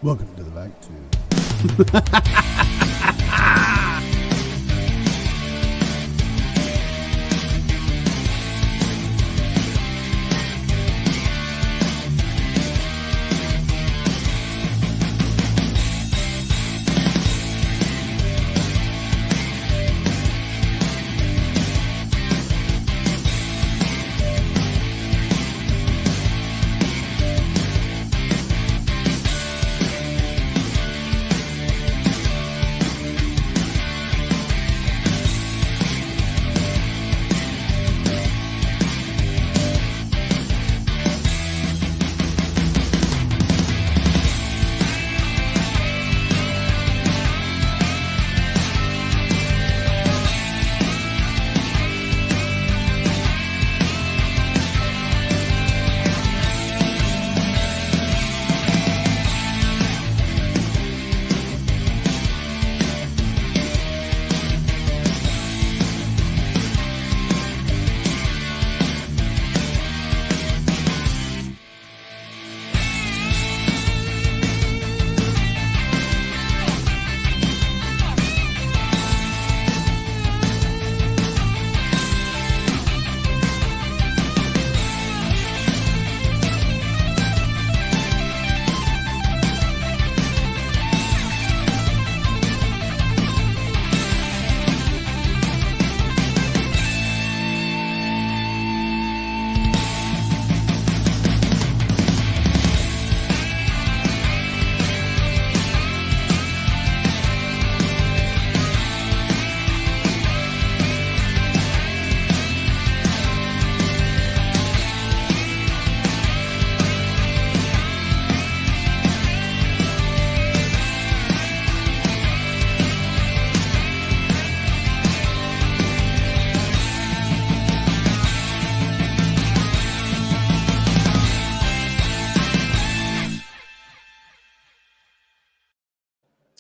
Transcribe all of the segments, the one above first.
Welcome to the Back Tube.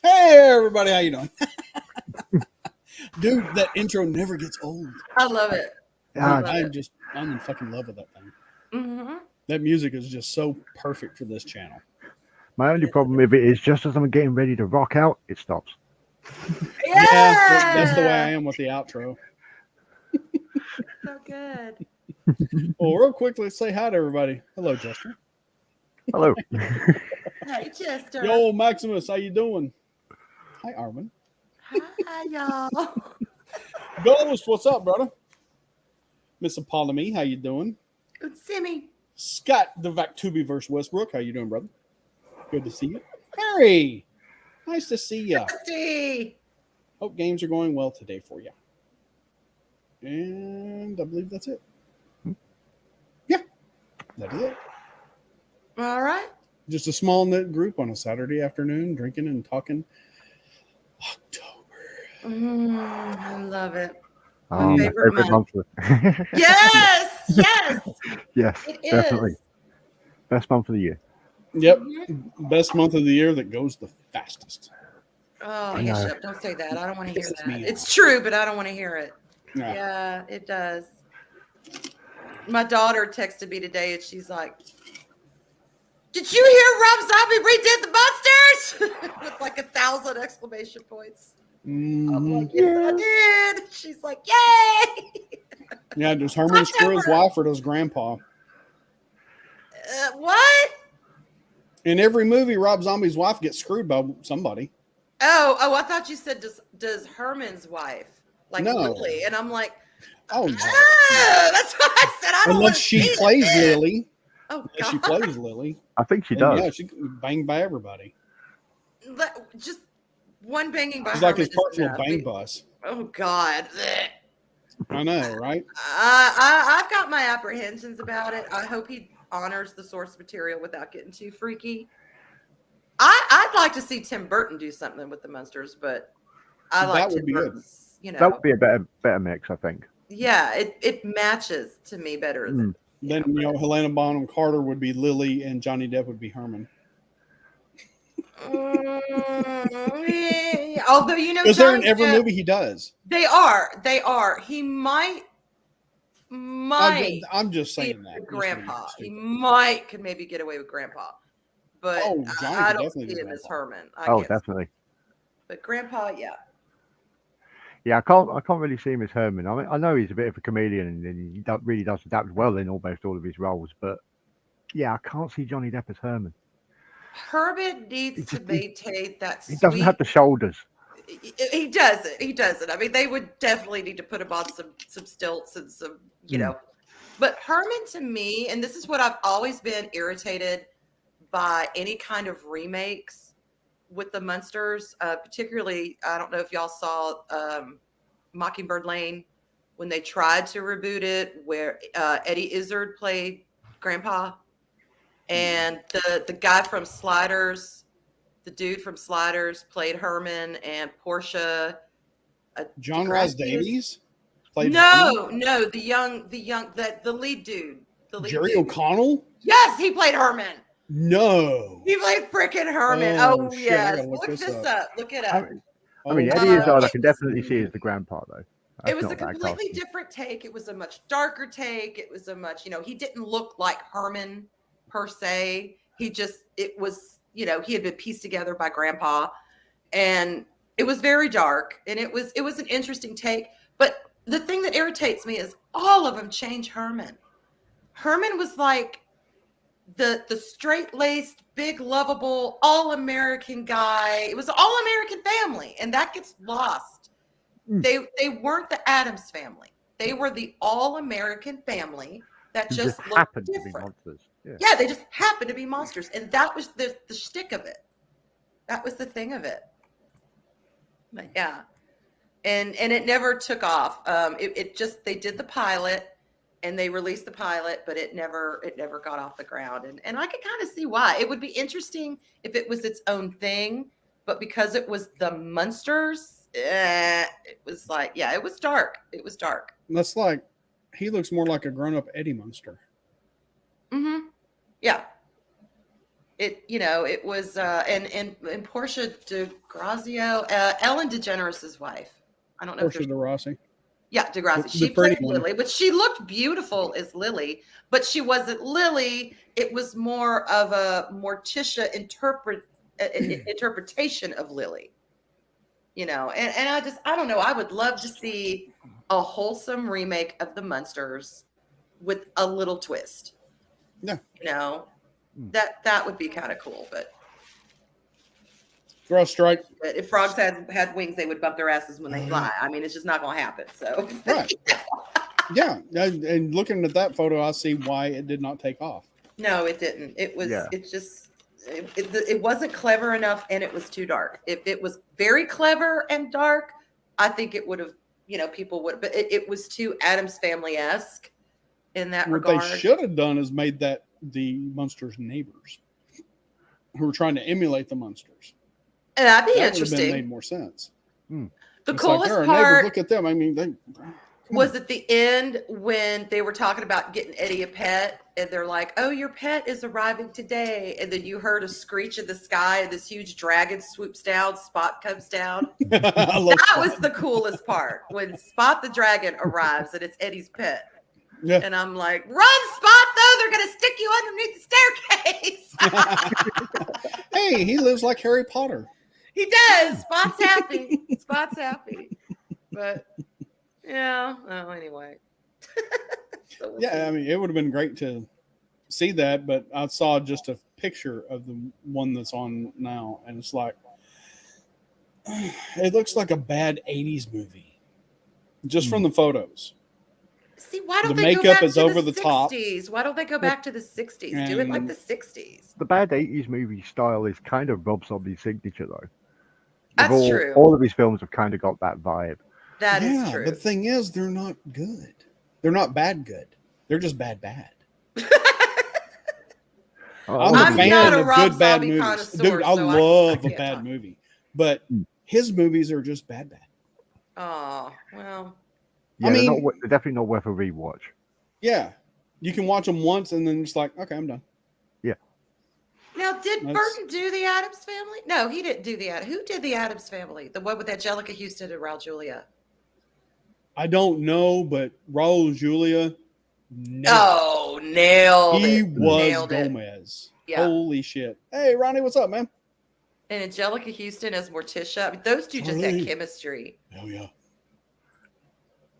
Hey everybody, how you doing? Dude, that intro never gets old. I love it. I'm in fucking love with that thing. Mm-hmm. That music is just so perfect for this channel. My only problem with it is just as I'm getting ready to rock out, it stops. Yeah, That's the way I am with the outro. So good. Well, real quick, let's say hi to everybody. Hello, Jester. Hello. Hey, Chester. Yo, Maximus, how you doing? Hi, Armin. Hi, y'all. Ghost, what's up, brother? Miss Apollomy, how you doing? Simmy. Scott, the Vactubi versus Westbrook, how you doing, brother? Good to see you. Harry, nice to see you. Christy. Hope games are going well today for you. And I believe that's it. Yeah, that is it. All right. Just a small knit group on a Saturday afternoon, drinking and talking. October. I love it. My favorite month. month. Yes. Yes. Yes, It definitely. is. Best month of the year. Yep, Mhm. best month of the year that goes the fastest. Oh, I yes, know. Shep, don't say that. I don't want to hear Pisses that. me It's off. true, but I don't want to hear it. Yeah. Yeah, it does. My daughter texted me today and she's like, "Did you hear Rob Zombie redid the Monsters?" With like 1,000 exclamation points. I'm Mhm. like, yes, I did. She's like, yay. Yeah, does Herman screw his wife or does Grandpa? What? In every movie, Rob Zombie's wife gets screwed by somebody. Oh, I thought you said does Herman's wife, like No. Lily. And I'm like, Oh, no. that's what I said. I don't want Unless to she see plays it. Lily. Oh, Unless she God. plays Lily. I think she And does. yeah, she can bang by everybody. Just one banging by She's like Herman his personal is bang enough. bus. Oh, God. Blech. I know, right? I've got my apprehensions about it. I hope he honors the source material without getting too freaky. I'd like to see Tim Burton do something with the Munsters, but I like That would Tim be good. Burton's, you know. That would be a better mix, I think. Yeah, it matches to me better than Then, Helena Bonham Carter would be Lily and Johnny Depp would be Herman. Although, you know, Because they're in Johnny every Depp, movie he does. They are. He might I'm just be saying that. Grandpa. He might could maybe get away with Grandpa. but Oh, Johnny I could don't definitely see do him as Grandpa. Herman. I Oh, guess, definitely. but Grandpa, yeah. Yeah, I can't really see him as Herman. I mean, I know he's a bit of a chameleon and he really does adapt well in almost all of his roles, but yeah, I can't see Johnny Depp as Herman. Herman needs He to just maintain that he doesn't have sweet. the shoulders. He doesn't. He doesn't. I mean, they would definitely need to put him on some stilts and some, Mm. But Herman, to me, and this is what I've always been irritated by any kind of remakes with the Munsters, particularly. I don't know if y'all saw Mockingbird Lane when they tried to reboot it, where Eddie Izzard played Grandpa, and the guy from Sliders, the dude from Sliders, played Herman, and Portia. John Ross Degrassi Davies played Herman? No, the lead dude, the lead Jerry dude. O'Connell? Yes, he played Herman. No. He played freaking Herman. Oh, Oh, shit, I yes, gotta look look this this up. up. Look it I up. mean, Oh, Eddie Izzard, I it can was- definitely see as the grandpa though. That's It was not a bad completely casting. different take. It was a much darker take. It was a much, he didn't look like Herman per se. It was, he had been pieced together by Grandpa, and it was very dark, and it was an interesting take. But the thing that irritates me is all of them change Herman. Herman was like the straight-laced, big, lovable, all-American guy. It was an all-American family, and that gets lost. They weren't the Addams family. They were the all-American family that Who just just looked happened to be different. monsters. Yeah. Yeah, they just happened to be monsters, and that was the shtick of it. That was the thing of it. But yeah, and it never took off. They did the pilot, and they released the pilot, but it never got off the ground. And I could kind of see why. It would be interesting if it was its own thing, but because it was the Munsters, it was like, yeah, it was dark. It was dark. That's like, he looks more like a grown-up Eddie Munster. Mm-hmm. Yeah. It was, and Portia de Grazio, Ellen DeGeneres' wife. I don't know. Portia de Rossi. Yeah, Degrassi. The She pretty played one. Lily, but she looked beautiful as Lily, but she wasn't Lily. It was more of a Morticia interpretation of Lily. And I don't know. I would love to see a wholesome remake of the Munsters with a little twist. Yeah. That would be kind of cool, but Throw a strike. if frogs had wings, they would bump their asses when they fly. I mean, it's just not going to happen. So, Right. Yeah. And looking at that photo, I see why it did not take off. No, it didn't. It was. Yeah. It wasn't clever enough, and it was too dark. If it was very clever and dark, I think it would have. People would. But it was too Addams Family-esque in that What regard. they should have done is made that the Munsters' neighbors who were trying to emulate the Munsters. And that'd be That would have been interesting. made more sense. The It's like, coolest they're our part neighbors. Look at them. I mean, they was at the end when they were talking about getting Eddie a pet, and they're like, "Oh, your pet is arriving today," and then you heard a screech in the sky, and this huge dragon swoops down. Spot comes down. I love That was the coolest part when Spot the dragon arrives, and it's Eddie's pet. Yeah. And I'm like, "Run, Spot! Though they're gonna stick you underneath the staircase." Hey, he lives like Harry Potter. He does. Spot's happy. Spot's happy. But yeah. Oh, anyway. So we'll Yeah, I see. mean, it would have been great to see that, but I saw just a picture of the one that's on now, and it's like, it looks like a bad 80s movie just from the photos. See, why don't the they go makeup back is to over the the top. 60s? Why don't they go back to the 60s? Do it like the 60s. The bad 80s movie style is kind of Rob Zombie's signature, though. That's true. All of his films have kind of got that vibe. That is Yeah, true. but the thing is, they're not good. They're not bad good. They're just bad. Oh, I'm a I'm not fan a of Rob good bad Zombie movies. connoisseur, Dude, I so I love a can't bad talk. movie. But his movies are just bad. Oh, well. yeah, I they're, mean- they're definitely not worth a rewatch. Yeah. You can watch them once and then it's like, okay, I'm done. Now, did That's- Burton do the Addams Family? No, he didn't do the Addams. Who did the Addams Family? The one with Angelica Houston and Raul Julia. I don't know, but Raul Julia, no. Oh, nailed He it. was Nailed it. Gomez. Yeah. Holy shit. Hey, Ronnie, what's up, man? And Angelica Houston as Morticia. I mean, those two just had Really? chemistry. Oh, yeah.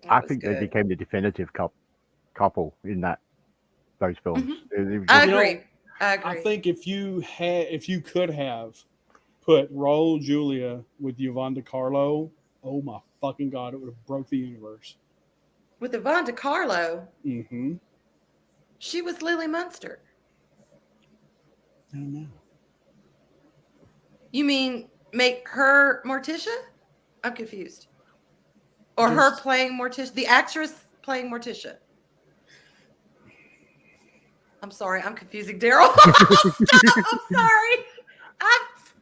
That I was think they good. became the definitive couple in those films. It was I just- agree. I agree. I think if you could have put Raul Julia with Yvonne DiCarlo, oh my fucking god, it would have broke the universe. With Yvonne DiCarlo, Mm-hmm. she was Lily Munster. I don't know. You mean make her Morticia? I'm confused. Or her Just- playing Morticia, the actress playing Morticia. I'm sorry, I'm confusing Daryl. Stop, I'm sorry.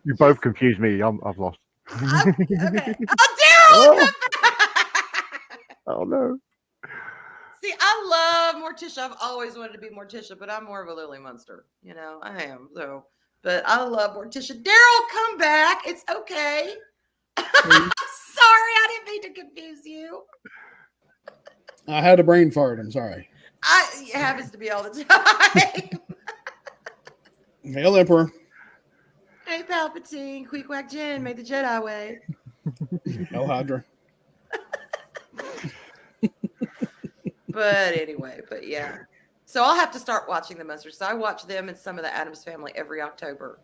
You both confused me. I've lost. I'm okay. Oh, Daryl! Oh no. See, I love Morticia. I've always wanted to be Morticia, but I'm more of a Lily Munster. You know, I am. So, but I love Morticia. Daryl, come back. It's okay. Sorry, I didn't mean to confuse you. I had a brain fart. I'm sorry. It happens to be all the time. Hail Emperor. Hey, Palpatine, Queek Quack Jin, made the Jedi way. Hail Hydra. But anyway, but yeah. So I'll have to start watching the Munsters. So I watch them and some of the Addams Family every October.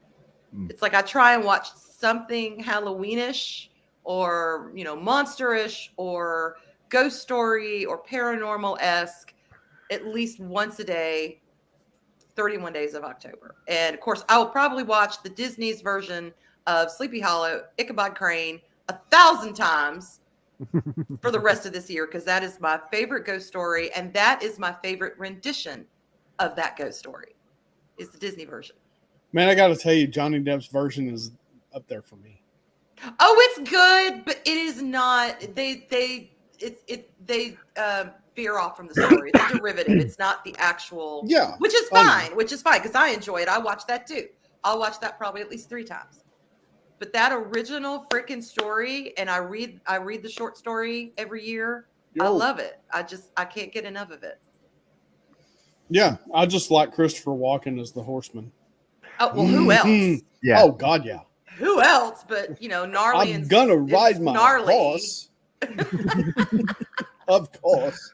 It's like I try and watch something Halloweenish or, you know, monsterish or ghost story or paranormal-esque at least once a day, 31 days of October. And of course, I will probably watch the Disney's version of Sleepy Hollow, Ichabod Crane 1,000 times for the rest of this year, because that is my favorite ghost story, and that is my favorite rendition of that ghost story is the Disney version. Man, I got to tell you, Johnny Depp's version is up there for me. Oh, it's good, but it is not. They veer off from the story. It's a derivative. It's not the actual. Yeah, which is fine. Which is fine because I enjoy it. I watch that too. I'll watch that probably at least 3 times. But that original freaking story, and I read the short story every year. I love it. I can't get enough of it. Yeah, I just like Christopher Walken as the horseman. Oh well, who else? Yeah. Oh God, yeah. Who else? But you know, gnarly. I'm gonna ride my gnarly. horse. Of course.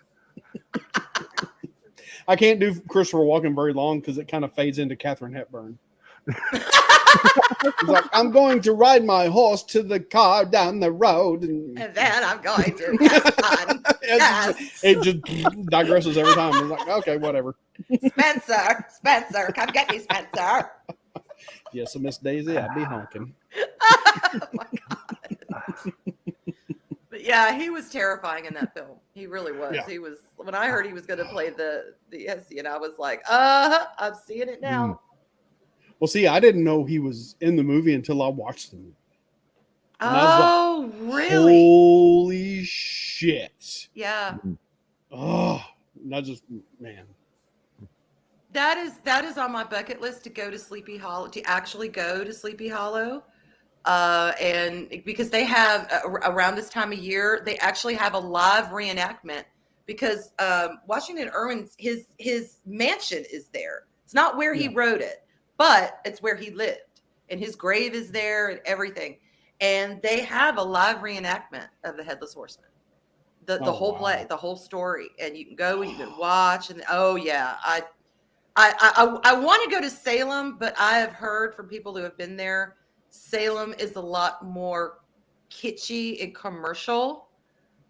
I can't do Christopher Walken very long because it kind of fades into Katharine Hepburn. He's like, I'm going to ride my horse to the car down the road. And then I'm going to. Yes, fun. Yes. It just digresses every time. It's like, okay, whatever. Spencer, come get me, Spencer. Yes, so Miss Daisy, I'd be honking. Oh my God. But yeah, he was terrifying in that film. He really was. Yeah. He was. When I heard he was going to play the Hessian, I was like, I'm seeing it now. Well, see, I didn't know he was in the movie until I watched the movie. And I was Oh, really? Holy shit. Yeah. Oh, not just, man. That is on my bucket list to go to Sleepy Hollow, to actually go to Sleepy Hollow. And because they have around this time of year, they actually have a live reenactment because Washington Irwin's his mansion is there. It's not where he wrote it, but it's where he lived, and his grave is there and everything. And they have a live reenactment of the Headless Horseman, the whole play, the whole story, and you can go and you can watch. And oh yeah, I want to go to Salem, but I have heard from people who have been there, Salem is a lot more kitschy and commercial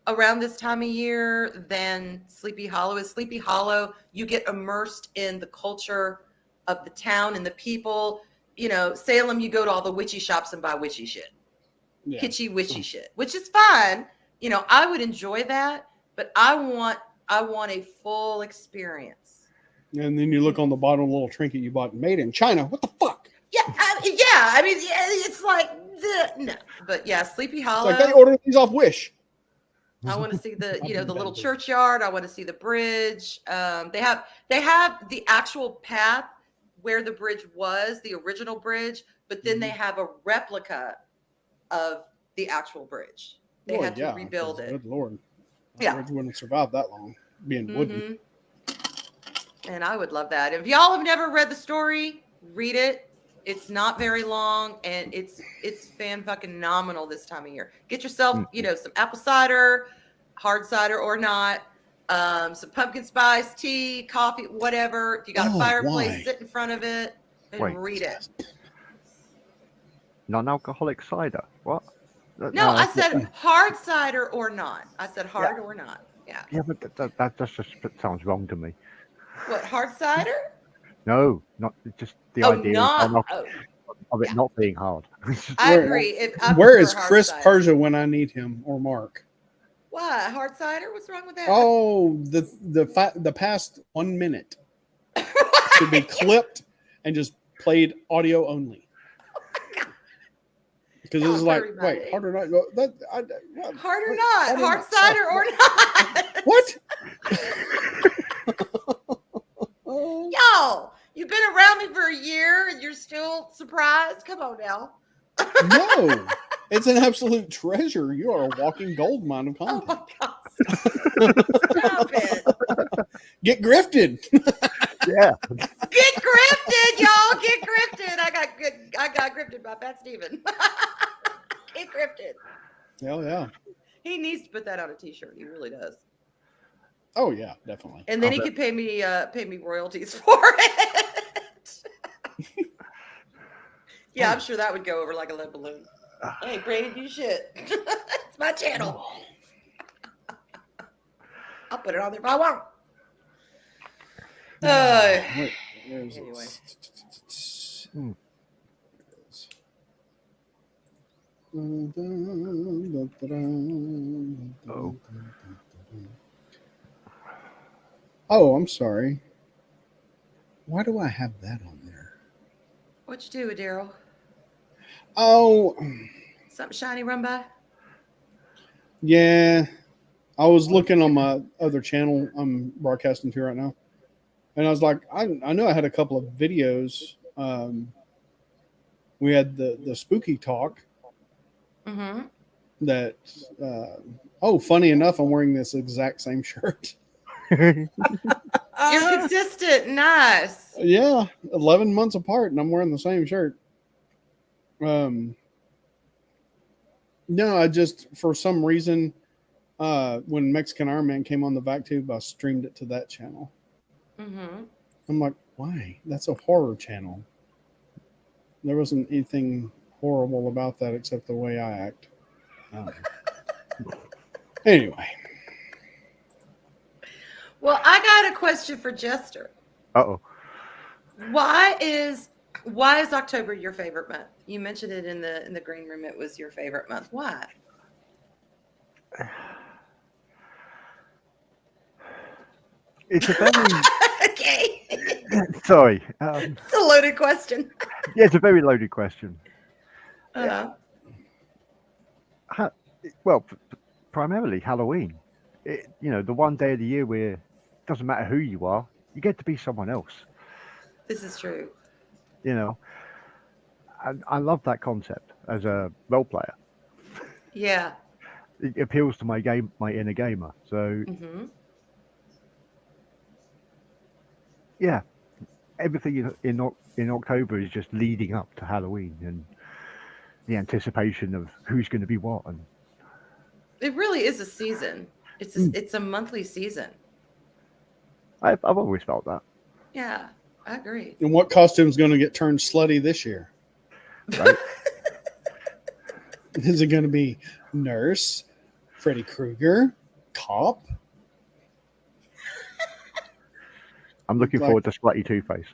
around this time of year than Sleepy Hollow is. Sleepy Hollow, you get immersed in the culture of the town and the people. You know, Salem, you go to all the witchy shops and buy witchy shit. Yeah. Kitschy witchy shit, which is fine. You know, I would enjoy that, but I want a full experience. And then you look on the bottom of the little trinket you bought made in China. What the fuck? Yeah, I mean, it's like no, but yeah, Sleepy Hollow. It's like they ordered these off Wish. I want to see the the little churchyard. I want to see the bridge. They have the actual path where the bridge was, the original bridge, but then they have a replica of the actual bridge. They had to rebuild it. Good Lord. Yeah. The bridge wouldn't have survived that long being wooden. And I would love that. If y'all have never read the story, Read it. It's not very long, and it's fan fucking nominal this time of year. Get yourself, some apple cider, hard cider or not, some pumpkin spice tea, coffee, whatever. If you got a fireplace, why? sit in front of it and Wait. read it. Non-alcoholic cider. What? No, I said hard cider or not. I said hard or not. Yeah. Yeah, but that just sounds wrong to me. What, hard cider? No, not just the Oh, idea not. of it not being hard. I agree. Where is prefer hard Chris cider. Persia when I need him, or Mark? What, hard cider? What's wrong with that? Oh, the past 1 minute should be clipped and just played audio only. Because this is like, everybody. wait, hard or not? What? Hard or not? Hard cider or not? What? Yo, you've been around me for a year and you're still surprised? Come on now. No, it's an absolute treasure. You are a walking gold mine of Oh content. my God. Stop it. Get grifted. Yeah. Get grifted, y'all. Get grifted. I got grifted by Pat Steven. Get grifted. Hell yeah. He needs to put that on a t-shirt. He really does. Oh yeah, definitely. And then he could pay me royalties for it. Yeah, I'm sure that would go over like a lead balloon. Hey, Brady, you shit. It's my channel. I'll put it on there if I want. Wait, where's it? Anyway. Oh, I'm sorry. Why do I have that on there? What you do with Daryl? Oh, Something shiny run by? yeah. I was looking on my other channel I'm broadcasting to right now. And I was like, I know I had a couple of videos. We had the spooky talk Mm-hmm. that, funny enough, I'm wearing this exact same shirt. You're consistent. Nice. Yeah, 11 months apart, and I'm wearing the same shirt. No, I just, for some reason, when Mexican Iron Man came on the VacTube, I streamed it to that channel. Mm-hmm. I'm like, why? That's a horror channel. There wasn't anything horrible about that except the way I act. Anyway. Well, I got a question for Jester. Uh-oh. Why is October your favorite month? You mentioned it in the green room. It was your favorite month. Why? It's a very Okay. sorry. It's a loaded question. Yeah, it's a very loaded question. Well, primarily Halloween. The one day of the year where it doesn't matter who you are, you get to be someone else. This is true. And I love that concept as a role player. Yeah. It appeals to my inner gamer. So Mm-hmm. yeah, everything in October is just leading up to Halloween and the anticipation of who's going to be what. And It really is a season. It's a monthly season. I've always felt that. Yeah, I agree. And what costume's going to get turned slutty this year? Right? Is it going to be nurse, Freddy Krueger, cop? I'm looking forward to Slutty Two-Face.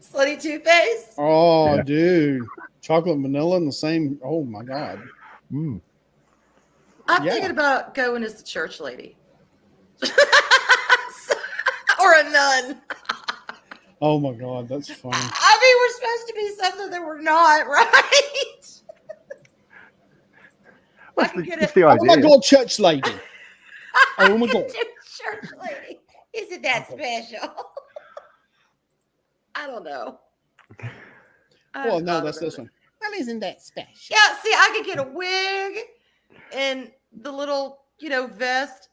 Slutty Two-Face? Oh, Yeah. dude. Chocolate vanilla in the same. Oh, my God. Mm. I'm Yeah. thinking about going as the church lady. Or a nun. Oh, my God. That's funny. I mean, we're supposed to be something that we're not, right? I can get It's it. the Oh, my idea. God, church lady. Oh, my God. Church lady. Isn't that special? I don't know. Well, no, that's this one. Well, isn't that special? Yeah, see, I could get a wig and the little, vest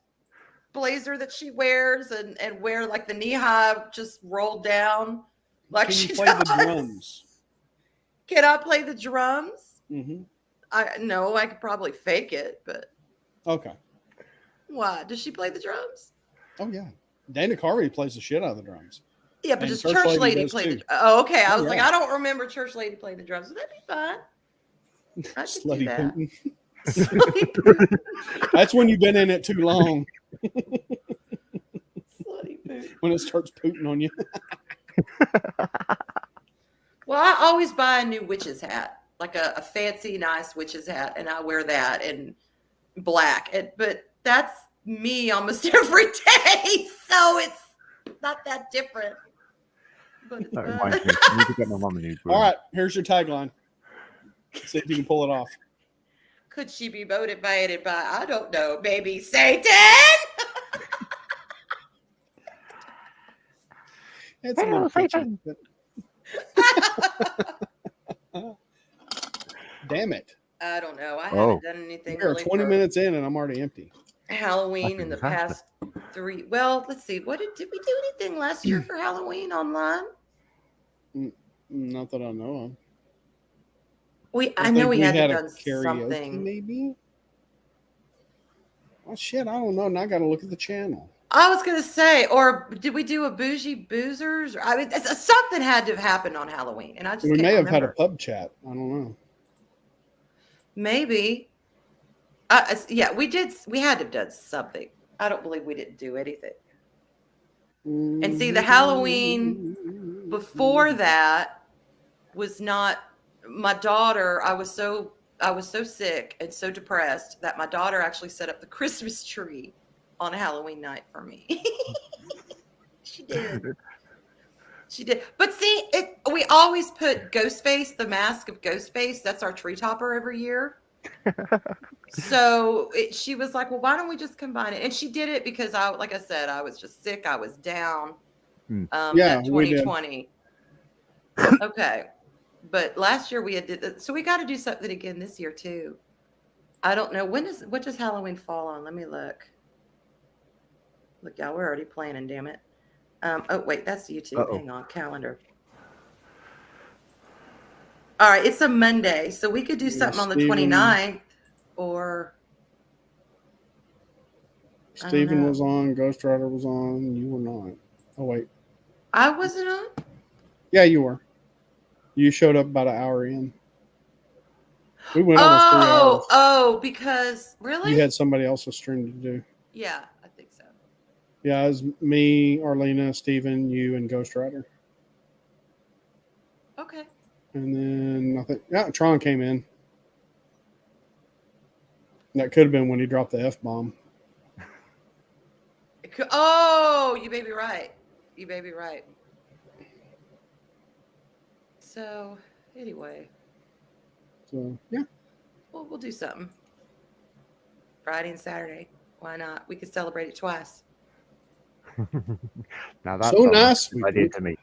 blazer that she wears and wear like the knee high just rolled down like Can she you play does. the drums? Can I play the drums? Mm-hmm. I could probably fake it, but Okay. why? Does she play the drums? Oh yeah. Dana Carvey plays the shit out of the drums. Yeah, but And does Church Church Lady Lady does play too. the? Oh, okay. I Oh, was like, yeah. I don't remember Church Lady playing the drums. So that'd be fun. I could do Slutty that. Putin. Slutty Putin. That's when you've been in it too long. Slutty Putin. When it starts pooting on you. Well, I always buy a new witch's hat, like a fancy, nice witch's hat, and I wear that in black. But that's me almost every day, so it's not that different. But it's That fun. reminds me. I need to get my mum a new broom. All right, here's your tagline. See if you can pull it off. Could she be motivated by, I don't know, maybe Satan? It's a Hello, little pitchy, Satan. but- Damn it. I don't know. I Oh. haven't done anything We're really 20 for minutes in and I'm already empty. Halloween That's a in the disaster. past 3. Well, let's see. What did we do anything last year for Halloween online? Not that I know of. I know think we had to a done karaoke, something. maybe. Oh shit, I don't know. Now I got to look at the channel. I was gonna say, or did we do a bougie boozers? I mean, something had to have happened on Halloween, and I just We can't may have remember. had a pub chat. I don't know. Maybe. Yeah, we did. We had to have done something. I don't believe we didn't do anything. And see, the Halloween before that was not my daughter. I was so sick and so depressed that my daughter actually set up the Christmas tree on Halloween night for me. She did. She did. But see, we always put Ghostface, the mask of Ghostface. That's our tree topper every year. So she was like, well, why don't we just combine it? And she did it because like I said, I was just sick. I was down. Yeah, That we did. 2020. Okay. But last year we had so we got to do something again this year too. I don't know what does Halloween fall on? Let me look. Look, y'all, we're already planning, damn it. Oh wait, that's YouTube. Uh-oh. Hang on, calendar. All right, it's a Monday, so we could do Yeah, something on the Stephen- 29th or I don't Steven know. was on, Ghost Rider was on, you were not. Oh wait. I wasn't on. Yeah, you were. You showed up about an hour in. We went almost 3 hours. Oh, because really? You had somebody else's stream to do. Yeah, I think so. Yeah, it was me, Arlena, Steven, you, and Ghost Rider. Okay. And then I think Tron came in. That could have been when he dropped the F-bomb. Oh, you may be right. You may be right. So, anyway, So, yeah. we'll do something. Friday and Saturday. Why not? We could celebrate it twice. Now that's So nice. I did to me.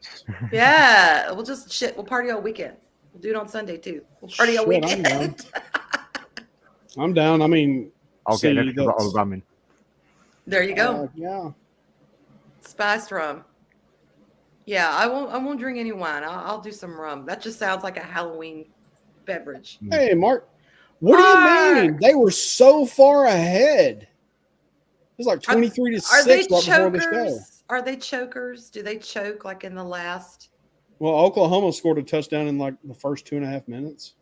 Yeah, we'll party all weekend. We'll do it on Sunday too. We'll party all Shit, I'm down. weekend. I'm down. I mean, I'll get an see, extra bottle of rum in. There you go. Yeah. Spiced rum. Yeah, I won't drink any wine. I'll do some rum. That just sounds like a Halloween beverage. Hey, Mark. What do you mean? Mark! They were so far ahead. It was like 23 to 6 Are they right before the show. chokers? Are they chokers? Do they choke like in the last? Well, Oklahoma scored a touchdown in like the first 2.5 minutes.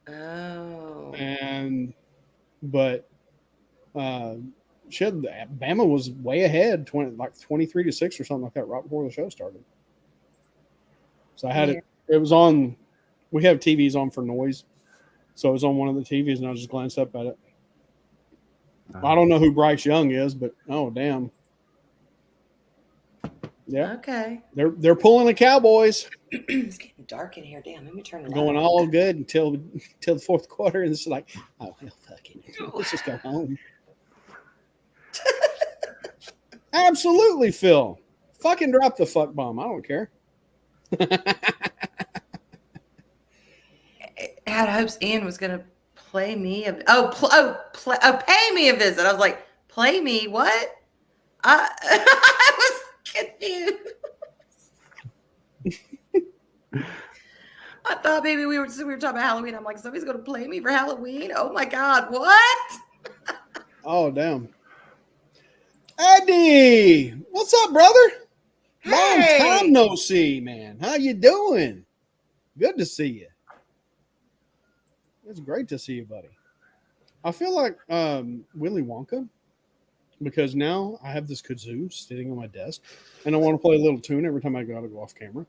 Oh. But Bama was way ahead, 23 to 6 or something like that, right before the show started. So I had it. It was on. We have TVs on for noise, so it was on one of the TVs, and I just glanced up at it. I don't know who Bryce Young is, but oh damn, yeah, Okay. they're pulling the Cowboys. It's getting dark in here. Damn, let me turn it Going on. all good until the fourth quarter, and it's like, oh hell, fucking, let's just go home. Absolutely, Phil. Fucking drop the fuck bomb. I don't care. I had hopes Ian was going to play me. Pay me a visit. I was like, play me? What? I was confused. thought maybe we were talking about Halloween. I'm like, somebody's gonna play me for Halloween. Oh my God, what? Oh, damn. Eddie, what's up, brother? Long Hey. time no see, man. How you doing? Good to see you. It's great to see you, buddy. I feel like Willy Wonka because now I have this kazoo sitting on my desk, and I want to play a little tune every time I gotta go off camera.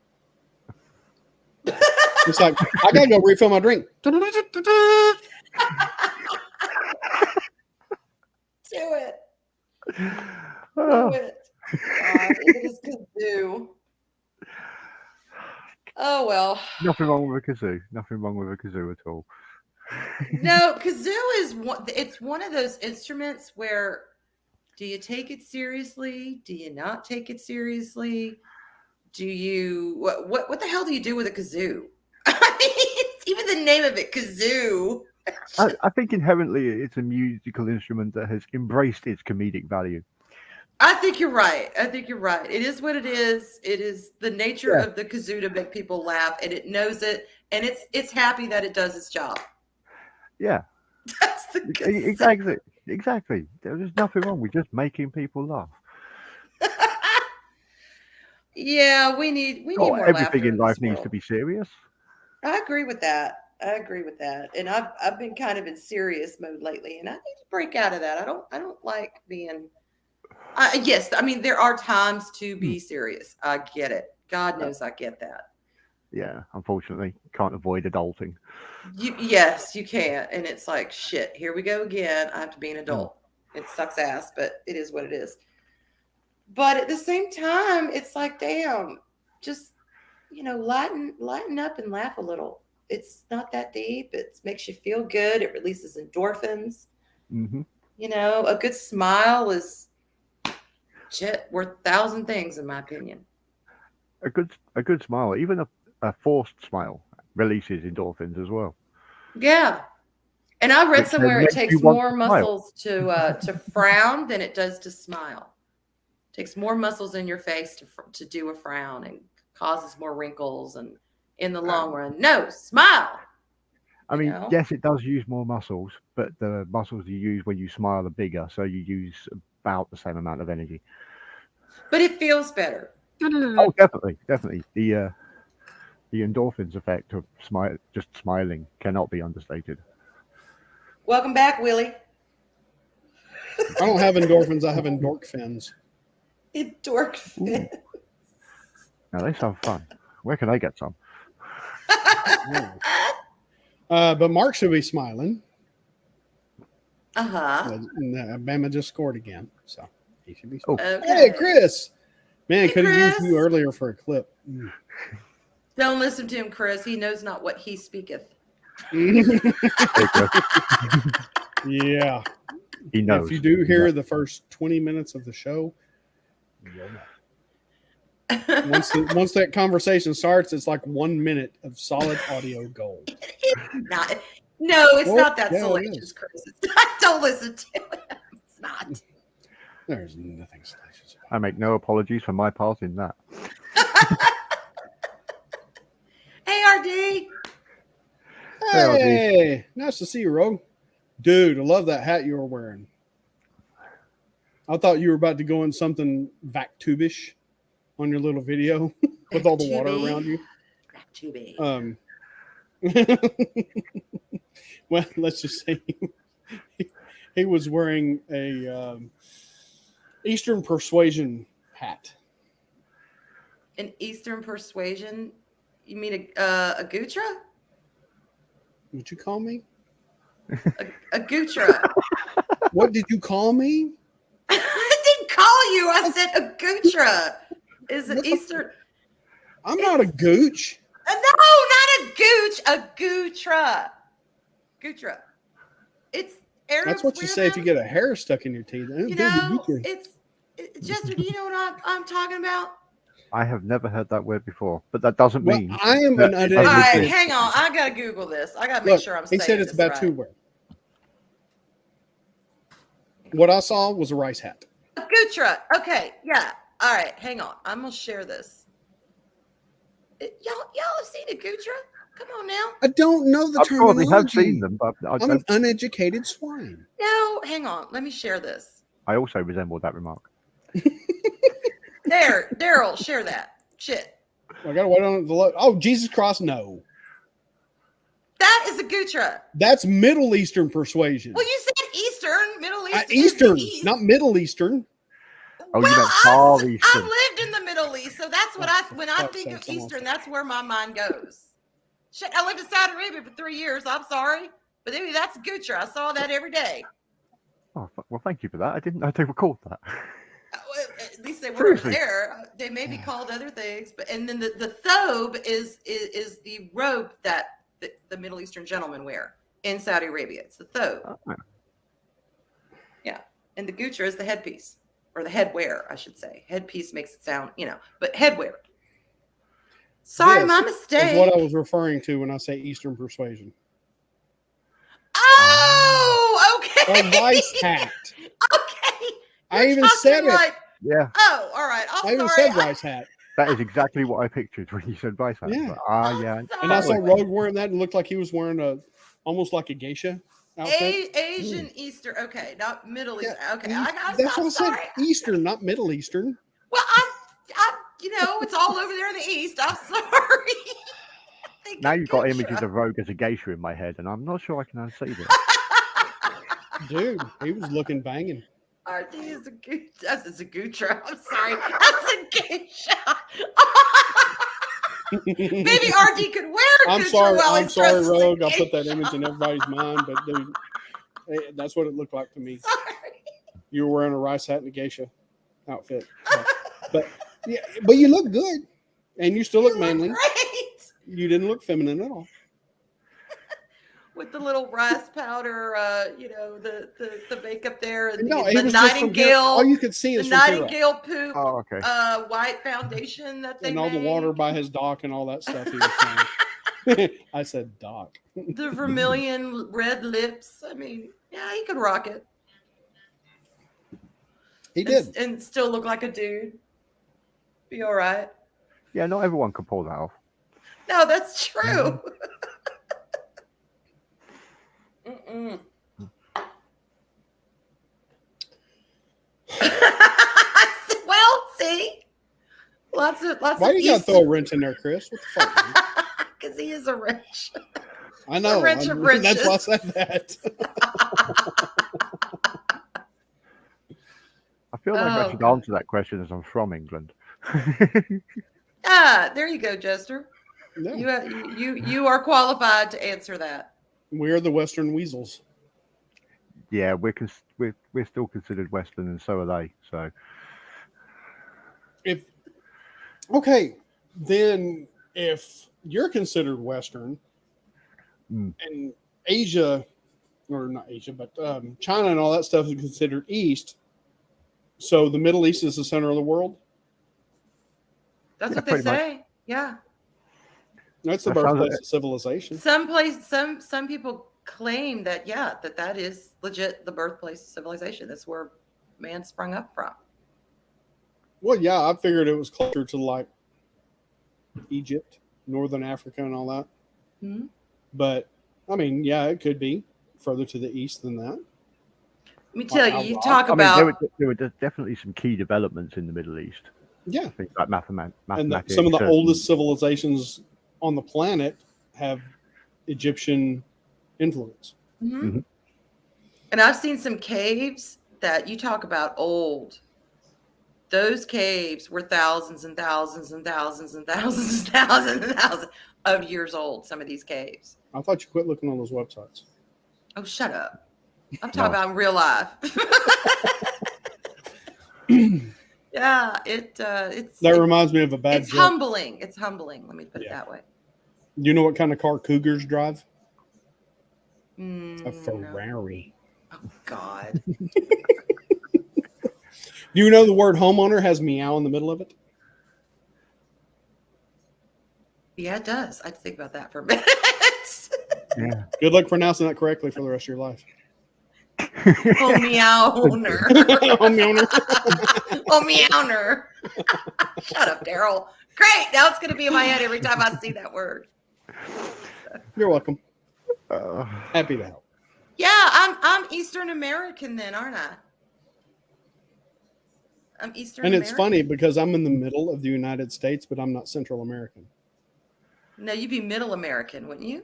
It's like I gotta go refill my drink. Do it. Do Oh, it. God, it is kazoo. Oh well. nothing wrong with a kazoo. Nothing wrong with a kazoo at all. No, kazoo is it's one of those instruments where do you take it seriously? Do you not take it seriously? Do you what the hell do you do with a kazoo? I mean, it's even the name of it, kazoo. I think inherently it's a musical instrument that has embraced its comedic value. I think you're right. It is what it is. It is the nature Yeah. of the kazoo to make people laugh, and it knows it, and it's happy that it does its job. Yeah, That's the kazoo. exactly. There's nothing wrong with just making people laugh. Yeah, we need Not more everything laughter in life this needs world. to be serious. I agree with that. And I've been kind of in serious mode lately, and I need to break out of that. I don't like being. Yes, I mean there are times to be serious. I get it. God knows I get that. Yeah, unfortunately, can't avoid adulting. Yes, you can, and it's like shit. Here we go again. I have to be an adult. It sucks ass, but it is what it is. But at the same time, it's like, damn, just lighten up and laugh a little. It's not that deep. It makes you feel good. It releases endorphins. Hmm. A good smile is shit worth 1,000 things, in my opinion. A good smile, even a forced smile, releases endorphins as well. Yeah. And I read Which somewhere it makes takes you want more to smile. muscles to frown than it does to smile. It takes more muscles in your face to do a frown and causes more wrinkles. And in the long run, no, smile. I mean, know? yes, it does use more muscles, but the muscles you use when you smile are bigger, so you use about the same amount of energy. But it feels better. Oh, definitely. The endorphins effect of just smiling cannot be understated. Welcome back, Willie. I don't have endorphins. I have endorphins. It dork fit. Now they sound fun. Where can I get some? But Mark should be smiling. Bama just scored again, so he should be smiling. Okay. Hey, Chris. Man, Hey, could have used Chris. you earlier for a clip. Don't listen to him, Chris. He knows not what he speaketh. Yeah. He knows. If you do hear the first 20 minutes of the show, you'll know. Once that conversation starts, it's like 1 minute of solid audio gold. It's not that Yeah, it salacious, is. Chris. It's not, don't listen to him. It's not. There's nothing salacious about I make no apologies for my part in that. Hey, RD. it. Hey, nice to see you, Rogue. Dude, I love that hat you were wearing. I thought you were about to go in something Vactubish on your little video with all the water around you. Vactubi. Well, let's just say he was wearing a Eastern Persuasion hat. An Eastern persuasion? You mean a Gutra? What'd you call me? A Gutra. What did you call me? I didn't call you. I said a Gutra. Is an Eastern. I'm not a gooch. No, not a gooch. A Gutra. Gutra. It's Arab. That's what you say if you get a hair stuck in your teeth. Jester, do you know what I'm talking about? I have never heard that word before, but that doesn't Well, mean I am that an it uneducated. All doesn't right, exist. hang on. I gotta Google this. I gotta make Look, sure I'm he saying said it's this about right. two words. What I saw was a rice hat. A Gutra. Okay, yeah. All right, hang on. I'm gonna share this. Y'all have seen a Gutra? Come on now. I don't know the I probably have terminology. seen them, but I'm an uneducated swine. No, hang on. Let me share this. I also resemble that remark. There, Daryl, share that. Shit. I gotta wait on it to load. Oh, Jesus Christ, no. That is a Gutra. That's Middle Eastern persuasion. Well, you said Eastern, Middle East. is the Eastern, East. not Middle Eastern. Oh, you well, meant Far I've Eastern. lived in the Middle East, so that's what when I fuck's think of sake, someone Eastern, said. that's where my mind goes. Shit, I lived in Saudi Arabia for 3 years. I'm sorry, but anyway, that's Gutra. I saw that every day. Oh, well, thank you for that. I didn't know they were called that. Well, at least they were Seriously? there. They may be called other things, but and then the thobe is the robe that the Middle Eastern gentlemen wear in Saudi Arabia. It's the thobe. Oh. Yeah, and the Gutra is the headpiece or the headwear, I should say. Headpiece makes it sound, but headwear. Sorry, This my is mistake. what I was referring to when I say Eastern persuasion. Oh, okay. A rice hat. Okay. I You're even talking said it. like, Yeah, oh, all right. I'm I even sorry. said rice hat. that is exactly what I pictured when you said rice hat. Yeah. But, yeah. And I saw sorry. Rogue wearing that and looked like he was wearing almost like a geisha outfit. Asian Eastern. Okay, not Middle East. Yeah, Okay, That's I'm what I said. sorry. Eastern, not Middle Eastern. Well, it's all over there in the East. I'm sorry. Now you've got images of Rogue as a geisha in my head, and I'm not sure I can unsee this. Dude, he was looking banging. RD is a good. That's a Gutra. I'm sorry. That's a geisha. Maybe RD could wear a I'm Gutra sorry, while I'm he's sorry, dressed as a Rogue. I put that geisha. image in everybody's mind, but dude, that's what it looked like to me. Sorry. You were wearing a rice hat and a geisha outfit. But you look good. And you still look You manly. great. You didn't look feminine at all. With the little rice powder, the makeup there, and No, the it was just from here. nightingale, All you could see the is from here up. nightingale poop, Oh, okay. white foundation that they And all the make, water by his dock and all that stuff he was saying. I said dock. the vermilion red lips. I mean, yeah, he could rock it. He did. And still look like a dude. Be all right. Yeah, not everyone can pull that off. No, that's true. Mm-mm. Well, see, lots of Why you gotta throw a wrench in there, Chris? What the fuck? because he is a wrench. I know. wrench of That's why I wrenches. said that. I feel like I should God. answer that question as I'm from England. There you go, Jester. No. You are qualified to answer that. We're the Western weasels. Yeah, we're still considered Western, and so are they. So Then if you're considered Western and Asia, or not Asia, but China and all that stuff is considered East, so the Middle East is the center of the world. That's Yeah, what they pretty much. say. Yeah. That's the That sounds birthplace like- of civilization. Some people claim that that is legit the birthplace of civilization. That's where man sprung up from. Well, yeah, I figured it was closer to like Egypt, Northern Africa, and all that. Hmm? But I mean, yeah, it could be further to the east than that. Let me tell you, you I talk I mean, about there were definitely some key developments in the Middle East. Yeah, Things like and mathematics. some of the and- oldest civilizations on the planet have Egyptian influence. Mhm. Mhm. And I've seen some caves that you talk about old. Those caves were thousands and thousands and thousands and thousands and thousands and thousands of years old. Some of these caves. I thought you quit looking on those websites. Oh, shut up! I'm talking No. about in real life. Yeah, it's That reminds me of a bad it's joke. humbling. It's humbling. Let me put it Yeah. that way. Do you know what kind of car cougars drive? A No. Ferrari. Oh God. Do you know the word homeowner has meow in the middle of it? Yeah, it does. I had to think about that for a minute. Yeah. Good luck pronouncing that correctly for the rest of your life. Oh, meowner. Homeowner. Oh, meowner. Shut up, Daryl. Great. Now it's going to be in my head every time I see that word. You're welcome. Uh, Happy to help. Yeah, I'm Eastern American then, aren't I? I'm Eastern And American. it's funny because I'm in the middle of the United States, but I'm not Central American. No, you'd be Middle American, wouldn't you?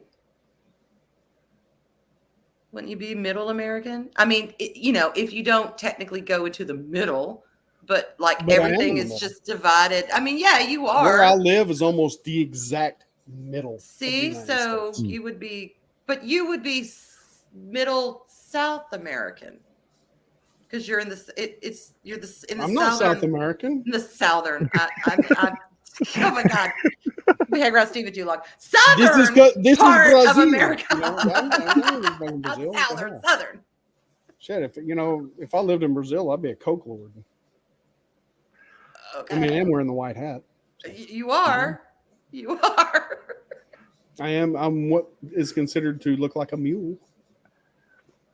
Wouldn't you be Middle American? I mean, if you don't technically go into the middle, but like But I am everything in the is middle. just divided. I mean, yeah, you Where I are. live is almost the exact middle. See, of the United so States. you would be, but you would be Middle South American because you're in the you're in the I'm not southern. South American. In the southern. I'm oh my God. We hang around Stephen too long. This Southern is part Brazil. of America. You know, I'm from Not Brazil. What the southern, hell? southern. Shit, if I lived in Brazil, I'd be a Coke lord. Okay. I mean, I am wearing the white hat. You are. You are. I'm what is considered to look like a mule.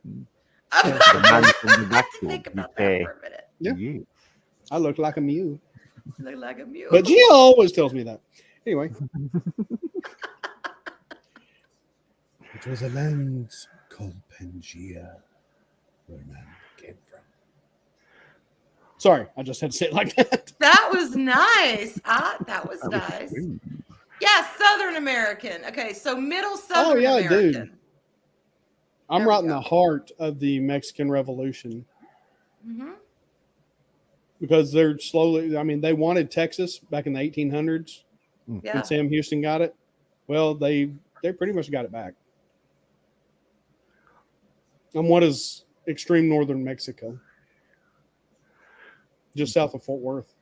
the man from the I have to backfield, think you about say, that for a minute. Yeah. "You." I look like a mule. You look like a mule. But Gia always tells me that. Anyway. It was a land called Pangea where man came from. Sorry, I just had to say it like that. That was nice. That was nice. Yeah, Southern American. Okay, so Middle Southern yeah, American. dude. I'm There right we in go. the heart of the Mexican Revolution Mm-hmm. because they're slowly, they wanted Texas back in the 1800s Yeah. and Sam Houston got it. Well, they pretty much got it back. And what is extreme northern Mexico? Just south of Fort Worth.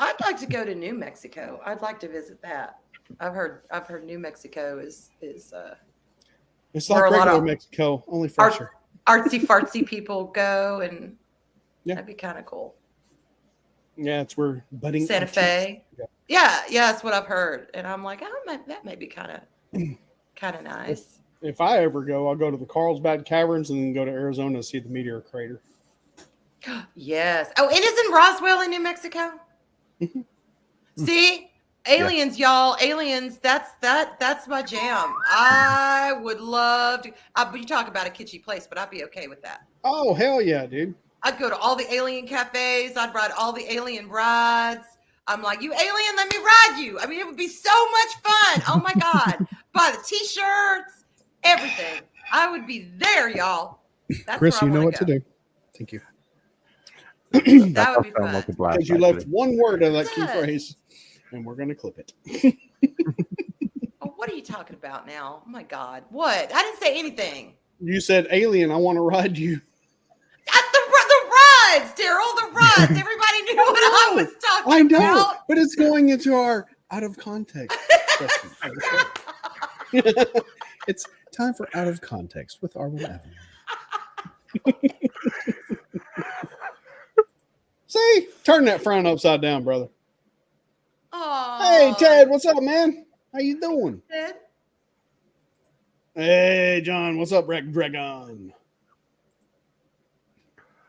I'd like to go to New Mexico. I'd like to visit that. I've heard New Mexico is It's Where like a lot regular of Mexico, only fresher. artsy fartsy people go, and Yeah. that'd be kind of cool. Yeah, it's where budding Santa artists- Fe. Yeah. Yeah, that's what I've heard, and I'm like, that may be kind of nice. If I ever go, I'll go to the Carlsbad Caverns and then go to Arizona to see the meteor crater. Yes. Oh, it is in Roswell in New Mexico. See, aliens, y'all, aliens. That's my jam. I would love to. But you talk about a kitschy place, but I'd be okay with that. Oh, hell yeah, dude. I'd go to all the alien cafes. I'd ride all the alien rides. I'm like, you alien, let me ride you. I mean, it would be so much fun. Oh my God. Buy the t-shirts, everything. I would be there, y'all. That's Chris, where you I know wanna what to go. do. Thank you. That would be does sound fun. like a blast, Because you left actually. one word of that key Yes. phrase, and we're going to clip it. Oh, what are you talking about now? Oh my God. What? I didn't say anything. You said, alien, I want to ride you. At the rides, Daryl, the rides. Everybody knew what I was talking I know, about. but it's going into our out of context section of the show. It's time for Out of Context with Arwen Evan. See? Turn that frown upside down, brother. Hey, Oh, Ted, what's up, man? How you doing? Ted. Hey, John, what's up, Rec Dragon?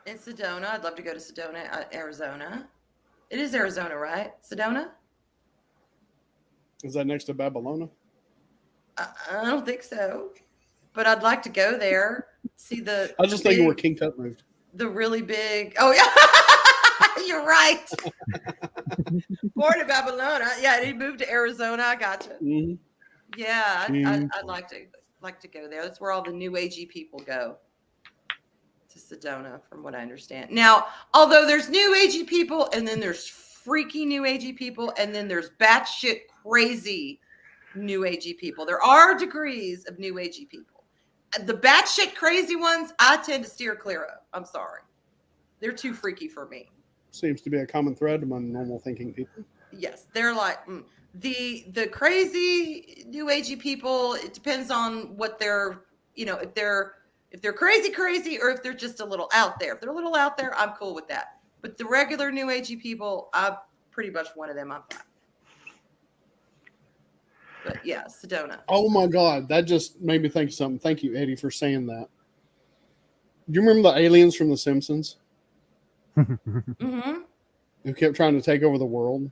In Sedona. I'd love to go to Sedona, Arizona. It is Arizona, right? Sedona? Is that next to Babylona? I don't think so. But I'd like to go there, see the. I was just the thinking where big- King Tut moved. the really big. Oh yeah, you're right. Born in Babylon. Yeah, he moved to Arizona. I gotcha. Mhm. Yeah, Mm. I'd like to go there. That's where all the new agey people go. To Sedona, from what I understand. Now, although there's new agey people, and then there's freaky new agey people, and then there's batshit crazy new agey people. There are degrees of new agey people. The batshit crazy ones, I tend to steer clear of. I'm sorry, they're too freaky for me. Seems to be a common thread among normal thinking people. Yes, they're like the crazy new agey people. It depends on what they're, if they're crazy, or if they're just a little out there. If they're a little out there, I'm cool with that. But the regular new agey people, I'm pretty much one of them. I'm fine. But yeah, Sedona. Oh my God, that just made me think of something. Thank you, Eddie, for saying that. Do you remember the aliens from The Simpsons Mm-hmm. who kept trying to take over the world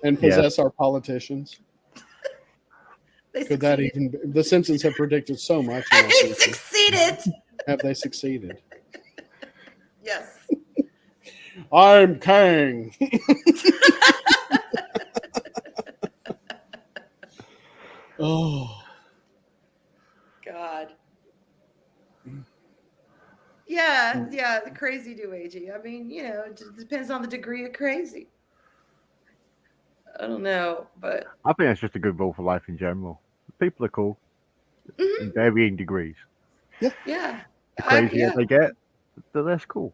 and possess our politicians? They Could that succeeded. even? The Simpsons have predicted so much. In our He future. succeeded. Have they succeeded? Yes. I'm Kang. Oh, God. Yeah, the crazy new agey. I mean, it just depends on the degree of crazy. I don't know, but I think that's just a good rule for life in general. People are cool in varying degrees. yeah. The crazier they get, the less cool.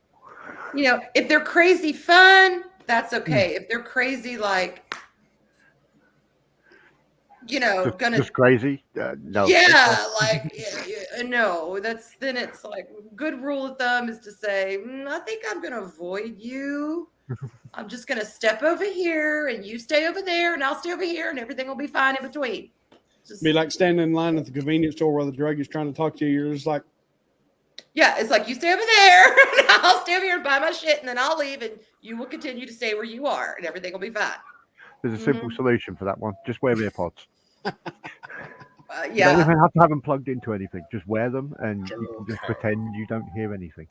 If they're crazy fun, that's okay. If they're crazy, like, gonna Just crazy? No. no, then it's like good rule of thumb is to say, I think I'm gonna avoid you. I'm just gonna step over here and you stay over there and I'll stay over here and everything will be fine in between. Just, be like standing in line at the convenience store while the drug is trying to talk to you. You're just like, yeah, it's like you stay over there and I'll stay over here and buy my shit and then I'll leave and you will continue to stay where you are and everything will be fine. There's a simple solution for that one. Just wear AirPods. You Yeah. don't even have to have them plugged into anything. Just wear them and you can just pretend you don't hear anything.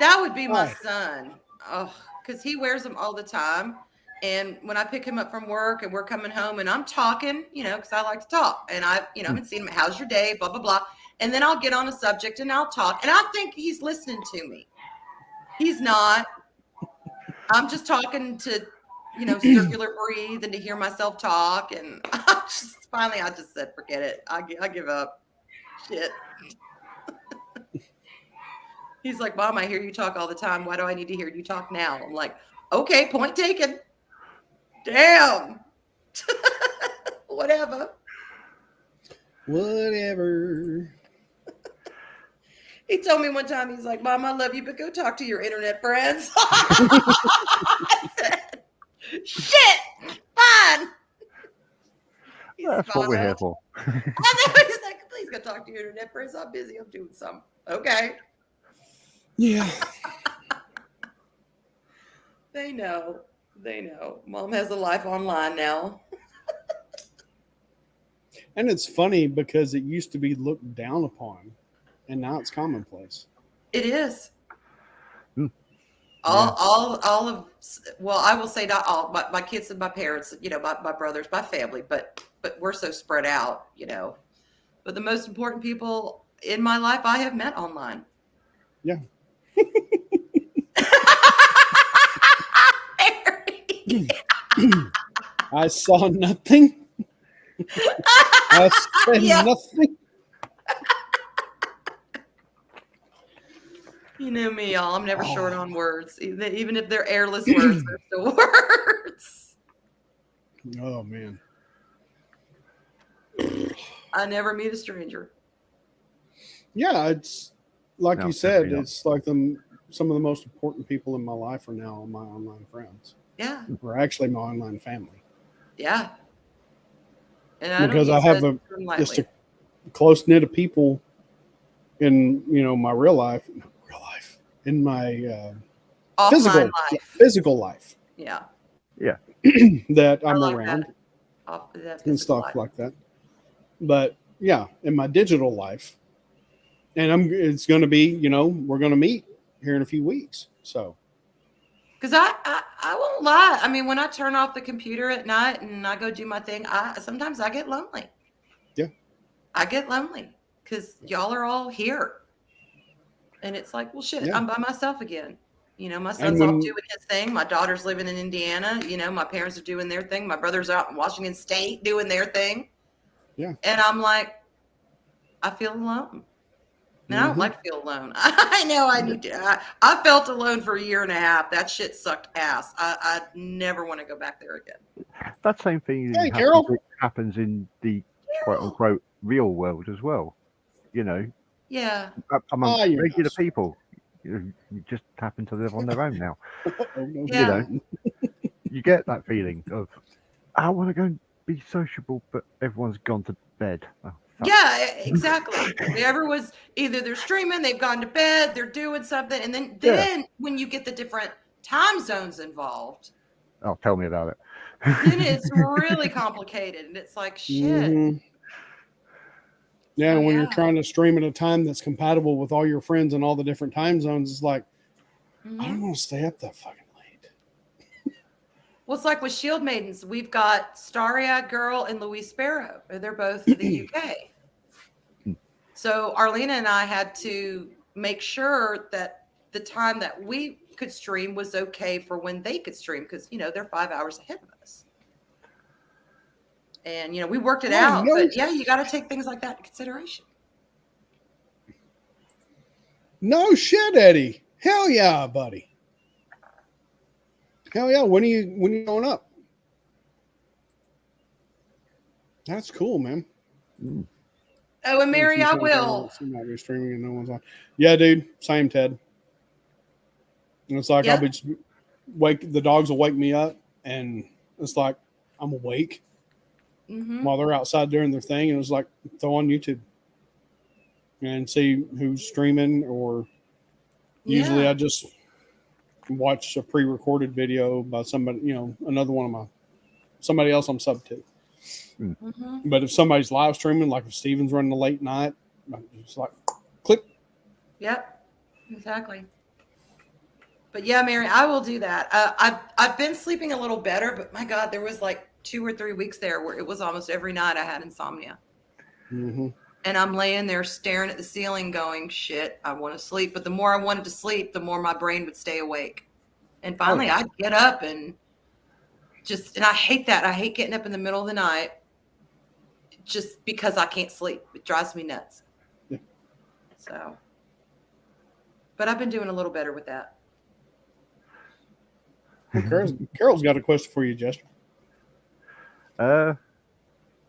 That would be my Why? son. Oh, because he wears them all the time. And when I pick him up from work and we're coming home and I'm talking, because I like to talk. And I've been seeing him, how's your day, blah, blah, blah. And then I'll get on a subject and I'll talk. And I think he's listening to me. He's not. I'm just talking to, circular breathe and to hear myself talk. And finally, I just said, forget it. I give up. Shit. He's like, Mom, I hear you talk all the time. Why do I need to hear you talk now? I'm like, okay, point taken. Damn. Whatever. He told me one time, he's like, Mom, I love you, but go talk to your internet friends. I said, shit, fine. That's what we're here for. I know. He's like, please go talk to your internet friends. I'm busy. I'm doing something. Okay. yeah. They know. Mom has a life online now. And it's funny because it used to be looked down upon, and now it's commonplace. It is. Hmm. All of, well, I will say not all, my kids and my parents, my brothers, my family, but we're so spread out, But the most important people in my life I have met online. Yeah. I saw nothing. I said nothing. You know me, y'all. I'm never short on words. Even if they're airless words, they're still words. Oh, man. I never meet a stranger. Yeah, it's like No, you said, definitely not. it's like some of the most important people in my life are now my online friends. Yeah. Or actually my online family. Yeah. And Because I have just a close knit of people in my real life, in my offline life. physical life. Yeah. That I'm like around that and stuff life. like that. But yeah, in my digital life, and it's going to be, we're going to meet here in a few weeks. So. Because I won't lie. I mean, when I turn off the computer at night and I go do my thing, sometimes I get lonely. Yeah. I get lonely because y'all are all here. And it's like, well, shit, Yeah. I'm by myself again. My son's off doing his thing. My daughter's living in Indiana. My parents are doing their thing. My brother's out in Washington State doing their thing. Yeah. And I'm like, I feel alone. And I don't like to feel alone. I know I need to. I felt alone for a year and a half. That shit sucked ass. I never want to go back there again. That same thing happens in the quote unquote real world as well. Yeah. Among regular people. You just happen to live on their own now. Yeah. You get that feeling of, I want to go and be sociable, but everyone's gone to bed. Oh, yeah, exactly. Either they're streaming, they've gone to bed, they're doing something, and then when you get the different time zones involved. Oh, tell me about it. Then it's really complicated, and it's like shit. Mhm. Yeah, So, when you're yeah. trying to stream at a time that's compatible with all your friends in all the different time zones, it's like, I Mhm. don't want to stay up that fucking late. Well, it's like with Shield Maidens, we've got Starry-Eyed Girl and Louise Sparrow. They're both in the UK. So Arlena and I had to make sure that the time that we could stream was okay for when they could stream, because they're 5 hours ahead of us. And we worked it Oh, out. no. But yeah, you got to take things like that into consideration. No shit, Eddie. Hell yeah, buddy. Hell yeah. When are you going up? That's cool, man. Oh, and Mary, I will. She might be streaming and no one's on. Yeah, dude. Same, Ted. And it's like Yeah. I'll be just the dogs will wake me up, and it's like I'm awake Hmm. while they're outside doing their thing, and it's like throw on YouTube and see who's streaming. Or usually Yeah. I just watch a pre-recorded video by somebody, another one of somebody else I'm sub to. Hmm. But if somebody's live streaming, like if Steven's running a late night, it's like click. Yep, exactly. But yeah, Mary, I will do that. I've been sleeping a little better, but my God, there was like 2 or 3 weeks there where it was almost every night I had insomnia. Mm-hmm. And I'm laying there staring at the ceiling going, shit, I want to sleep. But the more I wanted to sleep, the more my brain would stay awake. And finally I'd get up and I hate that. I hate getting up in the middle of the night just because I can't sleep. It drives me nuts. Yeah. So, but I've been doing a little better with that. Well, Carol's got a question for you, Jester.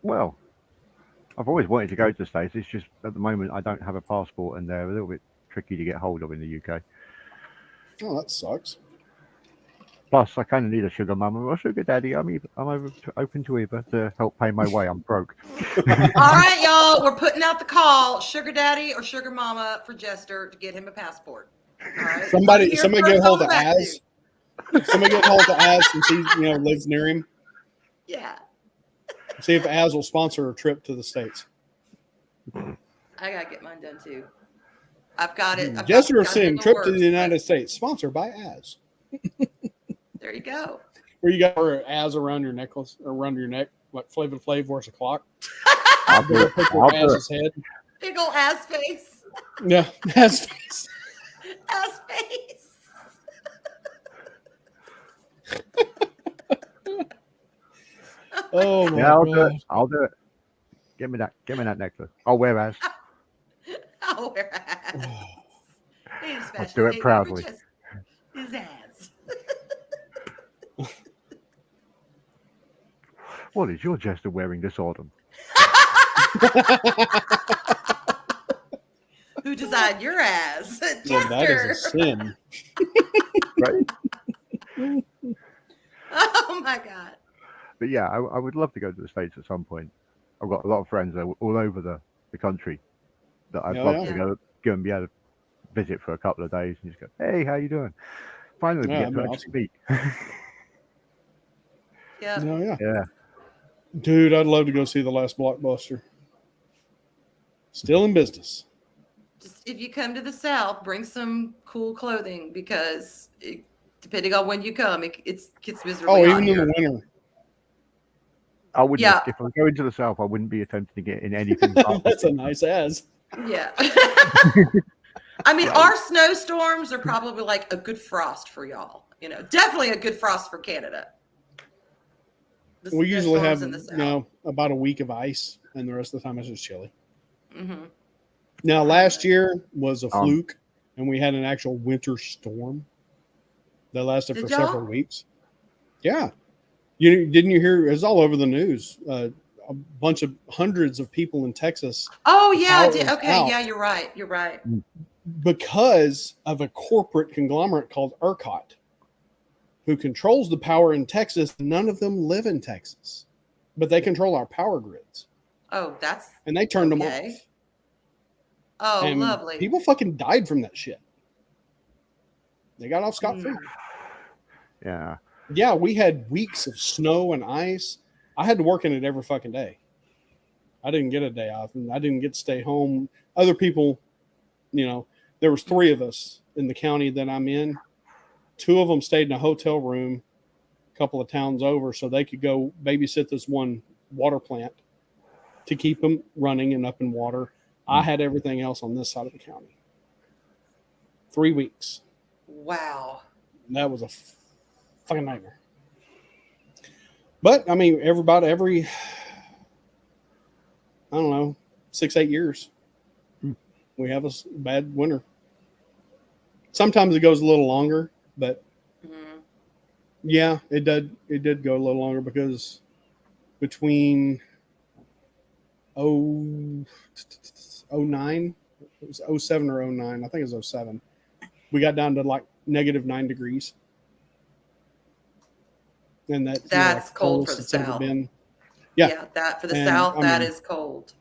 Well, I've always wanted to go to the States. It's just at the moment I don't have a passport, and they're a little bit tricky to get hold of in the UK. Oh, that sucks. Plus, I kind of need a sugar mama or a sugar daddy. I'm open to either to help pay my way. I'm broke. All right, y'all, we're putting out the call: sugar daddy or sugar mama for Jester to get him a passport. All right. Somebody Here get first, hold I'll of go back Az. Somebody get hold of Az since he lives near him. Yeah, See if Az will sponsor a trip to the States. I gotta get mine done too. I've got it. Jester got it in Sim the trip to works, the United States, sponsored by Az. but there you go. Where you got her Az around your necklace or around your neck, like Flavor Flav wears a clock. I'll do it. Picture I'll of do it. Az's head. Big ol' ass face. Yeah, Az face. Ass face. Oh my Yeah, I'll god. do it. I'll do it. Give me that necklace. I'll wear Az. I'll wear ass. I'll do it proudly. His ass. What is your Jester wearing this autumn? Who designed your ass? Well, that is a Jester. sin. Right? Oh my God. But yeah, I would love to go to the States at some point. I've got a lot of friends all over the country that I'd Oh, love yeah. to go and be able to visit for a couple of days and just go, hey, how you doing? Finally, we Yeah, get to that'd be actually awesome. speak. Yeah. Oh yeah. Yeah. Dude, I'd love to go see the last Blockbuster. Still in business. Just if you come to the South, bring some cool clothing because depending on when you come, it gets miserable. Oh, even in the winter. I wouldn't. Yeah. If I go into the South, I wouldn't be attempting to get in anything. That's a nice ass. Yeah. I mean, our snowstorms are probably like a good frost for y'all. Definitely a good frost for Canada. The We usually snowstorms have in the South. about a week of ice, and the rest of the time it's just chilly. Mm-hmm. Now, last year was a Um, fluke, and we had an actual winter storm that lasted Did for y'all? several weeks. Yeah, didn't you hear? It's all over the news. A bunch of hundreds of people in Texas Oh yeah, I power did. was Okay, out. yeah, you're right. You're right. because of a corporate conglomerate called ERCOT, who controls the power in Texas. None of them live in Texas, but they control our power grids, Oh, that's and they turned them Okay. off. oh And lovely. people fucking died from that shit. They got off scot free. Yeah. Yeah, we had weeks of snow and ice. I had to work in it every fucking day. I didn't get a day off, and I didn't get to stay home. Other people, there was 3 of us in the county that I'm in. 2 of them stayed in a hotel room a couple of towns over so they could go babysit this one water plant to keep them running and up in water. I had everything else on this side of the county. 3 weeks. Wow. That was a fucking nightmare. But I mean, every I don't know, 6-8 years, we have a bad winter. Sometimes it goes a little longer, but yeah, it did go a little longer because between 09, it was 07 or 09, I think it was 07, we got down to like -9 degrees. And that's cold for the South. Yeah, that for the South, that is cold.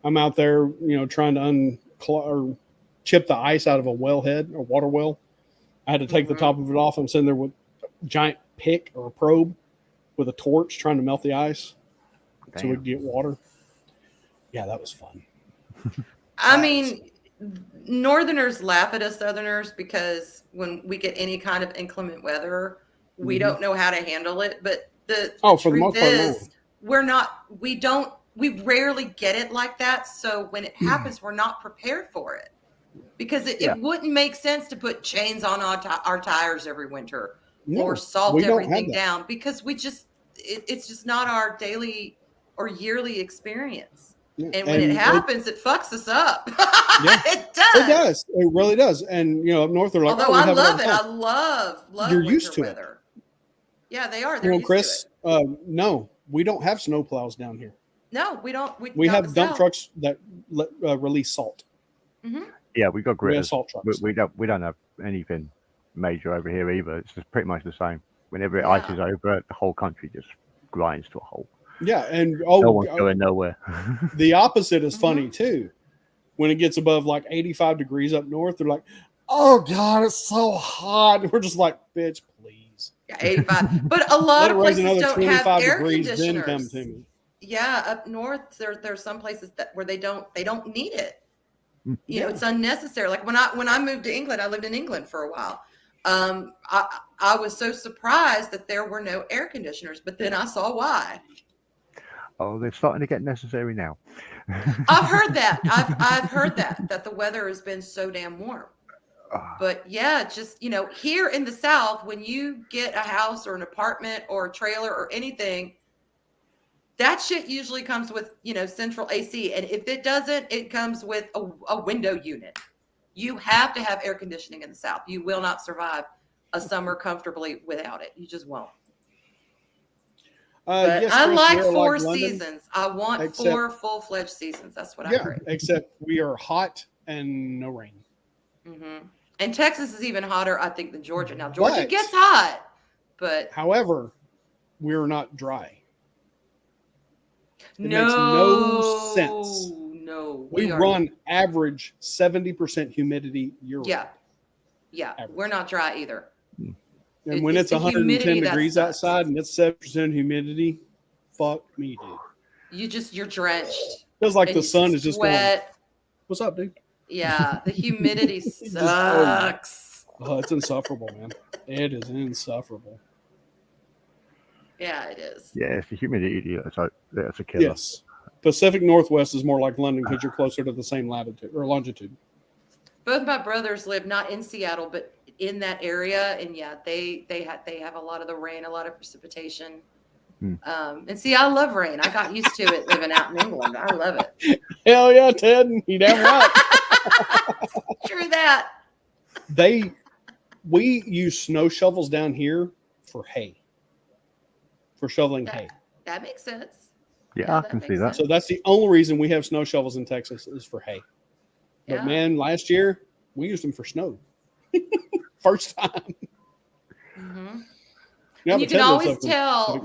I'm out there, trying to or chip the ice out of a wellhead or water well. I had to take the top of it off. I'm sitting there with a giant pick or a probe with a torch trying to melt the ice so we could get water. Yeah, that was fun. I mean, Northerners laugh at us Southerners because when we get any kind of inclement weather, we don't know how to handle it. But the truth is, we rarely get it like that. So when it happens, we're not prepared for it because it wouldn't make sense to put chains on our tires every winter or salt everything down because it's just not our daily or yearly experience. Yeah. And when it happens, it fucks us up. Yeah. It does. It does. It really does. And up north, they're like, although I love it. I love You're winter used to weather. Yeah, they are. They're used Chris, to it. No, we don't have snow plows down here. No, we don't. We have dump trucks that release salt. Yeah, we got gritters. We have salt trucks. We don't have anything major over here either. It's just pretty much the same. Whenever it ices over, the whole country just grinds to a halt. Yeah, and no one's going nowhere. The opposite is funny too. When it gets above like 85 degrees up north, they're like, "Oh God, it's so hot." And we're just like, "Bitch, please." Yeah, 85. But a lot of places don't have air degrees, conditioners. then come to me. Yeah, up north, there's some places where they don't need it. It's unnecessary. Like when I moved to England, I lived in England for a while. I was so surprised that there were no air conditioners, but then I saw why. Oh, they're starting to get necessary now. I've heard that. I've heard that the weather has been so damn warm. But yeah, just here in the South, when you get a house or an apartment or a trailer or anything, that shit usually comes with central AC, and if it doesn't, it comes with a window unit. You have to have air conditioning in the South. You will not survive a summer comfortably without it. You just won't. But yes, I Chris, like we're 4 like London, seasons. I want 4 full-fledged seasons. That's what I crave. Except we are hot and no rain. And Texas is even hotter, I think, than Georgia. Now, Georgia gets hot, but... However, we're not dry. It makes no sense. No. We run average 70% humidity year-round. Yeah. We're not dry either. And when it's 110 degrees outside and it's 7% humidity, fuck me, dude. You're drenched. Feels like the sun is just going, what's up, dude? Yeah, the humidity sucks. It's insufferable, man. It is insufferable. Yeah, it is. Yeah, it's the humidity. That's a killer. Yes. Pacific Northwest is more like London because you're closer to the same latitude or longitude. Both my brothers live not in Seattle, but in that area, and they have a lot of the rain, a lot of precipitation. And see, I love rain. I got used to it living out in England. I love it. Hell yeah, Ted. You damn right. True that. We use snow shovels down here for hay. For shoveling hay. That makes sense. Yeah, I can see that. So that's the only reason we have snow shovels in Texas is for hay. But man, last year we used them for snow. First time. And you can always tell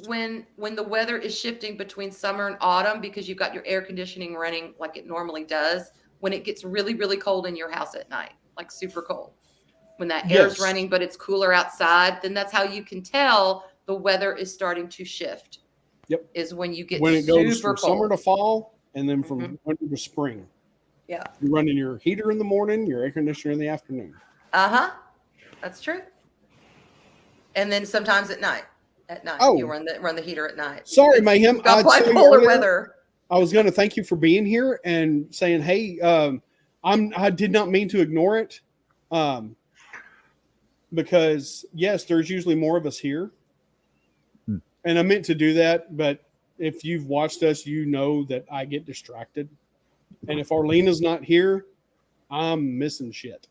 when the weather is shifting between summer and autumn because you've got your air conditioning running like it normally does when it gets really, really cold in your house at night, like super cold. when that air's Yes. running, but it's cooler outside, then that's how you can tell the weather is starting to shift. Yep. Is when you get when it goes super from summer cold. to fall, and then from Mhm. winter to spring. Yeah. You're running your heater in the morning, your air conditioner in the afternoon. Uh-huh. That's true. And then sometimes at night. At night. Oh. You run the heater at night. Sorry, It's Mayhem. got I'd say bipolar earlier- weather. I was going to thank you for being here and saying, "Hey, I did not mean to ignore it, because yes, there's usually more of us here, and I meant to do that. But if you've watched us, you know that I get distracted, and if Arlena's not here, I'm missing shit.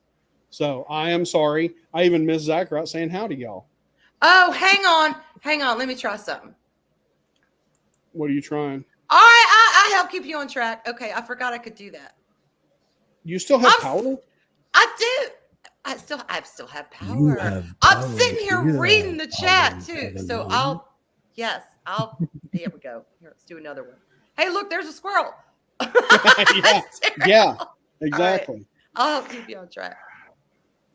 So I am sorry. I even missed Zach out saying howdy, y'all. Oh, hang on. Let me try something. What are you trying? All right, I help keep you on track. Okay, I forgot I could do that. You still have I'm- power? I do. I still have You power. have I'm power. sitting here You reading the have chat power, too. Evelyn. So here we go. Here, let's do another one. Hey, look, there's a squirrel. Yeah, exactly. I'll help keep you on track.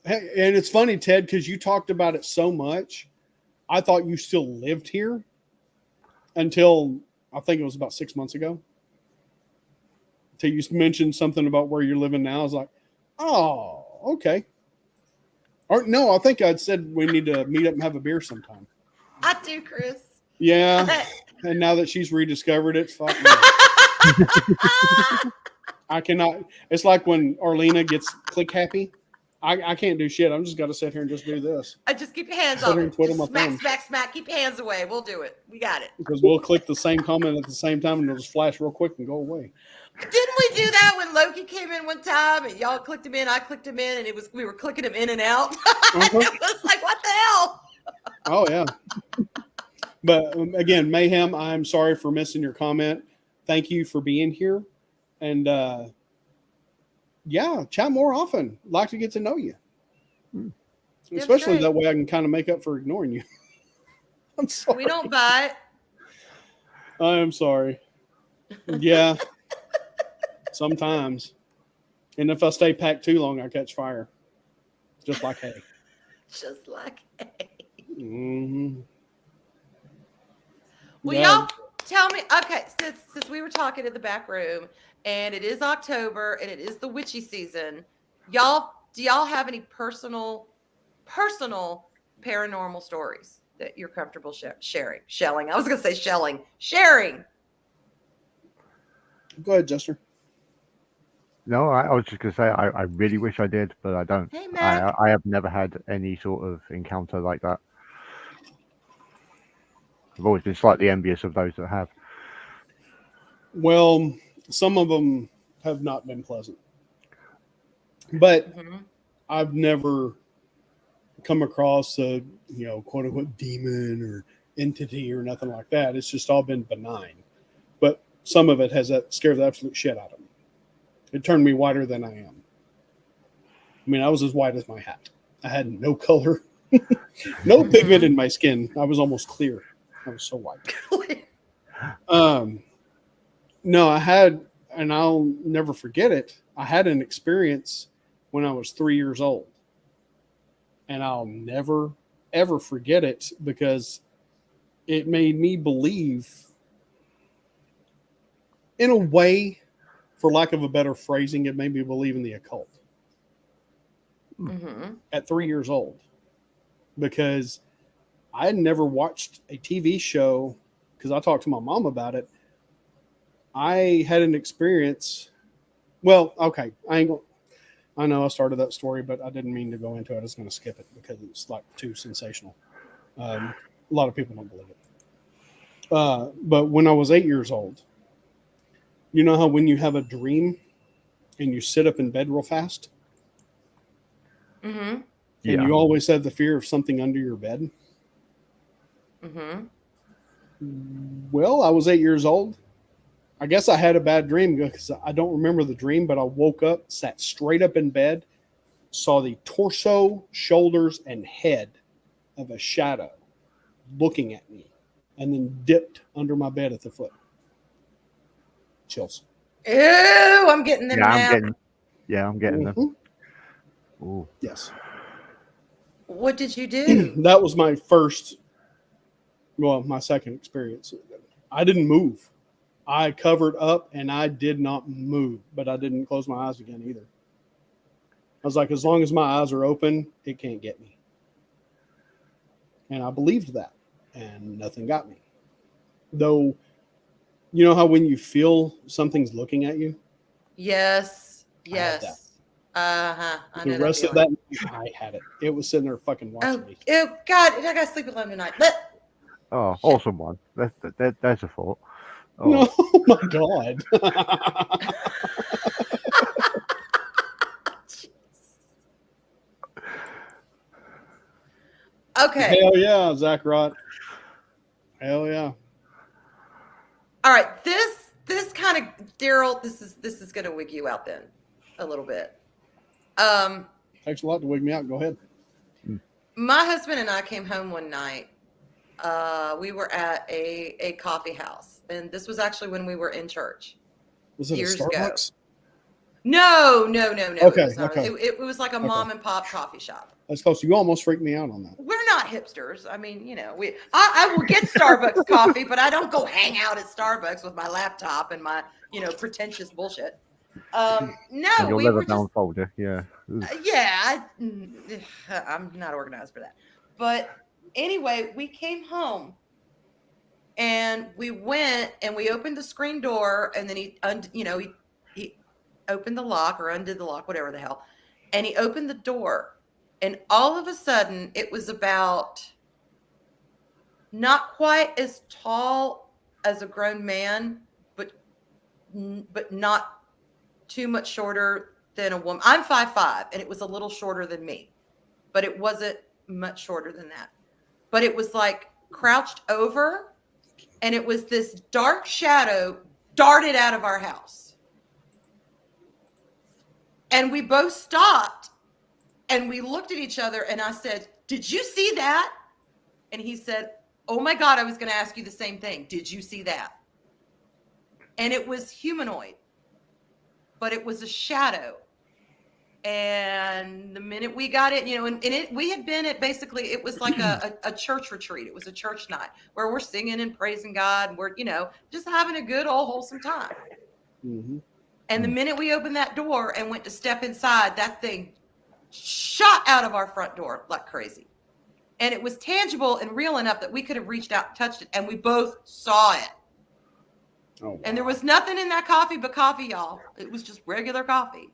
Hey, and it's funny, Ted, because you talked about it so much. I thought you still lived here until I think it was about 6 months ago. Until you mentioned something about where you're living now. I was like, oh, okay. Or no, I think I'd said we need to meet up and have a beer sometime. I do, Chris. Yeah. And now that she's rediscovered it, fuck me. I cannot. It's like when Arlena gets click happy. I can't do shit. I'm just got to sit here and just do this I just keep your hands Sit on here it. and twiddle Just my smack, thumbs. smack, smack. Keep your hands away. We'll do it. We got it. because we'll click the same comment at the same time and it'll just flash real quick and go away. Didn't we do that when Loki came in one time and y'all clicked him in, I clicked him in, and we were clicking him in and out? Uh-huh. It was like, what the hell? Oh, yeah. But again, Mayhem, I'm sorry for missing your comment. Thank you for being here. And yeah, chat more often. Like to get to know you. Especially right. that way I can kind of make up for ignoring you. I'm sorry. We don't bite. I am sorry. Yeah. Sometimes. And if I stay packed too long, I catch fire. Just like hay. Just like, Mm-hmm. well, Yeah. y'all tell me. Okay, since we were talking in the back room, and it is October, and it is the witchy season, do y'all have any personal paranormal stories that you're comfortable sharing? Shelling. I was gonna say shelling. Sharing. Go ahead, Jester. No, I was just going to say I really wish I did, but I don't. Hey, Mac. I have never had any sort of encounter like that. I've always been slightly envious of those that have. Well, some of them have not been pleasant. But Mhm. I've never come across a, quote unquote demon or entity or nothing like that. It's just all been benign. But some of it has scared the absolute shit out of me. It turned me whiter than I am. I mean, I was as white as my hat. I had no color, no pigment in my skin. I was almost clear. I was so white. No, I had, and I'll never forget it. I had an experience when I was 3 years old. And I'll never, ever forget it because it made me believe, in a way, for lack of a better phrasing, it made me believe in the occult Mhm. at 3 years old. Because I had never watched a TV show, because I talked to my mom about it. I had an experience. Well, okay, I know I started that story, but I didn't mean to go into it. I was going to skip it because it's like too sensational. A lot of people don't believe it. But when I was 8 years old, you know how when you have a dream and you sit up in bed real fast, Mhm. and Yeah. you always have the fear of something under your bed? Mhm. Well, I was 8 years old. I guess I had a bad dream because I don't remember the dream, but I woke up, sat straight up in bed, saw the torso, shoulders, and head of a shadow looking at me, and then dipped under my bed at the foot. Chills. Ew, I'm getting them Yeah, now. I'm getting them. Mhm. Ooh. Yes. What did you do? That was my first, well, my second experience. I didn't move. I covered up and I did not move, but I didn't close my eyes again either. I was like, as long as my eyes are open, it can't get me. And I believed that, and nothing got me. Though, you know how when you feel something's looking at you? Yes. I had that. Yes. Uh-huh. I know The that rest of feeling. that, I had it. It was sitting there fucking watching Oh, me. oh God, I gotta sleep alone tonight. But Oh, shit. awesome one. There's a thought. Oh, No, oh my God. Okay. Hell yeah, Zach Rott. Hell yeah. All right. This kind of Daryl, this is gonna wig you out then a little bit. Takes a lot to wig me out. Go ahead. My husband and I came home one night. We were at a coffee house, and this was actually when we were in church. Was it Years a ago. Starbucks? No. Okay, It was, not, okay. it was like a mom and pop coffee shop. That's close. You almost freaked me out on that. We're not hipsters. I mean, you know, I will get Starbucks coffee, but I don't go hang out at Starbucks with my laptop and my, you know, pretentious bullshit. No, and your we leather were just, bound folder. Yeah. yeah, I'm not organized for that. But anyway, we came home and we went and we opened the screen door, and then he opened the lock or undid the lock, whatever the hell. And he opened the door, and all of a sudden it was about not quite as tall as a grown man, but not too much shorter than a woman. I'm 5'5", and it was a little shorter than me, but it wasn't much shorter than that. But it was like crouched over, and it was this dark shadow darted out of our house. And we both stopped, and we looked at each other, and I said, "Did you see that?" And he said, "Oh my God, I was going to ask you the same thing. Did you see that?" And it was humanoid, but it was a shadow. And the minute we got it, you know, we had been at basically, it was like a church retreat. It was a church night where we're singing and praising God, and we're, you know, just having a good old wholesome time. Mm-hmm. And the minute we opened that door and went to step inside, that thing shot out of our front door like crazy. And it was tangible and real enough that we could have reached out and touched it, and we both saw it. Oh, wow. And there was nothing in that coffee but coffee, y'all. It was just regular coffee.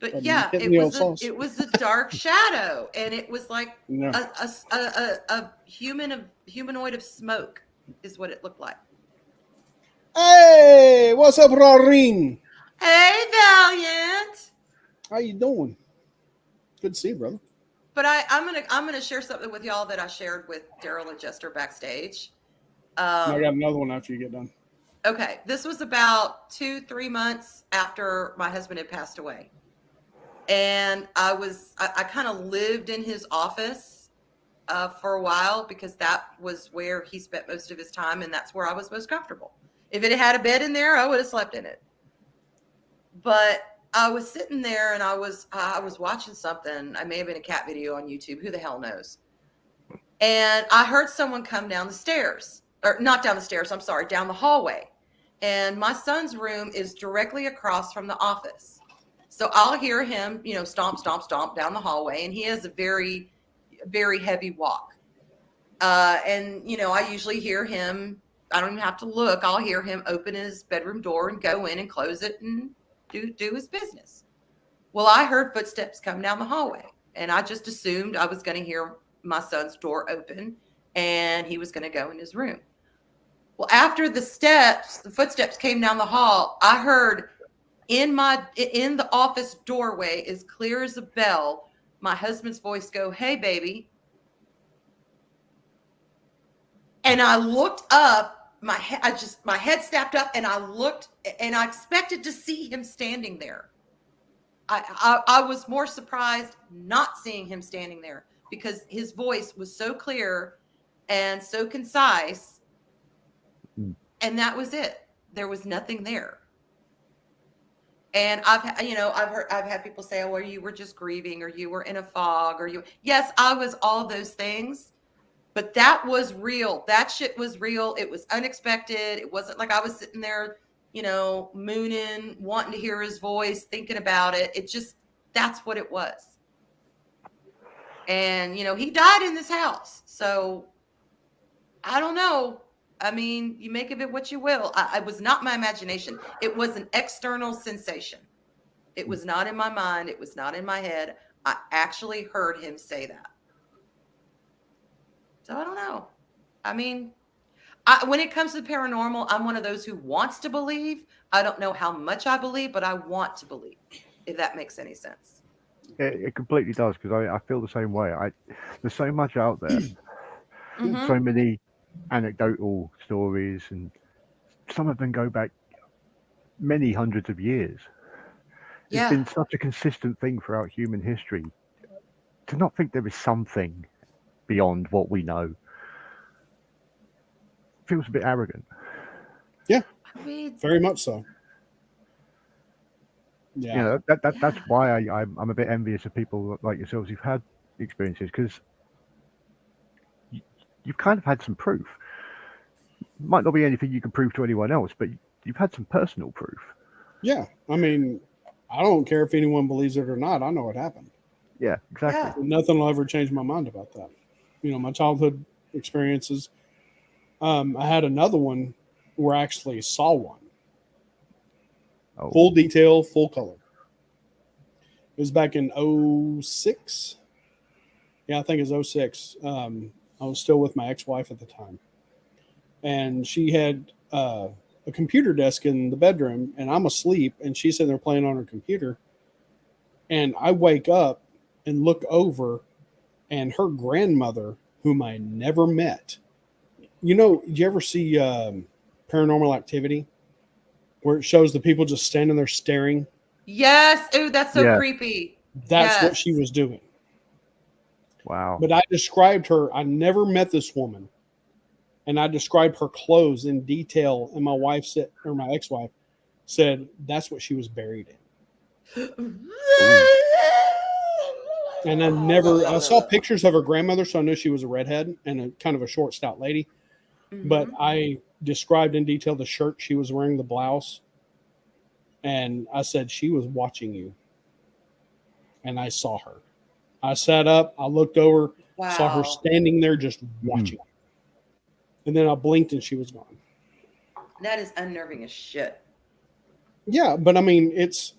But yeah, it was a dark shadow, and it was like a humanoid of smoke is what it looked like. Hey, what's up, Roaring? Hey, Valiant. How you doing? Good to see you, brother. But I'm gonna share something with y'all that I shared with Daryl and Jester backstage. I got another one after you get done. Okay, this was about 2-3 months after my husband had passed away. And I kind of lived in his office for a while because that was where he spent most of his time, and that's where I was most comfortable. If it had a bed in there, I would have slept in it. But I was sitting there and I was watching something. I may have been a cat video on YouTube. Who the hell knows? And I heard someone come down the stairs, or not down the stairs. I'm sorry, down the hallway. And my son's room is directly across from the office. So I'll hear him, you know, stomp, stomp, stomp down the hallway. And he has a very, very heavy walk. And, you know, I usually hear him, I don't even have to look. I'll hear him open his bedroom door and go in and close it and do his business. Well, I heard footsteps come down the hallway, and I just assumed I was going to hear my son's door open and he was going to go in his room. Well, after the footsteps came down the hall, I heard in the office doorway, as clear as a bell, my husband's voice go, "Hey, baby." And I looked up, my head snapped up, and I looked, and I expected to see him standing there. I was more surprised not seeing him standing there because his voice was so clear and so concise, and that was it. There was nothing there. And I've had people say, oh, well, you were just grieving, or you were in a fog, yes, I was all those things, but that was real. That shit was real. It was unexpected. It wasn't like I was sitting there, mooning, wanting to hear his voice, thinking about it. It just, that's what it was. And, he died in this house. So I don't know. I mean, you make of it what you will. I was not my imagination. It was an external sensation. It was not in my mind. It was not in my head. I actually heard him say that. So I don't know. I mean, when it comes to the paranormal, I'm one of those who wants to believe. I don't know how much I believe, but I want to believe, if that makes any sense. It completely does, because I feel the same way. There's so much out there, Mhm. so many anecdotal stories, and some of them go back many hundreds of years. It's Yeah. been such a consistent thing throughout human history. To not think there is something beyond what we know feels a bit arrogant. Yeah, I mean, very much so. Yeah. You know, that's why I'm a bit envious of people like yourselves who've had experiences, because you've kind of had some proof. Might not be anything you can prove to anyone else, but you've had some personal proof. Yeah. I mean, I don't care if anyone believes it or not. I know it happened. Yeah, exactly. Nothing will ever change my mind about that. My childhood experiences. I had another one where I actually saw one. Oh. Full detail, full color. It was back in 06. Yeah, I think it was 06. I was still with my ex-wife at the time. And she had a computer desk in the bedroom, and I'm asleep, and she's sitting there playing on her computer. And I wake up and look over, and her grandmother, whom I never met. Did you ever see Paranormal Activity, where it shows the people just standing there staring? Yes. Ooh, that's so Yeah. creepy. That's what Yes. she was doing. Wow. But I described her. I never met this woman, and I described her clothes in detail. And my wife said, or my ex-wife said, that's what she was buried in. And I saw pictures of her grandmother, so I knew she was a redhead and a kind of a short, stout lady. But I described in detail the shirt she was wearing, the blouse. And I said, she was watching you. And I saw her. I sat up, I looked over, saw her standing there just watching. And then I blinked and she was gone. That is unnerving as shit. Yeah, but I mean, it's,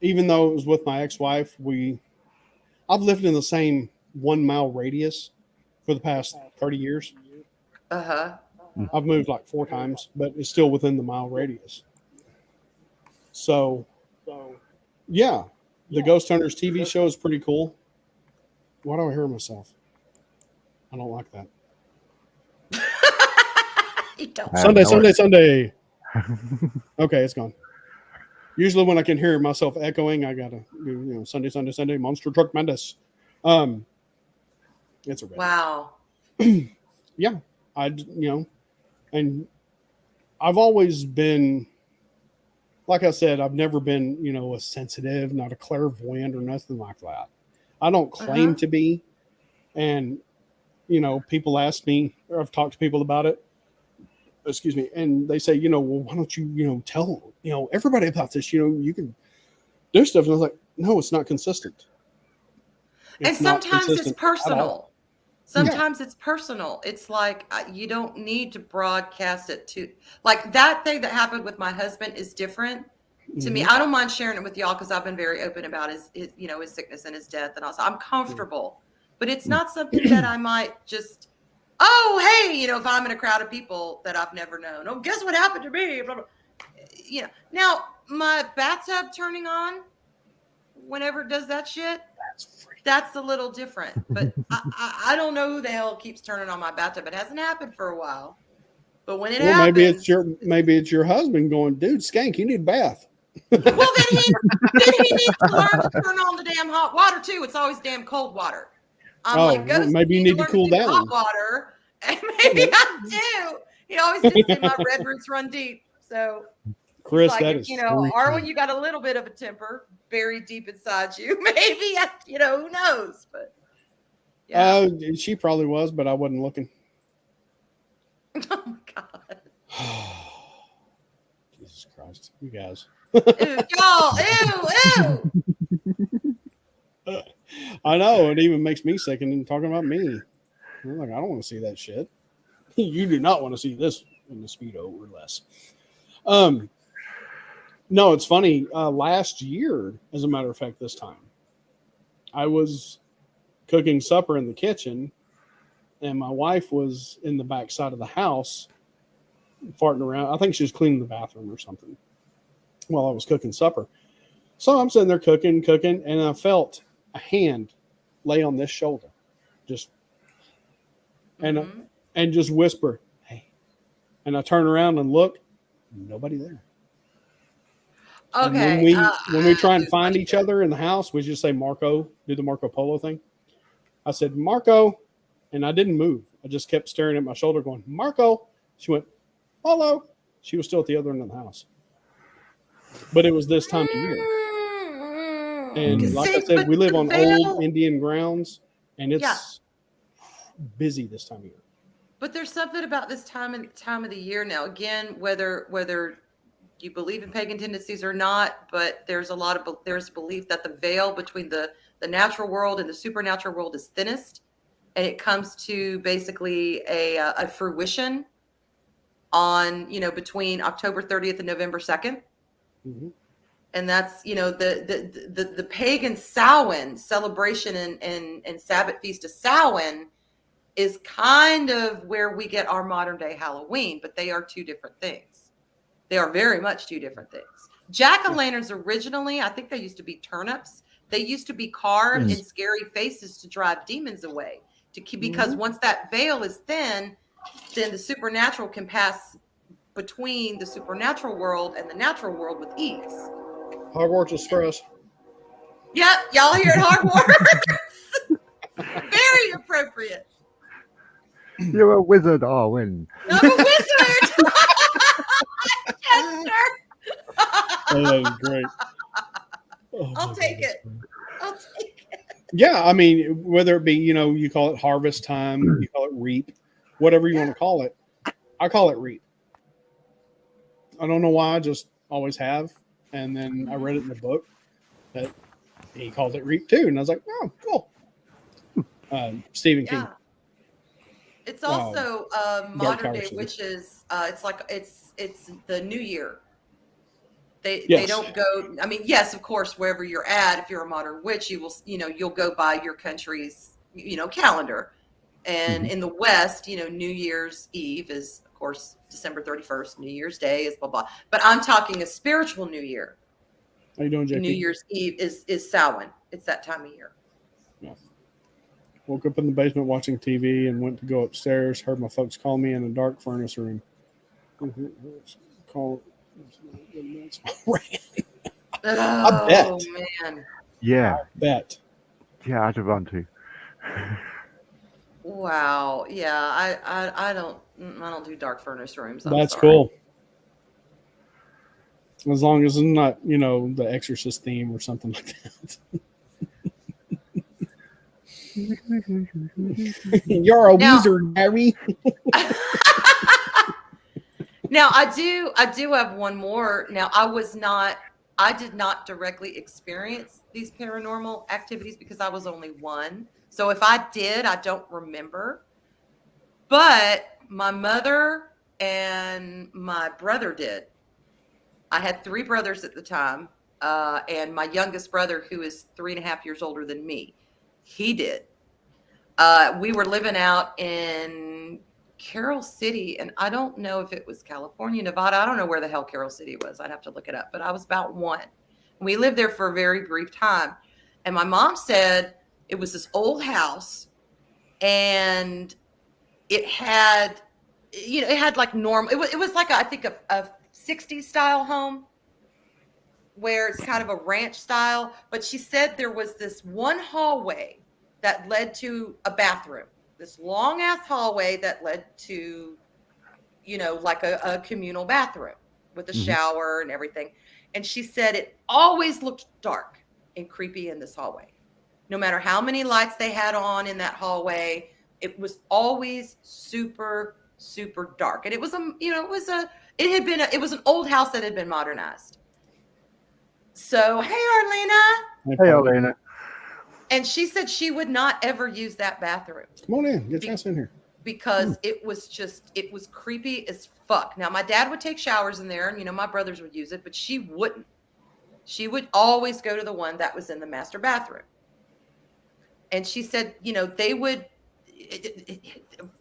even though it was with my ex-wife, I've lived in the same 1 mile radius for the past 30 years. Uh-huh. I've moved like 4 times, but it's still within the mile radius. So yeah, the Ghost Hunters TV show is pretty cool. Why do I hear myself? I don't like that. You don't. Sunday. Okay, it's gone. Usually when I can hear myself echoing, I gotta do, Sunday, Monster Truck Madness. It's a red. Wow. Yeah, and I've always been, like I said, I've never been, a sensitive, not a clairvoyant or nothing like that. I don't claim to be. And, people ask me, or I've talked to people about it, and they say, well, why don't you, tell, everybody about this, you can do stuff. And I was like, no, it's not consistent. And sometimes it's personal. Sometimes it's personal. It's like you don't need to broadcast it to, like that thing that happened with my husband is different to me. I don't mind sharing it with y'all because I've been very open about his sickness and his death, and also I'm comfortable. But it's not something that I might just, oh hey, if I'm in a crowd of people that I've never known. Oh, guess what happened to me? Blah, blah. Now my bathtub turning on whenever it does that shit. That's a little different, but I don't know who the hell keeps turning on my bathtub. It hasn't happened for a while, but when it happens, maybe it's your husband going, dude, Skank, you need a bath. Well, then he needs to learn to turn on the damn hot water too. It's always damn cold water. Maybe you need to cool down. Hot water, and maybe I do. He always did say my red roots run deep. So Chris, like, that if, is or when freaky. you got a little bit of a temper buried deep inside you, maybe, who knows? But yeah. She probably was, but I wasn't looking. Oh my God. Jesus Christ, you guys. Ew, y'all. Ew. I know it even makes me sick and talking about me. I'm like, I don't want to see that shit. You do not want to see this in the Speedo or less. No, it's funny. Last year, as a matter of fact, this time, I was cooking supper in the kitchen, and my wife was in the back side of the house farting around. I think she was cleaning the bathroom or something while I was cooking supper. So I'm sitting there cooking, and I felt a hand lay on this shoulder, just Mhm. and just whisper, "Hey." And I turn around and look, nobody there. And Okay. when we try I and do find like each it. other in the house, we just say Marco, do the Marco Polo thing. I said Marco, and I didn't move. I just kept staring at my shoulder, going Marco. She went Polo. She was still at the other end of the house, but it was this time of year. And like I See, said, but we live the on old veil, Indian grounds, and yeah. it's busy this time of year. But there's something about this time of the year now. Again, whether you believe in pagan tendencies or not, but there's there's belief that the veil between the natural world and the supernatural world is thinnest, and it comes to basically a fruition on between October 30th and November 2nd. Mm-hmm. And that's the pagan Samhain celebration and Sabbath feast of Samhain is kind of where we get our modern day Halloween, but they are two different things. They are very much two different things. Jack-o'-lanterns originally, I think they used to be turnips. They used to be carved Yes. in scary faces to drive demons away. Because Mhm. once that veil is thin, then the supernatural can pass between the supernatural world and the natural world with ease. Hogwarts Express. Yep, y'all here at Hogwarts. Very appropriate. You're a wizard, Arwen. I'm a wizard. Yes, sir. Oh, great. Oh, I'll my take goodness. it. I'll take it. Yeah, I mean, whether it be, you call it harvest time, you call it reap, whatever you want to call it. I call it reap. I don't know why, I just always have. And then I read it in the book that he called it reap too. And I was like, oh, cool. Stephen King. Yeah. It's also modern Tower day City. witches. It's like it's the new year. They Yes. don't go. I mean, yes, of course, wherever you're at, if you're a modern witch, you will you'll go by your country's calendar. And in the West, New Year's Eve is of course December 31st. New Year's Day is blah blah. But I'm talking a spiritual New Year. How you doing, JP? New Year's Eve is Samhain. It's that time of year. Yeah. Woke up in the basement watching TV and went to go upstairs. Heard my folks call me in a dark furnace room. Call. Oh bet. man! Yeah, Bet. yeah, I had to run too. Wow. Yeah, I don't do dark furnace rooms. I'm That's sorry. cool. As long as it's not, the Exorcist theme or something like that. You're a wizard, Harry. Now I do have one more. Now I did not directly experience these paranormal activities because I was only one. So if I did, I don't remember. But my mother and my brother did. I had 3 brothers at the time, and my youngest brother, who is 3.5 years older than me, he did. We were living out in Carroll City, and I don't know if it was California, Nevada. I don't know where the hell Carroll City was. I'd have to look it up. But I was about 1. We lived there for a very brief time. And my mom said it was this old house, and it had, it had like normal. It was like I think a 60s style home where it's kind of a ranch style. But she said there was this one hallway that led to a bathroom, this long ass hallway that led to, like a communal bathroom. with a Mhm. shower and everything. And she said it always looked dark and creepy in this hallway. No matter how many lights they had on in that hallway, it was always super, super dark. And it was it was an old house that had been modernized. So, hey, Arlena. Hey, Elena. And she said she would not ever use that bathroom. Come on in. Get your ass in here. Because it was creepy as fuck. Now, my dad would take showers in there, and, my brothers would use it, but she wouldn't. She would always go to the one that was in the master bathroom. And she said, they would,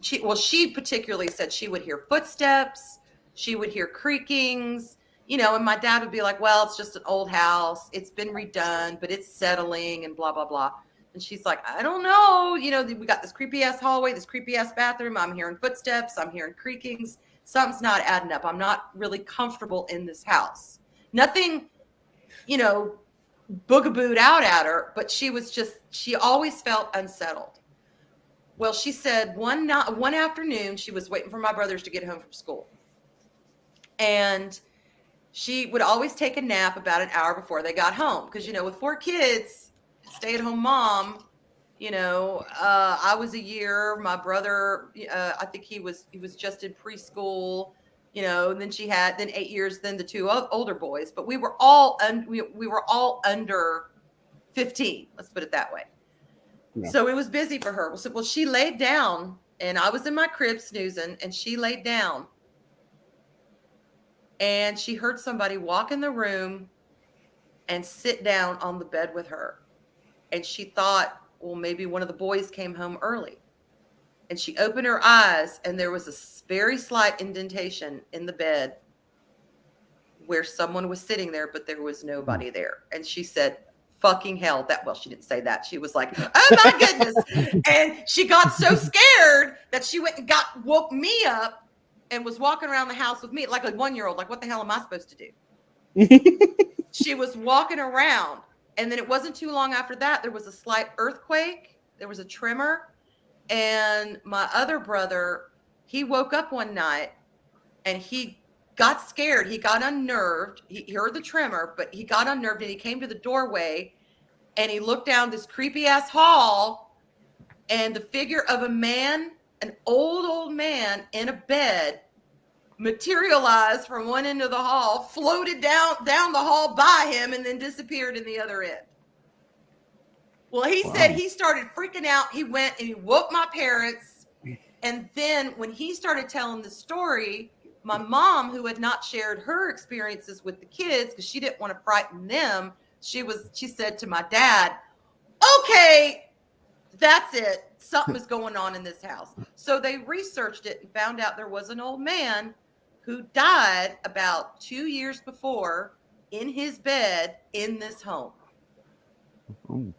she particularly said she would hear footsteps. She would hear creakings, and my dad would be like, well, it's just an old house. It's been redone, but it's settling and blah, blah, blah. And she's like, I don't know. We got this creepy ass hallway, this creepy ass bathroom. I'm hearing footsteps. I'm hearing creakings. Something's not adding up. I'm not really comfortable in this house. Nothing, boogabooed out at her, but she always felt unsettled. Well, she said one afternoon, she was waiting for my brothers to get home from school. And she would always take a nap about an hour before they got home. Because, with 4 kids, stay-at-home mom, I was a year. My brother, I think he was just in preschool, and then she had 8 years, then the 2 older boys. But we were all we were all under 15. Let's put it that way. Yeah. So it was busy for her. So, she laid down, and I was in my crib snoozing, and she laid down. And she heard somebody walk in the room and sit down on the bed with her. And she thought, well, maybe one of the boys came home early. And she opened her eyes, and there was a very slight indentation in the bed where someone was sitting there, but there was nobody there. And she said, fucking hell. She didn't say that. She was like, oh my goodness. And she got so scared that she went and woke me up and was walking around the house with me like a 1-year-old. Like, what the hell am I supposed to do? She was walking around. And then it wasn't too long after that, there was a slight earthquake. There was a tremor. And my other brother, he woke up one night and he got scared. He got unnerved. He heard the tremor, but he got unnerved, and he came to the doorway and he looked down this creepy ass hall, and the figure of a man, an old man in a bed, materialized from one end of the hall, floated down the hall by him, and then disappeared in the other end. Well, he said he started freaking out. He went and he woke my parents. And then when he started telling the story, my mom, who had not shared her experiences with the kids because she didn't want to frighten them, she said to my dad, okay, that's it. Something is going on in this house. So they researched it and found out there was an old man who died about 2 years before in his bed in this home. Ooh.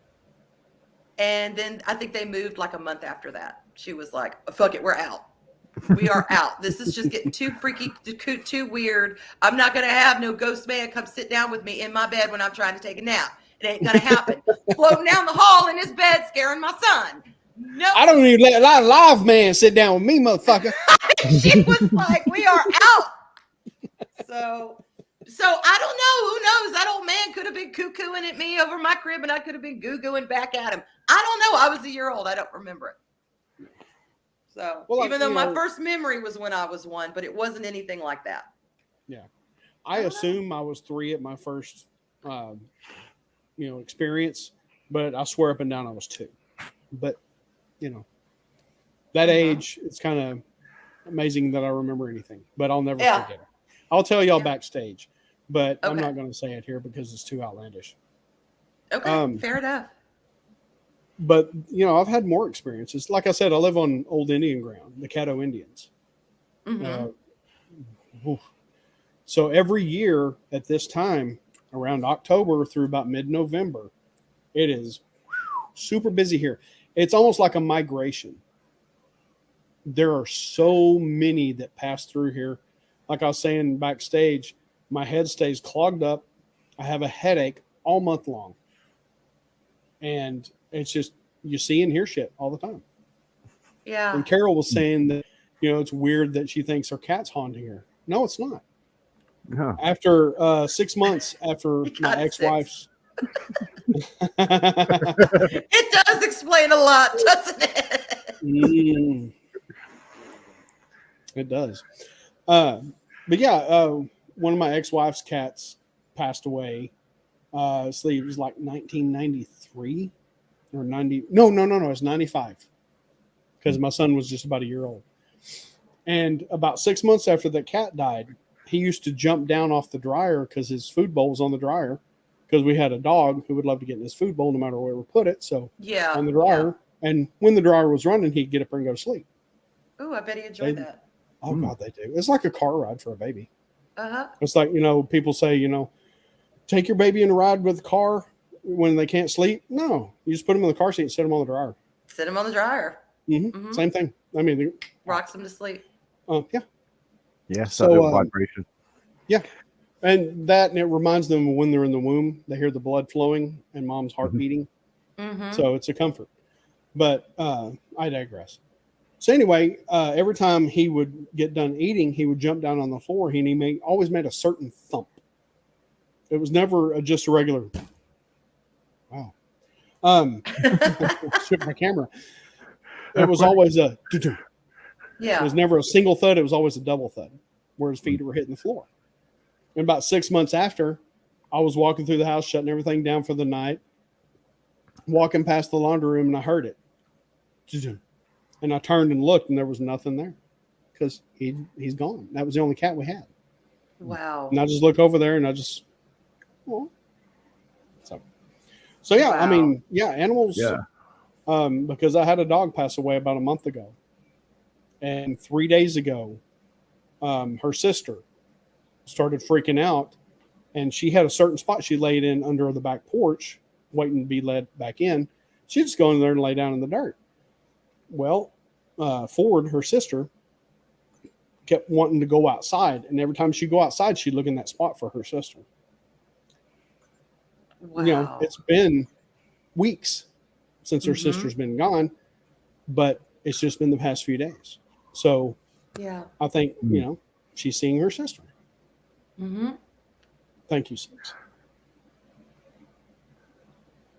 And then I think they moved like a month after that. She was like, fuck it, we're out. We are out. This is just getting too freaky, too weird. I'm not going to have no ghost man come sit down with me in my bed when I'm trying to take a nap. It ain't going to happen. Floating down the hall in his bed, scaring my son. No. I don't even let a live man sit down with me, motherfucker. She was like, we are out. So I don't know. Who knows? That old man could have been cuckooing at me over my crib, and I could have been goo-gooing back at him. I don't know. I was a year old. I don't remember it. So even though my first memory was when I was 1, but it wasn't anything like that. Yeah. I assume I was 3 at my first, experience, but I swear up and down I was 2. But, that age, it's kind of amazing that I remember anything, but I'll never forget it. I'll tell y'all backstage, but I'm not going to say it here because it's too outlandish. Okay, fair enough. But, I've had more experiences. Like I said, I live on old Indian ground, the Caddo Indians. Mm-hmm. So every year at this time, around October through about mid-November, it is super busy here. It's almost like a migration. There are so many that pass through here. Like I was saying backstage, my head stays clogged up. I have a headache all month long. And it's just, you see and hear shit all the time. Yeah. And Carol was saying that, it's weird that she thinks her cat's haunting her. No, it's not. Huh. After 6 months after He my got ex-wife's. It does explain a lot, doesn't it? Mm. It does. But yeah, one of my ex-wife's cats passed away. So it was like 1993 or 90. No. It was 95 because my son was just about a year old. And about 6 months after that cat died, he used to jump down off the dryer because his food bowl was on the dryer because we had a dog who would love to get in his food bowl no matter where we put it. So Yeah. on the dryer. And when the dryer was running, he'd get up and go to sleep. Ooh, I bet he enjoyed They- that. Oh, God, they do. It's like a car ride for a baby. Uh-huh. It's like, people say, take your baby in a ride with the car when they can't sleep. No, you just put them in the car seat and set them on the dryer. Sit him on the dryer. Mhm. Same thing. I mean, Rocks him to sleep. yeah. Yeah, So, so little vibration. And it reminds them of when they're in the womb, they hear the blood flowing and mom's heart beating. Mm-hmm. So it's a comfort. But I digress. So anyway, every time he would get done eating, he would jump down on the floor and he always made a certain thump. It was never just a regular. Wow. Shook my camera. It was always a. It Yeah. was never a single thud. It was always a double thud, where his feet were hitting the floor. And about 6 months after, I was walking through the house, shutting everything down for the night, walking past the laundry room, and I heard it. And I turned and looked, and there was nothing there because he's gone. That was the only cat we had. Wow. And I just look over there, and I just, so yeah. I Wow. mean, yeah, animals. Yeah. Because I had a dog pass away about a month ago, and 3 days ago, her sister started freaking out, and she had a certain spot she laid in under the back porch, waiting to be led back in. She'd just go in there and lay down in the dirt. Well, Ford, her sister, kept wanting to go outside, and every time she'd go outside, she'd look in that spot for her sister. Wow. It's been weeks since her Mhm. sister's been gone, but it's just been the past few days. So Yeah. I think, she's seeing her sister. Mm-hmm. Thank you, Sis.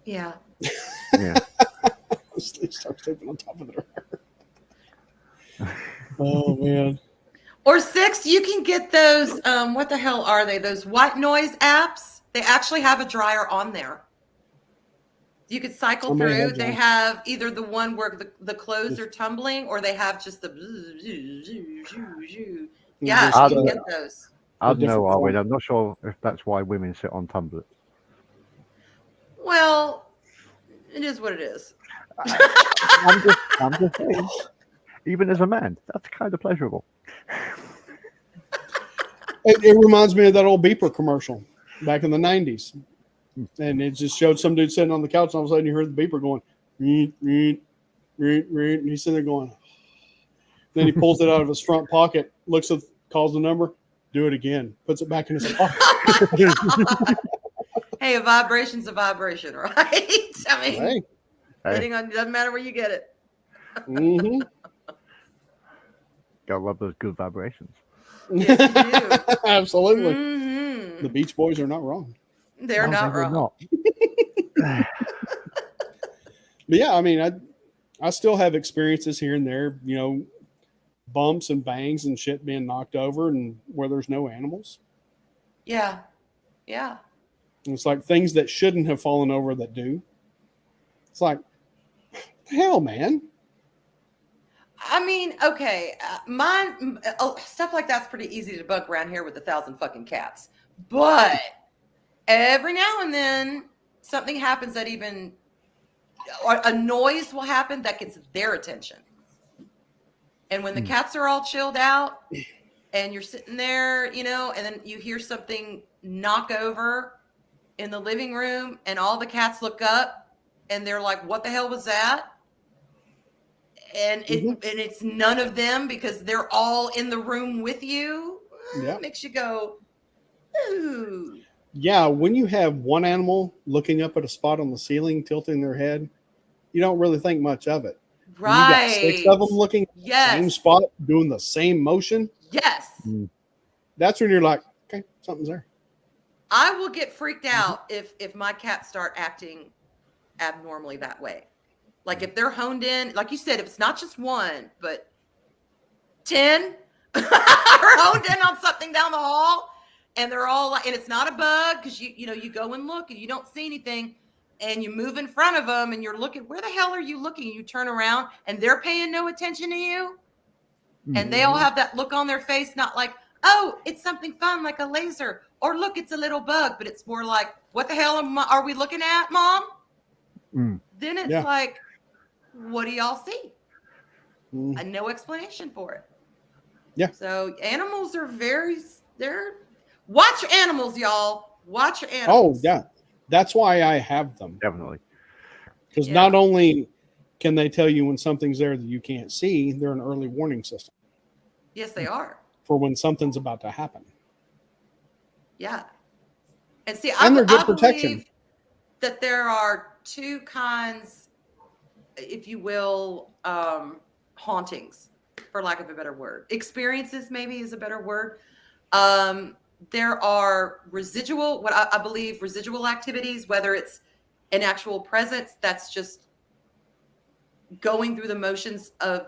Yeah. Yeah. Start sleeping on top of the dryer. Oh, man. Or 6, you can get those, what the hell are they? Those white noise apps. They actually have a dryer on there. You could cycle I may through. have They one. have either the one where the clothes are tumbling, or they have just the. Yeah, Just, you can get those. I don't different know, Arwen. form. I'm not sure if that's why women sit on tumblers. Well, it is what it is. I'm just saying. Even as a man, that's kind of pleasurable. It reminds me of that old beeper commercial back in the 90s. And it just showed some dude sitting on the couch, and all of a sudden you heard the beeper going, reet, reet, reet, reet, and he's sitting there going. Then he pulls it out of his front pocket, calls the number, do it again, puts it back in his pocket. Hey, a vibration's a vibration, right? I mean, Hey. depending on, doesn't matter where you get it. Mm-hmm. Gotta love those good vibrations. Yes, you do. Absolutely. Mhm. The Beach Boys are not wrong. They're No, not they're wrong. not. But yeah, I mean, I still have experiences here and there, bumps and bangs and shit being knocked over and where there's no animals. Yeah. Yeah. And it's like things that shouldn't have fallen over that do. It's like, what the hell, man? I mean, okay, stuff like that's pretty easy to debunk around here with 1,000 fucking cats. But every now and then something happens that or a noise will happen that gets their attention. And when the cats are all chilled out and you're sitting there, and then you hear something knock over in the living room and all the cats look up and they're like, what the hell was that? And it's none of them because they're all in the room with you. Yeah. Makes you go, ooh. Yeah, when you have one animal looking up at a spot on the ceiling, tilting their head, you don't really think much of it. When you got 6 of them looking at the same spot, doing the same motion. Yes. That's when you're like, okay, something's there. I will get freaked out if my cats start acting abnormally that way. Like if they're honed in, like you said, if it's not just one, but 10 are honed in on something down the hall, and they're all like, and it's not a bug because you go and look and you don't see anything, and you move in front of them and you're looking, where the hell are you looking? You turn around and they're paying no attention to you, and they all have that look on their face, not like, oh, it's something fun like a laser, or look, it's a little bug, but it's more like, what the hell are we looking at, Mom? Then it's like, what do y'all see? And no explanation for it. Yeah. So animals are watch your animals, y'all. Watch your animals. Oh, yeah. That's why I have them. Definitely. Because not only can they tell you when something's there that you can't see, they're an early warning system. Yes, they are. For when something's about to happen. Yeah. And see, And they're good I protection. believe that there are two kinds, if you will, hauntings, for lack of a better word. Experiences maybe is a better word. There are residual, what I believe residual activities, whether it's an actual presence that's just going through the motions of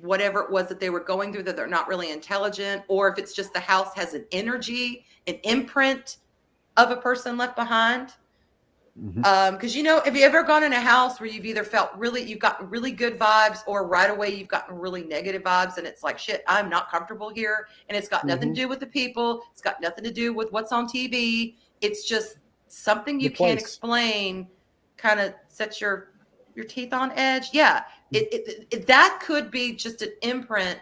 whatever it was that they were going through, that they're not really intelligent, or if it's just the house has an energy, an imprint of a person left behind. Because have you ever gone in a house where you've either you've gotten really good vibes, or right away you've gotten really negative vibes, and it's like, shit, I'm not comfortable here, and it's got nothing to do with the people, it's got nothing to do with what's on TV, it's just something you can't explain, kind of sets your teeth on edge. Yeah, that could be just an imprint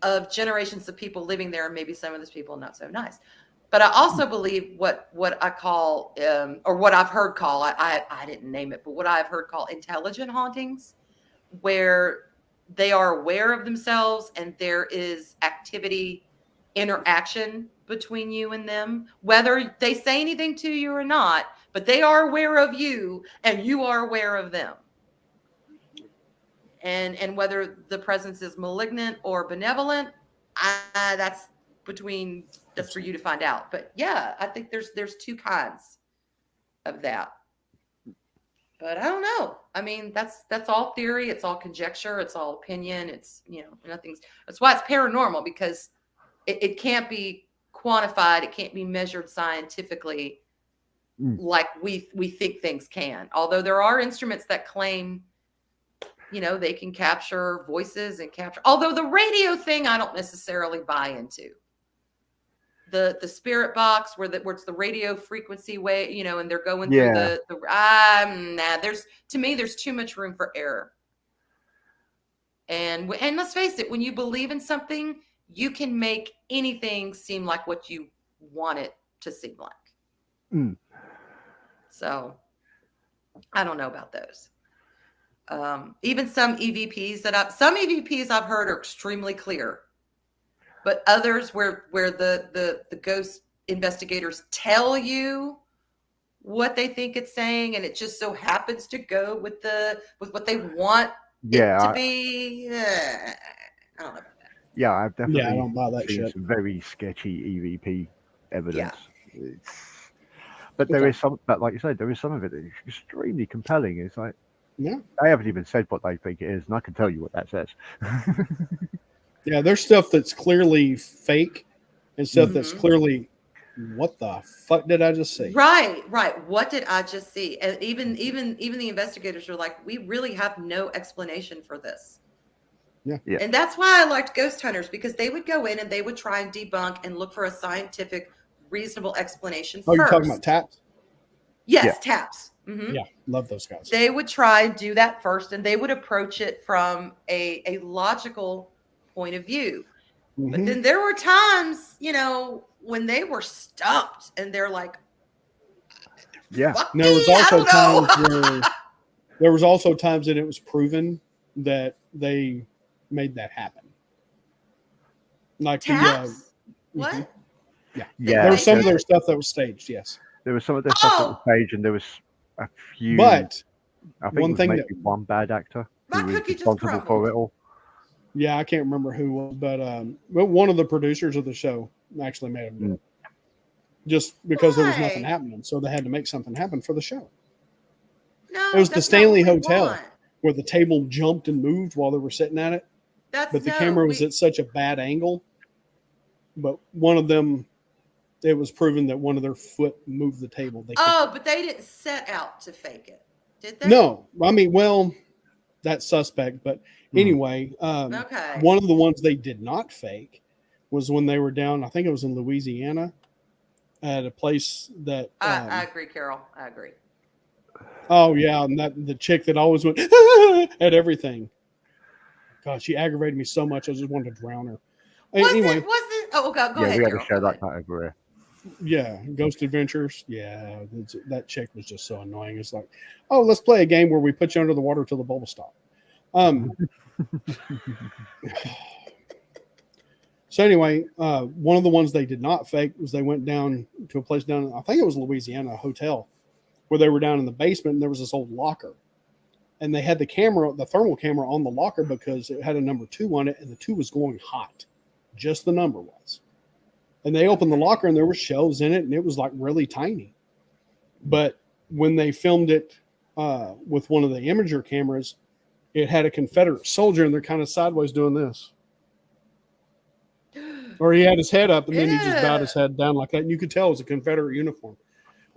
of generations of people living there, and maybe some of those people not so nice. But I also believe what I call, or what I've heard call, I didn't name it, but what I've heard call intelligent hauntings, where they are aware of themselves and there is activity, interaction between you and them, whether they say anything to you or not, but they are aware of you and you are aware of them. And whether the presence is malignant or benevolent, that's for you to find out. But yeah, I think there's two kinds of that. But I don't know. I mean, that's all theory. It's all conjecture. It's all opinion. It's, that's why it's paranormal, because it can't be quantified. It can't be measured scientifically like we think things can. Although there are instruments that claim, they can capture voices and although the radio thing, I don't necessarily buy into. The spirit box where it's the radio frequency way, and they're going through there's too much room for error. And let's face it, when you believe in something, you can make anything seem like what you want it to seem like. So I don't know about those. Even some EVPs I've heard are extremely clear. But others where the ghost investigators tell you what they think it's saying, and it just so happens to go with what they want it to be. I don't know about that. Yeah, I've definitely I don't buy that seen shit. some very sketchy EVP evidence. But there is some, but like you said, there is some of it that is extremely compelling. It's like, they haven't even said what they think it is, and I can tell you what that says. Yeah, there's stuff that's clearly fake and stuff that's clearly, what the fuck did I just see? Right. What did I just see? And even the investigators are like, we really have no explanation for this. Yeah. And that's why I liked Ghost Hunters, because they would go in and they would try and debunk and look for a scientific, reasonable explanation first. You're talking about TAPS? Yes, TAPS. Yeah, love those guys. They would try and do that first, and they would approach it from a logical point of view. But then there were times, when they were stumped and they're like, there was also times that it was proven that they made that happen. Like TAPS? What? Yeah. There was some of their stuff that was staged. Yes, there was some of their stuff that was staged, and there was a few. But I think one thing maybe one bad actor who was responsible for it all. Yeah, I can't remember who was, but one of the producers of the show actually made him do it. just because there was nothing Why? happening. So they had to make something happen for the show. No, It was the that's not Stanley what we Hotel want. where the table jumped and moved while they were sitting at it, That's but the no, camera was we, at such a bad angle. But one of them, it was proven that one of their foot moved the table. They oh, but they didn't set out to fake it, did they? no, I mean, well, that's suspect. But anyway, Okay. one of the ones they did not fake was when they were down. I think it was in Louisiana at a place that. I agree, Carol. I agree. Oh yeah, and that the chick that always went at everything. God, she aggravated me so much. I just wanted to drown her. Anyway, Oh, go Yeah, ahead, we had Carol. to share Go that ahead. category. yeah, Ghost Adventures. Yeah, that chick was just so annoying. It's like, oh, let's play a game where we put you under the water till the bubble stop. So anyway, one of the ones they did not fake was they went down to a place down, I think it was Louisiana, a hotel, where they were down in the basement and there was this old locker. And they had the thermal camera on the locker because it had a number 2 on it and the 2 was going hot. Just the number was. And they opened the locker and there were shelves in it and it was like really tiny. But when they filmed it with one of the Imager cameras, it had a Confederate soldier and they're kind of sideways doing this. Or he had his head up and then he just bowed his head down like that. And you could tell it was a Confederate uniform.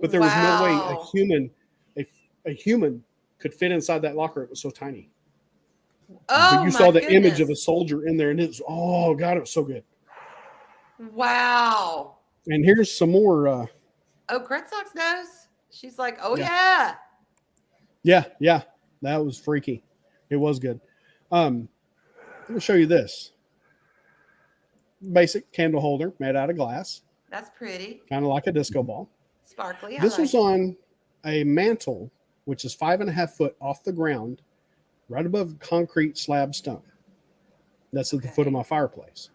But there was no way a human could fit inside that locker. It was so tiny. Oh, but you saw the image of a soldier in there and it was, oh God, it was so good. Wow. And here's some more. Oh, Red Sox knows. She's like, oh Yeah. Yeah. That was freaky. It was good. Let me show you this. Basic candle holder made out of glass. That's pretty. Kind of like a disco ball. Sparkly. This was on a mantle, which is 5.5 foot off the ground, right above concrete slab stone. That's at the foot of my fireplace.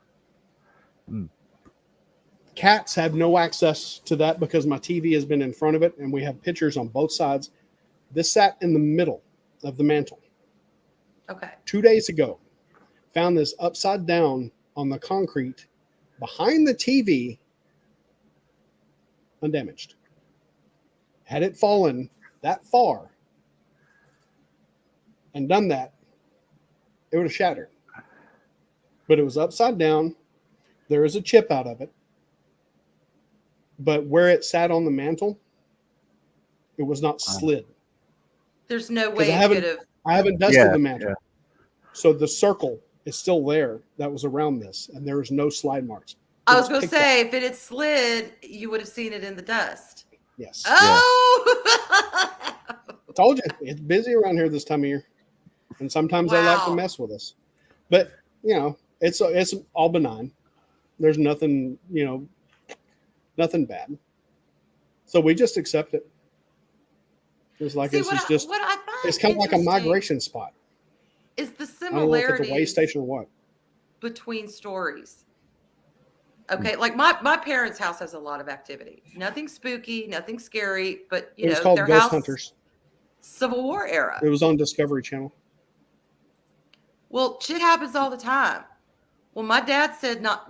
Cats have no access to that because my TV has been in front of it and we have pictures on both sides. This sat in the middle of the mantle. Okay. 2 days ago, found this upside down on the concrete behind the TV, undamaged. Had it fallen that far and done that, it would have shattered. But it was upside down. There is a chip out of it. But where it sat on the mantle, it was not slid. There's no way it could have. I haven't dusted the mantle. Yeah. So the circle is still there that was around this, and there is no slide marks. I was going to say, if it had slid, you would have seen it in the dust. Yes. Oh! Yeah. Told you, it's busy around here this time of year. And sometimes they like to mess with us. But, you know, it's all benign. There's nothing, nothing bad. So we just accept it. It's like it's kind of like a migration spot. Is the I don't know if it's a way station or what. Between stories. Okay, like my parents' house has a lot of activity. Nothing spooky, nothing scary, but it was called their Ghost house, Hunters. Civil War era. It was on Discovery Channel. Well, shit happens all the time. Well, my dad said about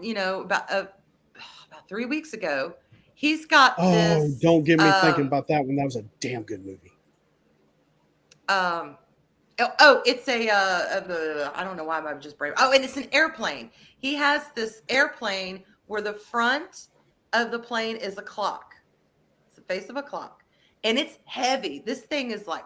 3 weeks ago, he's got this. Oh, don't get me thinking about that one. That was a damn good movie. It's I don't know why I'm just brave. Oh, and it's an airplane. He has this airplane where the front of the plane is a clock. It's the face of a clock. And it's heavy. This thing is like,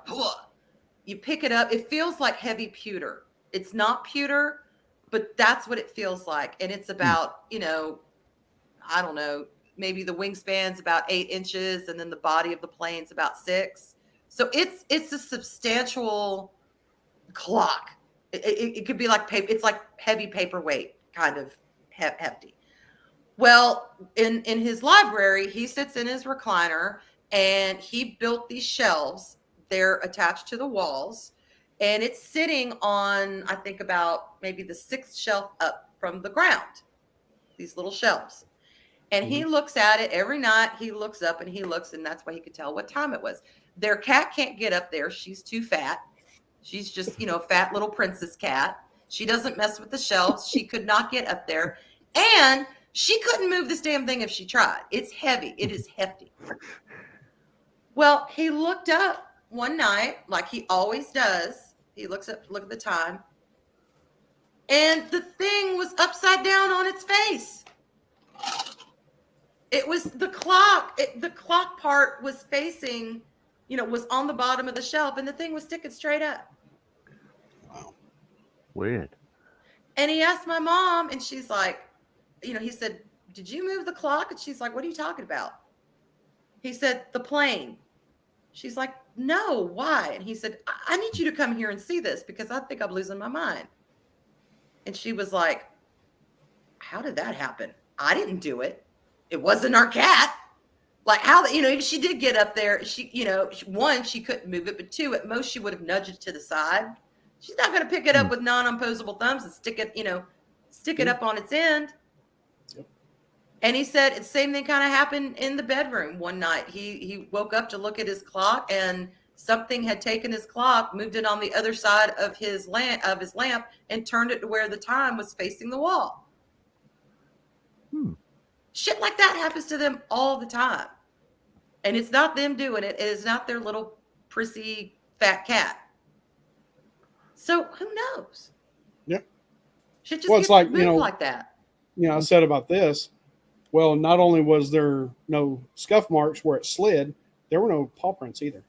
you pick it up. It feels like heavy pewter. It's not pewter, but that's what it feels like. And it's about, I don't know, maybe the wingspan's about 8 inches and then the body of the plane's about 6. So it's a substantial clock. It could be like paper. It's like heavy paperweight, kind of hefty. Well, in his library, he sits in his recliner and he built these shelves. They're attached to the walls and it's sitting on, I think about maybe the 6th shelf up from the ground, these little shelves. And he looks at it every night. He looks up and he looks, and that's why he could tell what time it was. Their cat can't get up there. She's too fat. She's just, fat little princess cat. She doesn't mess with the shelves. She could not get up there. And She couldn't move this damn thing if she tried. It's heavy. It is hefty. Well, he looked up one night, like he always does. He looks up, look at the time. And the thing was upside down on its face. It was the clock. The clock part was facing, was on the bottom of the shelf, and the thing was sticking straight up. Wow. Weird. And he asked my mom, and she's like, he said, "Did you move the clock?" And she's like, "What are you talking about?" He said, "The plane." She's like, "No, why?" And he said, I need you to come here and see this because I think I'm losing my mind. And she was like, "How did that happen? I didn't do it. It wasn't our cat." Like how, she did get up there. She, one, she couldn't move it, but two, at most she would have nudged it to the side. She's not going to pick it up with non-opposable thumbs and stick it up on its end. Yep. And he said the same thing kind of happened in the bedroom one night. He woke up to look at his clock, and something had taken his clock, moved it on the other side of his lamp, and turned it to where the time was facing the wall. Shit like that happens to them all the time. And it's not them doing it. It is not their little prissy fat cat. So who knows? Yeah. Shit just Well, gets it's like, moved like that. I said about this. Well, not only was there no scuff marks where it slid, there were no paw prints either.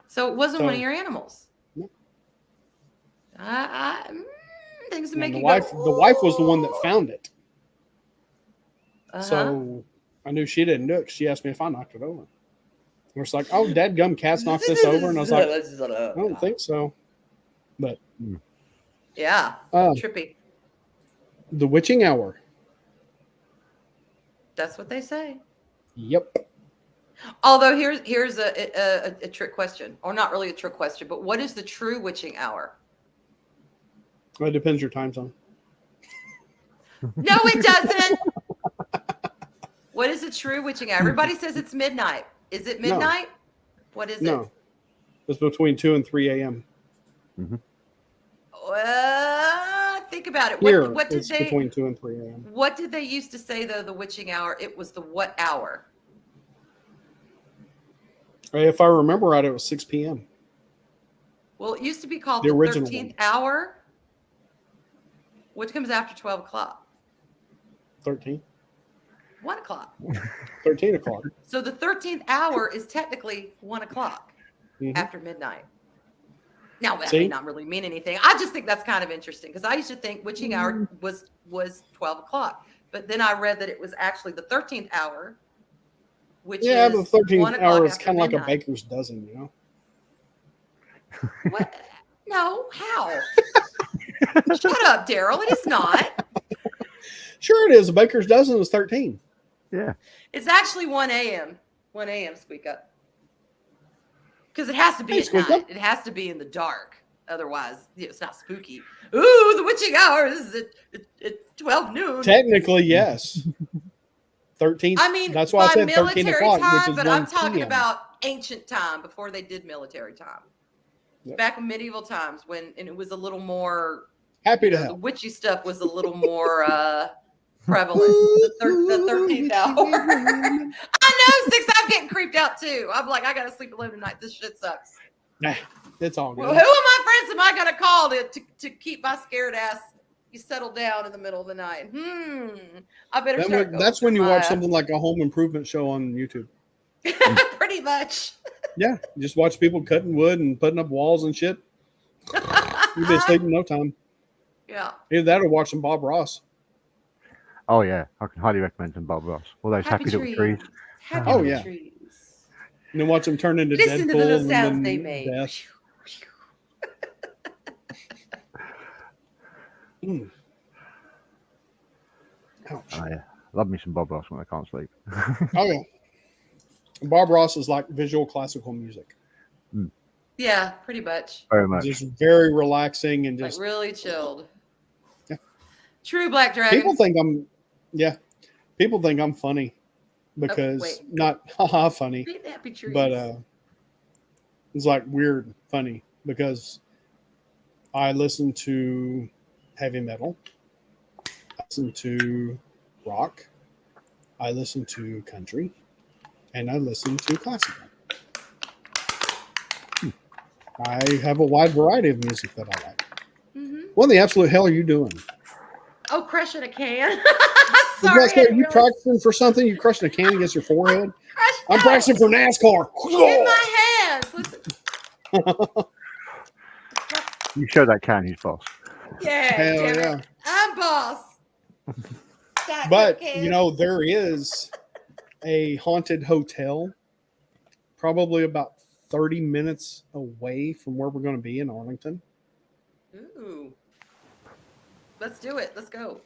So it wasn't one of your animals. No. Things that And make the you wife, go, the wife was the one that found it. Uh-huh. So I knew she didn't do it. She asked me if I knocked it over. And it's like, "Oh, dadgum, cats knocked this over." And I was like, "I don't think so." But yeah, Um, trippy. the witching hour. That's what they say. Yep. Although here's a trick question, or not really a trick question, but what is the true witching hour? Well, it depends your time zone. No, it doesn't. What is the true witching hour? Everybody says it's midnight. Is it midnight? What is it? No. It's between 2 and 3 a.m. Think about it. Here, What did it's they? between 2 and 3 a.m. What did they used to say though? The witching hour. It was the what hour? If I remember right, it was 6 p.m. Well, it used to be called The the original 13th hour, which comes after 12 o'clock. 13. 1 o'clock. 13 o'clock. So the 13th hour is technically 1 o'clock Mhm. after midnight. Now, that See? may not really mean anything. I just think that's kind of interesting because I used to think witching hour was 12 o'clock. But then I read that it was actually the 13th hour, which Yeah, is but the 13th 1 o'clock hour is after kind of like a midnight. baker's dozen, What? No, how? Shut up, Daryl. It is not. Sure it is. A baker's dozen is 13. Yeah. It's actually 1 a.m. 1 a.m. Squeak up. Because it has to be Hey, at Squeak night. Up. It has to be in the dark. Otherwise, it's not spooky. Ooh, the witching hour is at 12 noon. Technically, yes. 13. I mean, that's why I by said 13 military o'clock, which time, is but 1 I'm talking p.m. about ancient time before they did military time. Yep. Back in medieval times and it was a little more, Happy to the help. witchy stuff was a little more prevalent. The 13th hour. I know, 6, I'm getting creeped out too. I'm like, I got to sleep alone tonight. This shit sucks. Nah, it's all good. Well, who of my friends am I going to call to keep my scared ass settled down in the middle of the night? I better start going That's when through you my- watch something like a home improvement show on YouTube. Pretty much. Yeah, you just watch people cutting wood and putting up walls and shit. You'll be asleep in no time. Yeah. Either that or watch some Bob Ross. Oh yeah, I can highly recommend some Bob Ross. All those happy little trees. Happy Oh, little yeah. trees. And then watch them turn into Listen Deadpool to the little and sounds then they make. death. Ouch. Oh yeah, love me some Bob Ross when I can't sleep. Oh yeah. Bob Ross is like visual classical music. Yeah, pretty much. Very much. Just very relaxing and Like just really chilled. Yeah. True Black Dragon. people think I'm funny because wait. not haha funny, Happy trees. but it's like weird funny because I listen to heavy metal. I listen to rock, I listen to country, and I listen to classical. I have a wide variety of music that I like. Mm-hmm. What in the absolute hell are you doing? Oh, crushing a can. Sorry, Sorry, you practicing for something? You crushing a can against your forehead? I'm no. practicing for NASCAR. In my hands. Listen. You show that can, he's boss. Yeah, Hell damn yeah. it. I'm boss. But there is a haunted hotel probably about 30 minutes away from where we're going to be in Arlington. Ooh. Let's do it. Let's go.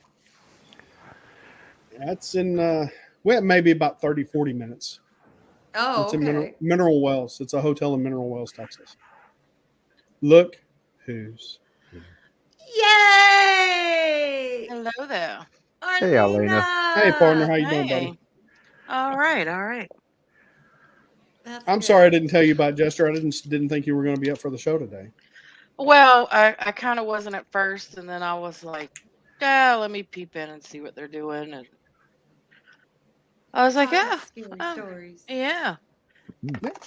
That's in maybe about 30, 40 minutes. Oh, It's okay. in Mineral Wells. It's a hotel in Mineral Wells, Texas. Look who's here. Yay! Hello there. Hey, Elena. Hey, partner. How you doing, Hey. buddy? All right. All right. I'm sorry I didn't tell you about Jester. I didn't think you were going to be up for the show today. Well, I kind of wasn't at first, and then I was like, yeah, let me peep in and see what they're doing. And I was like, yeah, Stories. yeah.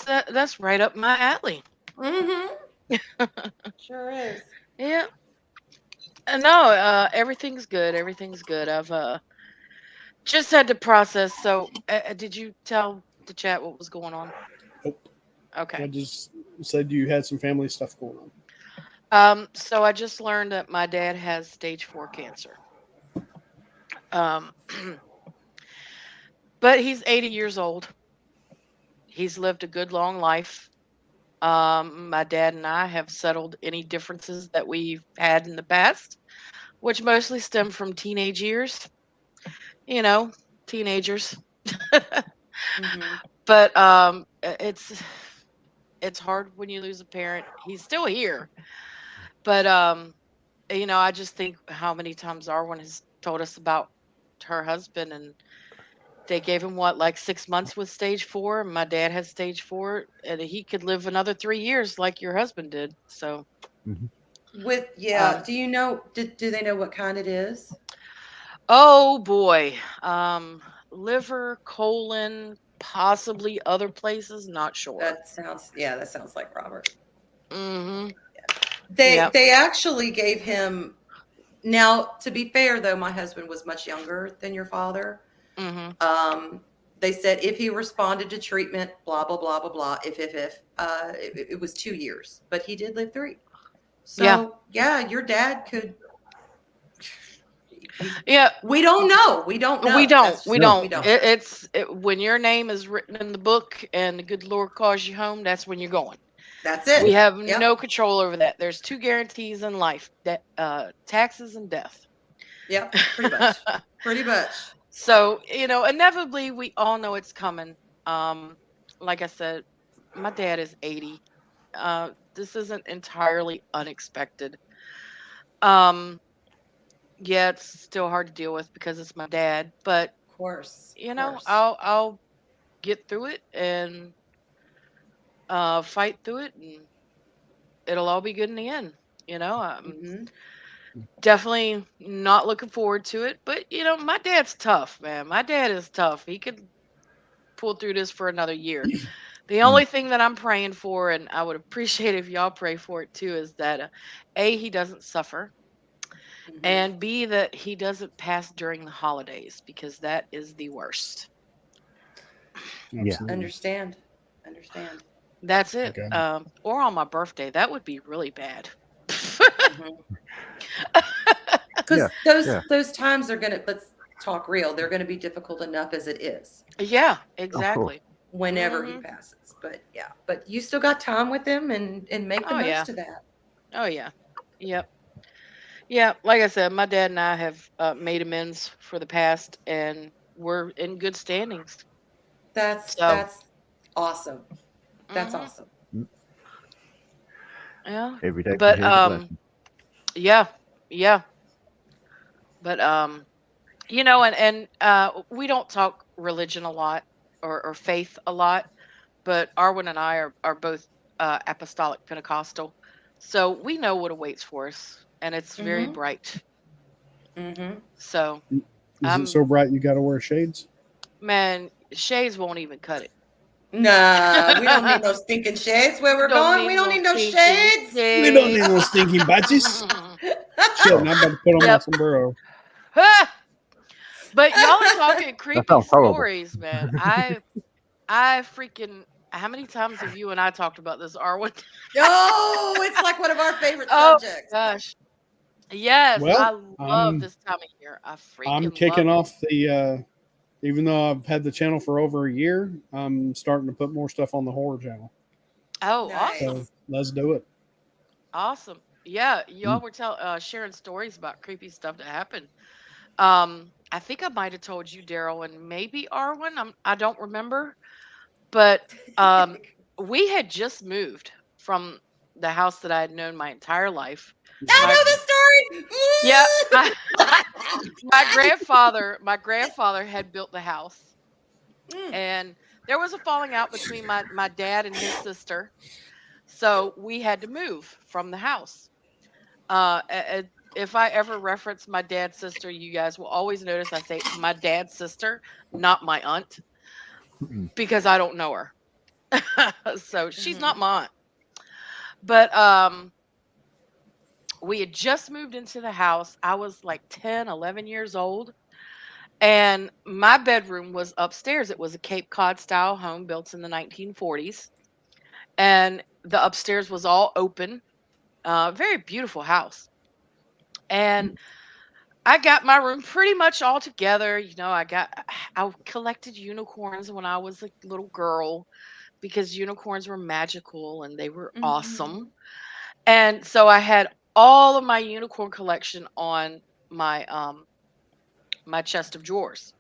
That's right up my alley. Mm-hmm. Sure is. Yeah. No, everything's good. Everything's good. I've just had to process. So, did you tell the chat what was going on? Nope. Okay. I just said you had some family stuff going on. So I just learned that my dad has stage 4 cancer. But he's 80 years old. He's lived a good long life. My dad and I have settled any differences that we've had in the past, which mostly stem from teenage years. You know, teenagers. Mm-hmm. But it's hard when you lose a parent. He's still here. But I just think how many times Arwen has told us about her husband, and they gave him like 6 months with stage 4. My dad has stage 4, and he could live another 3 years like your husband did. So, do you know? Do they know what kind it is? oh boy, liver, colon, possibly other places. Not sure. That sounds like Robert. Mm-hmm. They actually gave him. Now, to be fair, though, my husband was much younger than your father. Mm-hmm. They said if he responded to treatment, blah blah blah blah blah. If it was 2 years, but he did live 3. So yeah, your dad could. Yeah, we don't know. We don't know. We don't. It's when your name is written in the book and the good Lord calls you home, that's when you're going. That's it. We have no control over that. There's 2 guarantees in life: taxes and death. Yeah, pretty much. Pretty much. So, inevitably, we all know it's coming. Like I said, my dad is 80. This isn't entirely unexpected. Yeah, it's still hard to deal with because it's my dad, but of course, I'll get through it and fight through it, and it'll all be good in the end. I'm definitely not looking forward to it, but my dad's tough, man. My dad is tough. He could pull through this for another year. The only thing that I'm praying for, and I would appreciate if y'all pray for it too, is that A, he doesn't suffer, and B, that he doesn't pass during the holidays, because that is the worst. Yeah. Understand. That's it. Okay. Or on my birthday. That would be really bad. Because those times are gonna, let's talk real, they're gonna be difficult enough as it is. Yeah, exactly. Whenever he passes. But you still got time with him and make the most of that. Oh yeah. Yep. Yeah, like I said, my dad and I have made amends for the past, and we're in good standings. That's awesome. That's awesome. Yeah. Every day. But yeah. But and we don't talk religion a lot or faith a lot, but Arwen and I are both apostolic Pentecostal, so we know what awaits for us, and it's very bright. So Is it so bright you got to wear shades? Man, shades won't even cut it. Nah, we don't need no stinking shades where we're going. We don't need no shades. We don't need no stinking badges. Shit, I'm about to put on my sombrero. But y'all are talking creepy sounds horrible. stories, man. I freaking. How many times have you and I talked about this, Arwen? Oh, it's like one of our favorite subjects. Gosh. Yes, Well, I love this time of year. I'm kicking off the. Even though I've had the channel for over a year, I'm starting to put more stuff on the horror channel. Oh, Nice. awesome! So let's do it. Awesome. Yeah, y'all were sharing stories about creepy stuff that happened. I think I might have told you, Daryl, and maybe Arwen. I don't remember, but we had just moved from the house that I had known my entire life. I know this story. Yeah, my grandfather had built the house, and there was a falling out between my dad and his sister, so we had to move from the house. If I ever reference my dad's sister, you guys will always notice I say my dad's sister, not my aunt, because I don't know her. So she's not my aunt. But we had just moved into the house. I was like 10, 11 years old. And my bedroom was upstairs. It was a Cape Cod style home built in the 1940s. And the upstairs was all open. Very beautiful house. And I got my room pretty much all together. You know, I collected unicorns when I was a little girl because unicorns were magical and they were awesome. And so I had all of my unicorn collection on my my chest of drawers.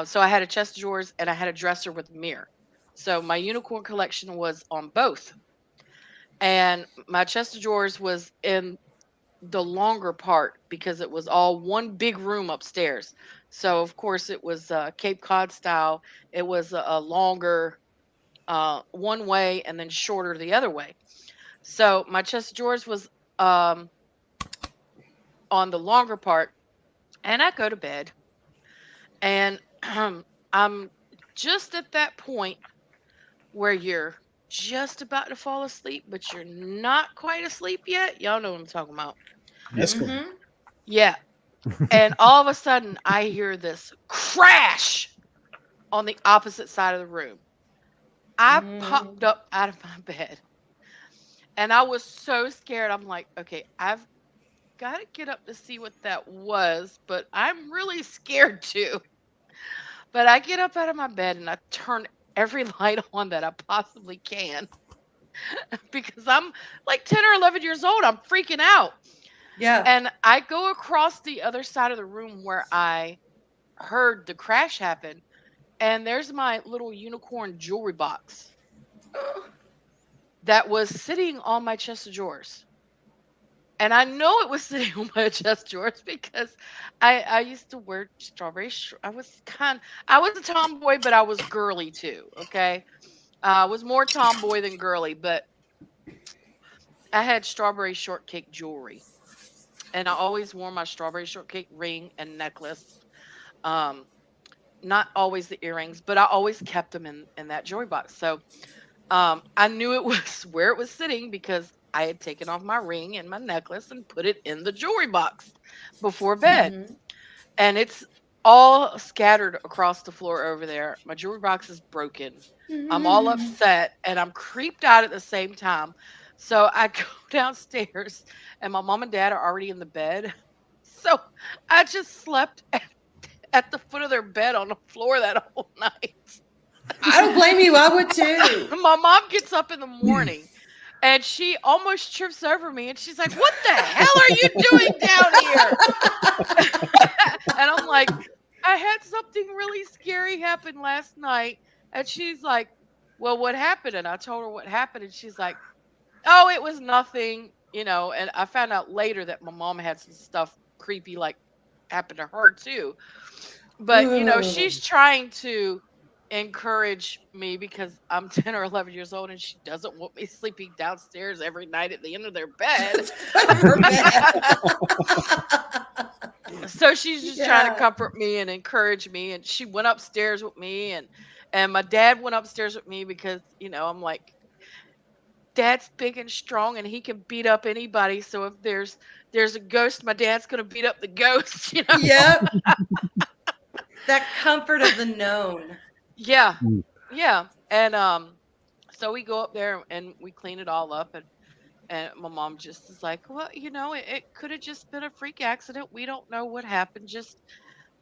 So I had a chest of drawers and I had a dresser with a mirror. So my unicorn collection was on both. And my chest of drawers was in the longer part because it was all one big room upstairs. So of course it was Cape Cod style. It was a longer one way and then shorter the other way. So my chest of drawers was on the longer part, and I go to bed, and I'm just at that point where you're just about to fall asleep, but you're not quite asleep yet. Y'all know what I'm talking about. Yeah. And all of a sudden, I hear this crash on the opposite side of the room. I popped up out of my bed. And I was so scared. I'm like, okay, I've got to get up to see what that was, but I'm really scared too. But I get up out of my bed and I turn every light on that I possibly can because I'm like 10 or 11 years old. I'm freaking out. Yeah. And I go across the other side of the room where I heard the crash happen. And there's my little unicorn jewelry box that was sitting on my chest of drawers. And I know it was sitting on my chest of drawers because I used to wear strawberry. I was a tomboy, but I was girly too. Okay. I was more tomboy than girly, but I had strawberry shortcake jewelry. And I always wore my strawberry shortcake ring and necklace. Not always the earrings, but I always kept them in that jewelry box. So I knew it was where it was sitting because I had taken off my ring and my necklace and put it in the jewelry box before bed. And it's all scattered across the floor over there. My jewelry box is broken. I'm all upset and I'm creeped out at the same time. So I go downstairs and my mom and dad are already in the bed. So I just slept at the foot of their bed on the floor that whole night. I don't blame you. I would too. My mom gets up in the morning and she almost trips over me and she's like, "What the hell are you doing down here?" And I'm like, "I had something really scary happen last night." And she's like, "Well, what happened?" And I told her what happened. And she's like, "Oh, it was nothing, you know." And I found out later that my mom had some stuff creepy like happened to her too. But, you know, she's trying to encourage me because I'm 10 or 11 years old and she doesn't want me sleeping downstairs every night at the end of their bed. So she's just trying to comfort me and encourage me, and she went upstairs with me, and my dad went upstairs with me because I'm like, Dad's big and strong and he can beat up anybody, so if there's a ghost, my dad's gonna beat up the ghost. Yep. That comfort of the known. Yeah. And so we go up there and we clean it all up, and my mom just is like, well, it could have just been a freak accident. We don't know what happened. Just,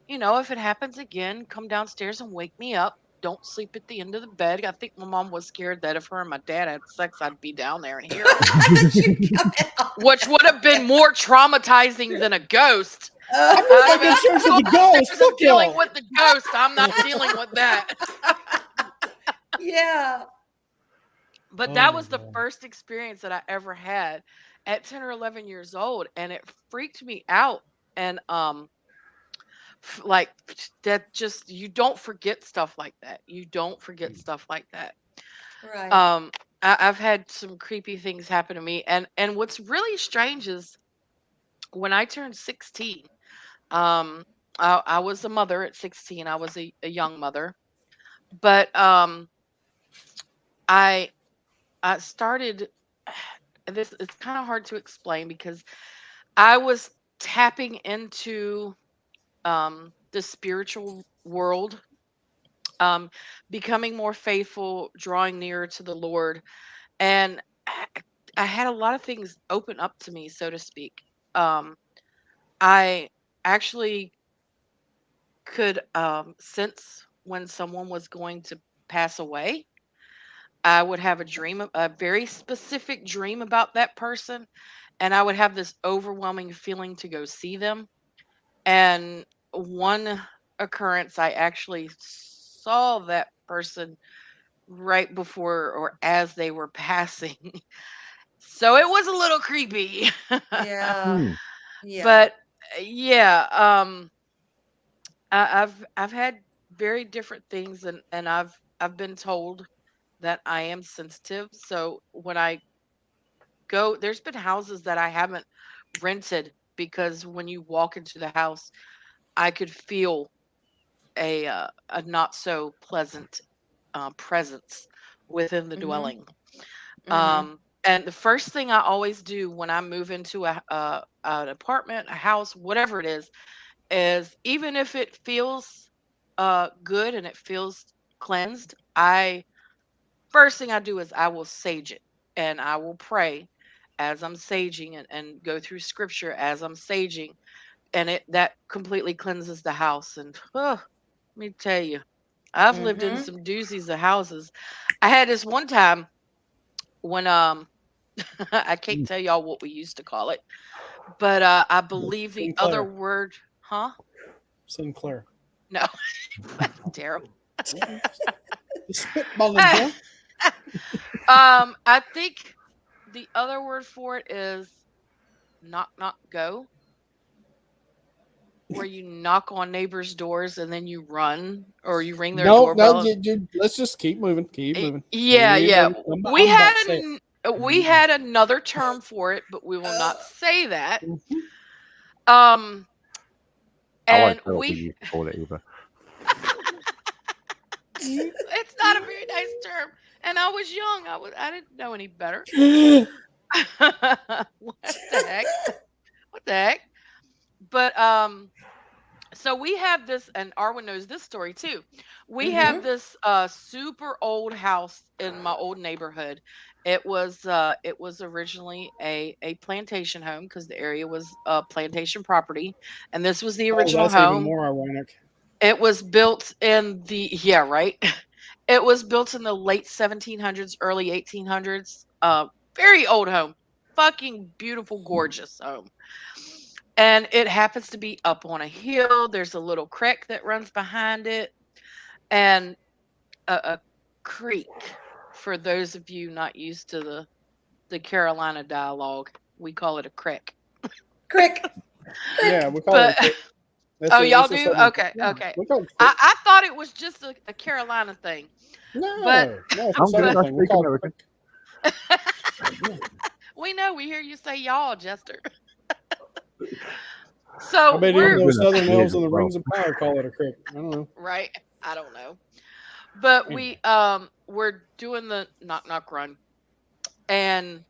if it happens again, come downstairs and wake me up. Don't sleep at the end of the bed. I think my mom was scared that if her and my dad had sex, I'd be down there and hear it. Which would have been more traumatizing than a ghost. I'm not the ghost. Dealing with the ghost. I'm not dealing with that. Yeah. But that was the first experience that I ever had at 10 or 11 years old, and it freaked me out. And like that, just you don't forget stuff like that. You don't forget stuff like that. Right. I've had some creepy things happen to me, and what's really strange is when I turned 16, I was a mother at 16. I was a young mother, but I started this. It's kind of hard to explain because I was tapping into the spiritual world, becoming more faithful, drawing nearer to the Lord, and I had a lot of things open up to me, so to speak. I actually could sense when someone was going to pass away. I would have a very specific dream about that person, and I would have this overwhelming feeling to go see them. And one occurrence, I actually saw that person right before or as they were passing. So it was a little creepy. Yeah. But yeah, I've had very different things, and I've been told that I am sensitive. So when I go, there's been houses that I haven't rented because when you walk into the house, I could feel a not so pleasant presence within the dwelling. And the first thing I always do when I move into an apartment, a house, whatever it is even if it feels good and it feels cleansed, first thing I do is I will sage it, and I will pray as I'm saging, and go through scripture as I'm saging, and that completely cleanses the house. And let me tell you, I've lived in some doozies of houses. I had this one time when I can't tell y'all what we used to call it, but I believe the Sinclair. other word, Sinclair. No, that's terrible. Spitballing, I think the other word for it is knock knock go, where you knock on neighbors' doors and then you run or you ring their doorbell. No, let's just keep moving. Yeah. We had another term for it, but we will not say that. And we call it either. It's not a very nice term, and I was young. I didn't know any better. What the heck? But so we have this, and Arwen knows this story too. We have this super old house in my old neighborhood. It was originally a plantation home because the area was plantation property, and this was the original home. Even more ironic. It was built in It was built in the late 1700s, early 1800s. Very old home, fucking beautiful, gorgeous home. And it happens to be up on a hill. There's a little creek that runs behind it, and a creek. For those of you not used to the Carolina dialogue, we call it a creek. Crick. Yeah, we call it. Y'all do? Okay. I thought it was just a Carolina thing. No, we know. We hear you say y'all, Jester. So I bet we're even those Southern Weird elves as and the well. Rings of Power call it a crick. I don't know. right. I don't know. But Anyway. we're doing the knock knock run, and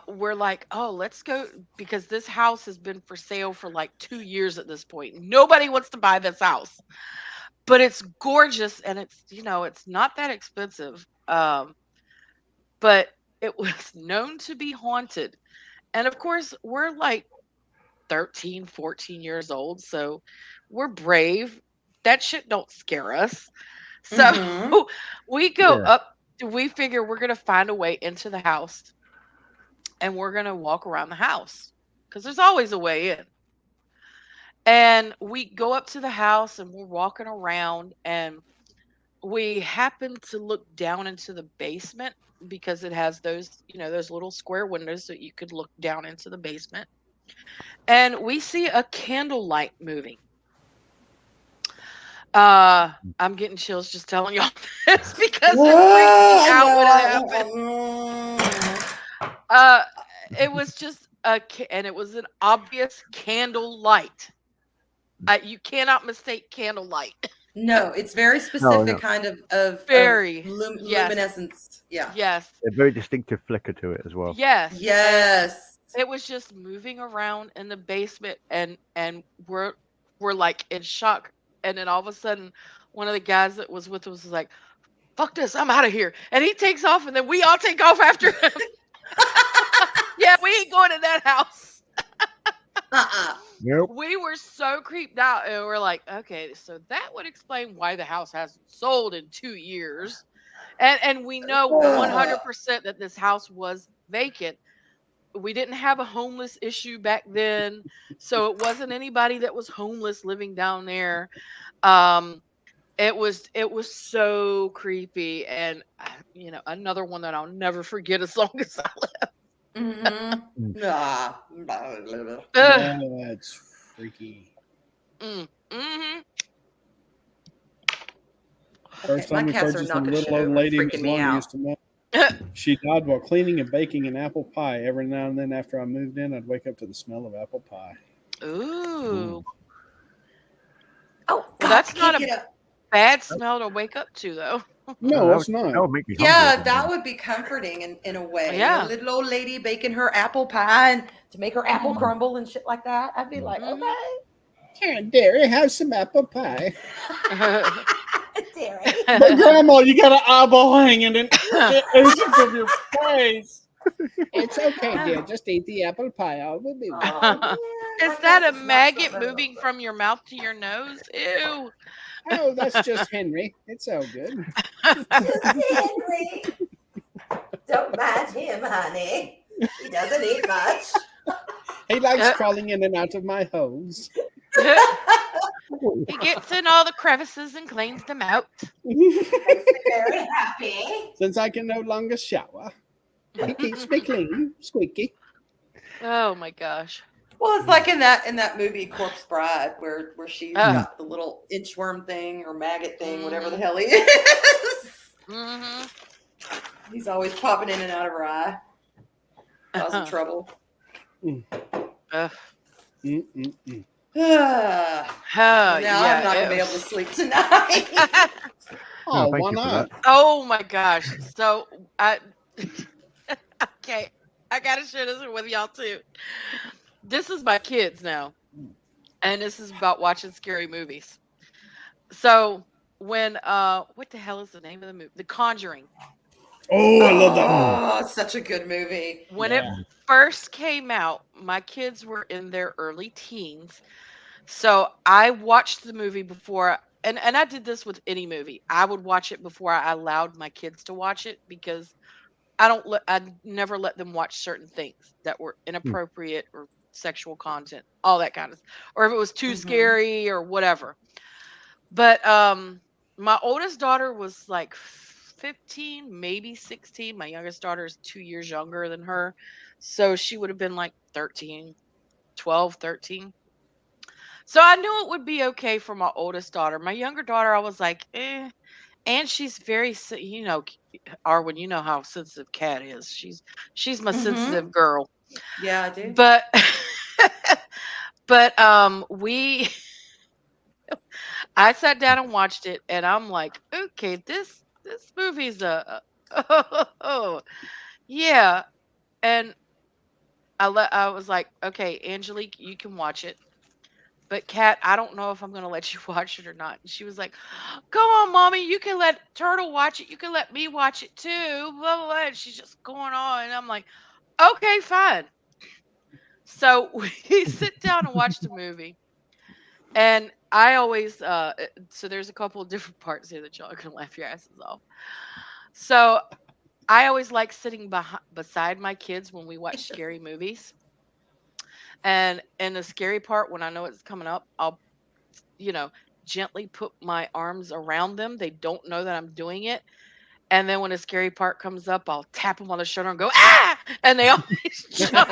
we're like, oh, let's go, because this house has been for sale for like 2 years at this point. Nobody wants to buy this house, but it's gorgeous, and it's, it's not that expensive. But it was known to be haunted. And of course, we're like 13, 14 years old, so we're brave. That shit don't scare us. So Mhm. we go Yeah. up, we figure we're going to find a way into the house, and we're going to walk around the house because there's always a way in. And we go up to the house and we're walking around, and we happen to look down into the basement because it has those little square windows that you could look down into the basement. And we see a candlelight moving. I'm getting chills just telling y'all this because it freaked me out when it happened. It was just and it was an obvious candlelight. You cannot mistake candlelight. No, it's very No, specific no. kind of Very. Yes. luminescence. Yeah. Yes. A very distinctive flicker to it as well. Yes. Yes. It was just moving around in the basement, and we're like in shock. And then all of a sudden, one of the guys that was with us was like, "Fuck this, I'm out of here." And he takes off, and then we all take off after him. Yeah, we ain't going in that house. Nope. We were so creeped out, and we're like, okay, so that would explain why the house hasn't sold in 2 years. And we know 100% that this house was vacant. We didn't have a homeless issue back then, so it wasn't anybody that was homeless living down there. It was so creepy, and another one that I'll never forget as long as I live. Mm-hmm. That's freaky. Mm-hmm. First My time we cats are purchased a knocking shit little old over, lady freaking Miss me Lonnie out. used to know. She died while cleaning and baking an apple pie. Every now and then after I moved in, I'd wake up to the smell of apple pie. Ooh. Oh, God, That's I not can't a get up. bad smell to wake up to, though. No, that it's not. That would make me hungry. Yeah, or that something. would be comforting in a way. Yeah. A little old lady baking her apple pie and to make her apple crumble and shit like that. I'd be like, Mhm. okay. Here, Derry, have some apple pie. Derry. But Grandma, you got an eyeball hanging in the edges of your face. It's okay, dear. Just eat the apple pie. I will be right. Oh, man. Is that a maggot moving from your mouth to your nose? Ew. Oh, that's just Henry. It's all good. Henry. Don't mind him, honey. He doesn't eat much. He likes crawling in and out of my holes. He gets in all the crevices and cleans them out. Makes me very happy. Since I can no longer shower, he keeps me clean, squeaky. Oh my gosh. Well, it's like in that movie Corpse Bride where she's got the little inchworm thing or maggot thing, whatever the hell he is. Mm-hmm. He's always popping in and out of her eye, causing trouble. Now I'm not gonna be able to sleep tonight. Oh, thank why you for not? that. Oh my gosh. So okay, I gotta share this with y'all too. This is my kids now, and this is about watching scary movies. So when what the hell is the name of the movie? The Conjuring. Oh, I love that one. Oh, it's such a good movie. When it first came out, my kids were in their early teens. So I watched the movie before, and I did this with any movie. I would watch it before I allowed my kids to watch it because I never let them watch certain things that were inappropriate or sexual content, all that kind of, or if it was too scary or whatever. But my oldest daughter was like 15, maybe 16. My youngest daughter is 2 years younger than her. So she would have been like 13, 12, 13. So I knew it would be okay for my oldest daughter. My younger daughter, I was like, eh. And she's very, Arwen, you know how sensitive Kat is. She's my sensitive girl. Yeah, I do. But But I sat down and watched it, and I'm like, okay, this movie's oh yeah, and I was like, okay, Angelique, you can watch it. But Kat, I don't know if I'm gonna let you watch it or not. And she was like, "Come on, mommy, you can let Turtle watch it. You can let me watch it too." Blah blah blah. And she's just going on, and I'm like, "Okay, fine." So we sit down and watch the movie, and I always so there's a couple of different parts here that y'all are gonna laugh your asses off. So I always like sitting beside my kids when we watch scary movies. And in the scary part, when I know it's coming up, I'll, gently put my arms around them. They don't know that I'm doing it. And then when the scary part comes up, I'll tap them on the shoulder and go, ah! And they always jump.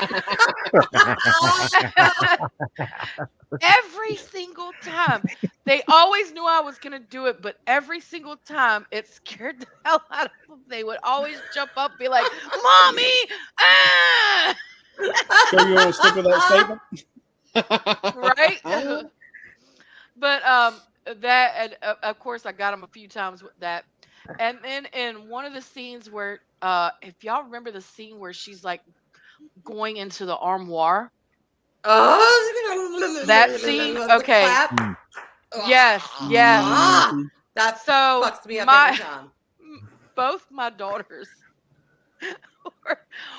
Every single time. They always knew I was going to do it, but every single time it scared the hell out of them. They would always jump up, be like, Mommy, ah! Sure you want to stick with that statement? Right? But that, and of course I got them a few times with that. And then in one of the scenes where if y'all remember the scene where she's like going into the armoire. That scene, okay. Yes. That so fucks me up every time. Both my daughters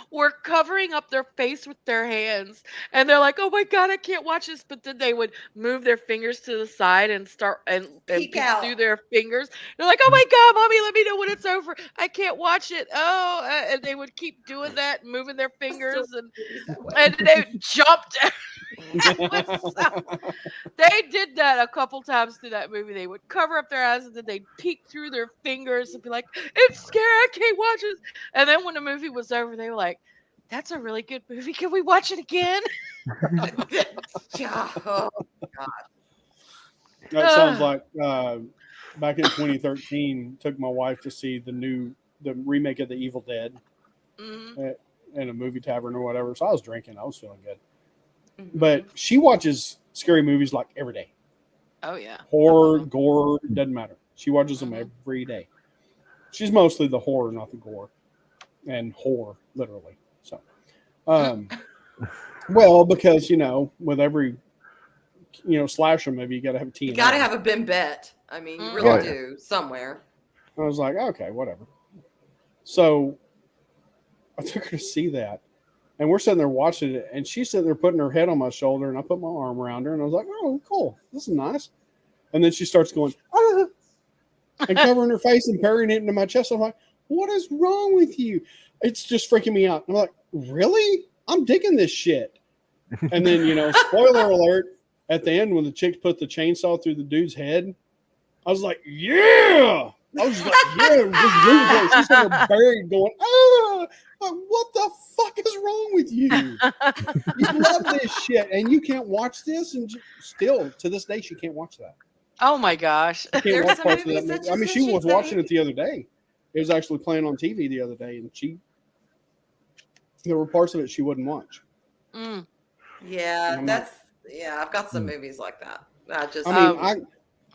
were covering up their face with their hands, and they're like, "Oh my god, I can't watch this!" But then they would move their fingers to the side and start and peek through their fingers. They're like, "Oh my god, mommy, let me know when it's over. I can't watch it." And they would keep doing that, moving their fingers, and they jumped. They did that a couple times through that movie. They would cover up their eyes and then they'd peek through their fingers and be like, "It's scary, I can't watch it." And then when the movie was over, they were like, "That's a really good movie. Can we watch it again?" Oh, God. That sounds like back in 2013, took my wife to see the remake of The Evil Dead in a movie tavern or whatever. So I was drinking. I was feeling good. But she watches scary movies like every day. Oh, yeah. Horror, gore, doesn't matter. She watches them every day. She's mostly the horror, not the gore. And horror, literally. So, well, because, with every, slasher movie, you got to have a team. You got to have a Bimbette. I mean, you really do, somewhere. I was like, okay, whatever. So, I took her to see that. And we're sitting there watching it, and she's sitting there putting her head on my shoulder, and I put my arm around her, and I was like, "Oh, cool, this is nice." And then she starts going, "Ah," and covering her face and burying it into my chest. I'm like, "What is wrong with you?" It's just freaking me out. I'm like, "Really? I'm digging this shit." And then, spoiler alert, at the end when the chick put the chainsaw through the dude's head, I was like, "Yeah!" I was like, "Yeah!" She's sitting there buried, going, "Ah!" Like, what the fuck is wrong with you? You love this shit, and you can't watch this, and still to this day she can't watch that. Oh my gosh! Can't watch parts of that movie. I mean, she was watching it the other day. It was actually playing on TV the other day, and there were parts of it she wouldn't watch. Yeah, I've got some movies like that.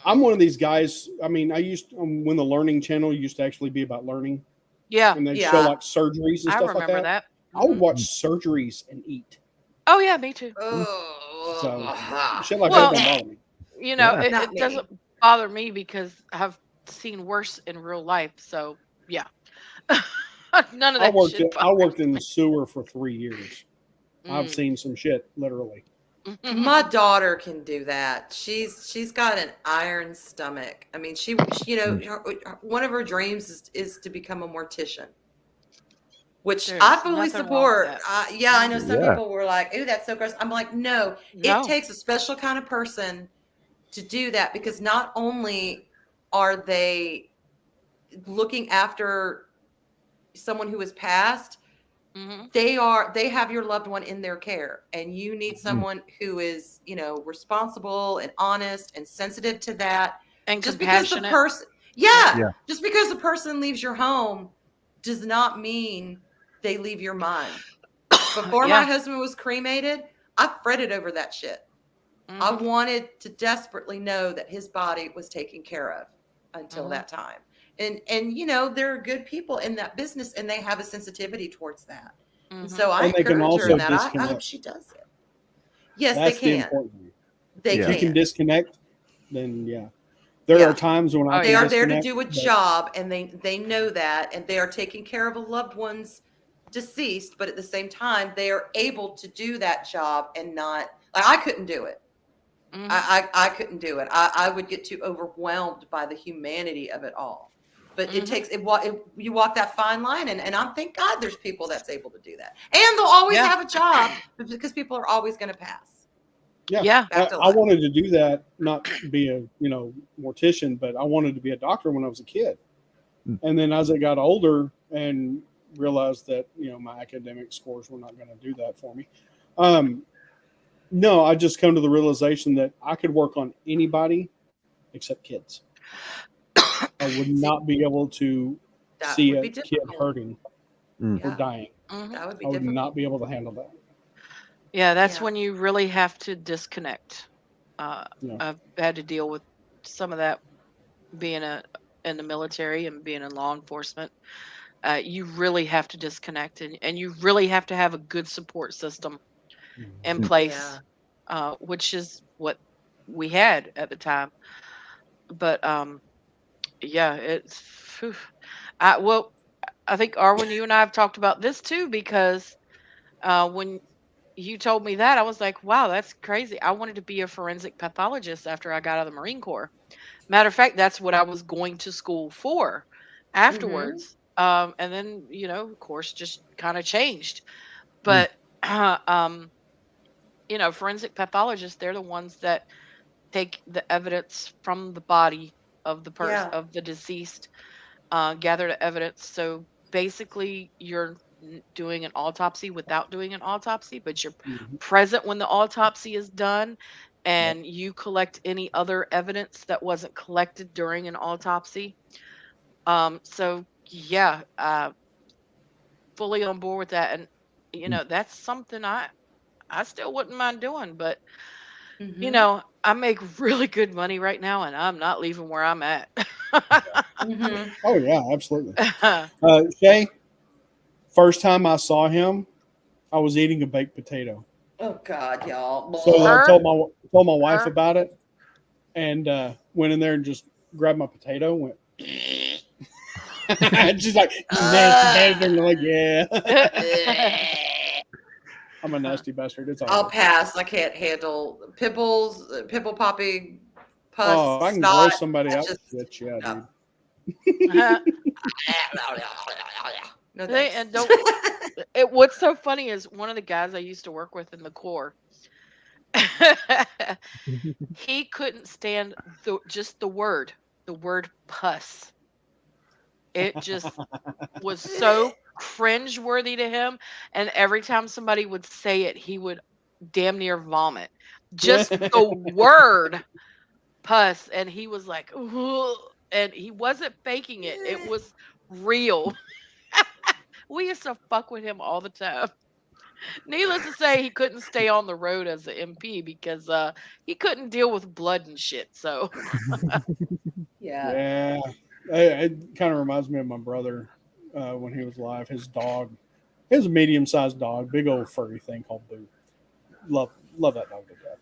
I'm one of these guys. I mean, I used when the Learning Channel used to actually be about learning. Yeah. And they show like surgeries and stuff like that. that. I would watch surgeries and eat. Oh yeah, me too. Oh, so shit like that don't bother me. It doesn't bother me because I've seen worse in real life. So yeah, none of that. I worked in the sewer for 3 years. I've seen some shit, literally. My daughter can do that. She's got an iron stomach. I mean, she one of her dreams is to become a mortician, which I fully support. I know some people were like, "Ooh, that's so gross." I'm like, no, it takes a special kind of person to do that, because not only are they looking after someone who has passed, they have your loved one in their care, and you need someone who is, responsible and honest and sensitive to that. And just compassionate. because the person, just because the person leaves your home does not mean they leave your mind. Before my husband was cremated, I fretted over that shit. I wanted to desperately know that his body was taken care of until that time. And there are good people in that business, and they have a sensitivity towards that. And so I encourage her in that. I hope she does it. Yes, That's they can. The important thing. They If you can disconnect, then there are times when they are there to do a job, and they know that, and they are taking care of a loved one's deceased, but at the same time, they are able to do that job and not like I couldn't do it. I couldn't do it. I would get too overwhelmed by the humanity of it all. But it takes you walk that fine line, and I thank God there's people that's able to do that, and they'll always have a job because people are always going to pass. Yeah. I wanted to do that, not be a mortician, but I wanted to be a doctor when I was a kid. And then as I got older and realized that my academic scores were not going to do that for me, no, I just come to the realization that I could work on anybody except kids. I would not be able to see a kid hurting or dying. That would be I would not be able to handle that. Yeah, that's when you really have to disconnect. I've had to deal with some of that being in the military and being in law enforcement. You really have to disconnect, and you really have to have a good support system in place, which is what we had at the time. But it's I think Arwen, you and I have talked about this too, because when you told me that, I was like, wow, that's crazy. I wanted to be a forensic pathologist after I got out of the Marine Corps. Matter of fact, that's what I was going to school for afterwards. And then, of course, just kind of changed. But, forensic pathologists, they're the ones that take the evidence from the body of the person, of the deceased, gather the evidence. So basically, you're doing an autopsy without doing an autopsy, but you're present when the autopsy is done, and you collect any other evidence that wasn't collected during an autopsy. Fully on board with that. And that's something I still wouldn't mind doing, but I make really good money right now, and I'm not leaving where I'm at. Oh yeah, absolutely. Shay, first time I saw him, I was eating a baked potato. Oh God, y'all! So I told my wife about it, and went in there and just grabbed my potato. And went. She's like, nasty bastard. I'm like, yeah. I'm a nasty bastard. It's all I'll right. pass. I can't handle pimple popping, pus. Oh, if I can snot, gross somebody out, dude. What's so funny is one of the guys I used to work with in the Corps, he couldn't stand the word pus. It just was so cringeworthy to him, and every time somebody would say it, he would damn near vomit. Just the word pus, and he was like, ugh, and he wasn't faking it. It was real. We used to fuck with him all the time. Needless to say, he couldn't stay on the road as an MP because he couldn't deal with blood and shit. So, yeah. It kind of reminds me of my brother when he was alive. His dog, he was a medium-sized dog, big old furry thing called Boo. Love that dog to death.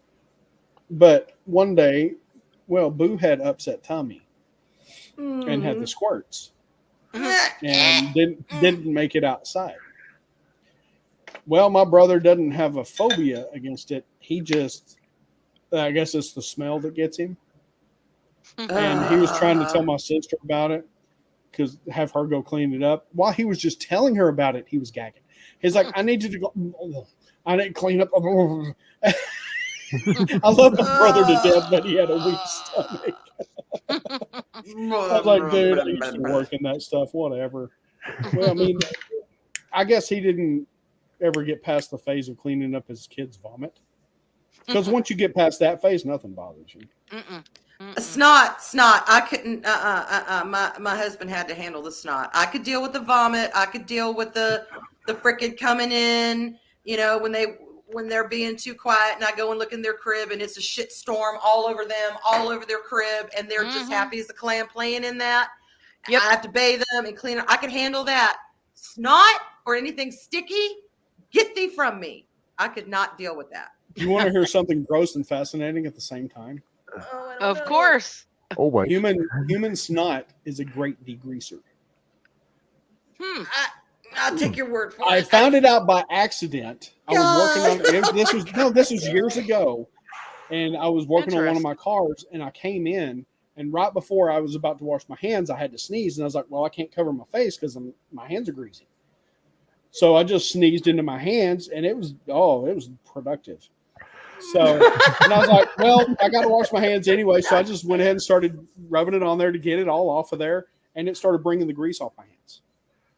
But one day, Boo had upset tummy and had the squirts, and didn't make it outside. Well, my brother doesn't have a phobia against it. He just, I guess it's the smell that gets him. And he was trying to tell my sister about it, because have her go clean it up. While he was just telling her about it, he was gagging. He's like, I need you to go. I need to clean up. I love my brother to death, but he had a weak stomach. I was like, dude, I used to work in that stuff, whatever. Well, I mean, I guess he didn't ever get past the phase of cleaning up his kid's vomit. Because once you get past that phase, nothing bothers you. Snot. I couldn't. My husband had to handle the snot. I could deal with the vomit. I could deal with the frickin' coming in. When when they're being too quiet, and I go and look in their crib, and it's a shit storm all over them, all over their crib, and they're just happy as a clam playing in that. Yep. I have to bathe them and clean them. I can handle that. Snot or anything sticky, get thee from me. I could not deal with that. You want to hear something gross and fascinating at the same time? Oh, I don't Of know. course. Always. Human snot is a great degreaser. I'll take your word for it. I found it out by accident. I was working on this was years ago, and I was working on one of my cars, and I came in, and right before I was about to wash my hands, I had to sneeze, and I was like, "Well, I can't cover my face because my hands are greasy." So I just sneezed into my hands, and it was productive. So, and I was like, "Well, I got to wash my hands anyway," so I just went ahead and started rubbing it on there to get it all off of there, and it started bringing the grease off my hands.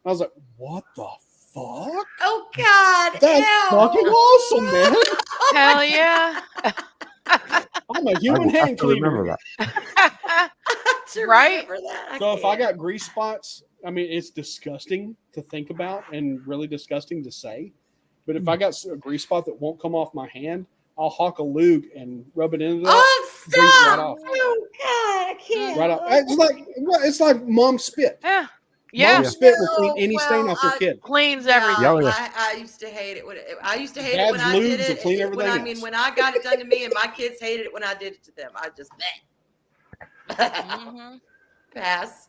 I was like, "What the fuck? Oh God, That's ew. fucking awesome, man!" Hell yeah. I'm a human hand cleaner. Remember that. Right? So if I got grease spots, I mean, it's disgusting to think about and really disgusting to say. But if I got a grease spot that won't come off my hand, I'll hawk a lube and rub it into that. Oh, Brings it right stop! off. Oh God, I can't. Right off. It's like mom spit. Yeah. Yeah. Mom spit will clean any stain off your kid. Cleans everything. Yeah, yeah. I used to hate it when Dad's when I lubes did will it. clean everything else. When I got it done to me, and my kids hated it when I did it to them. I just pass.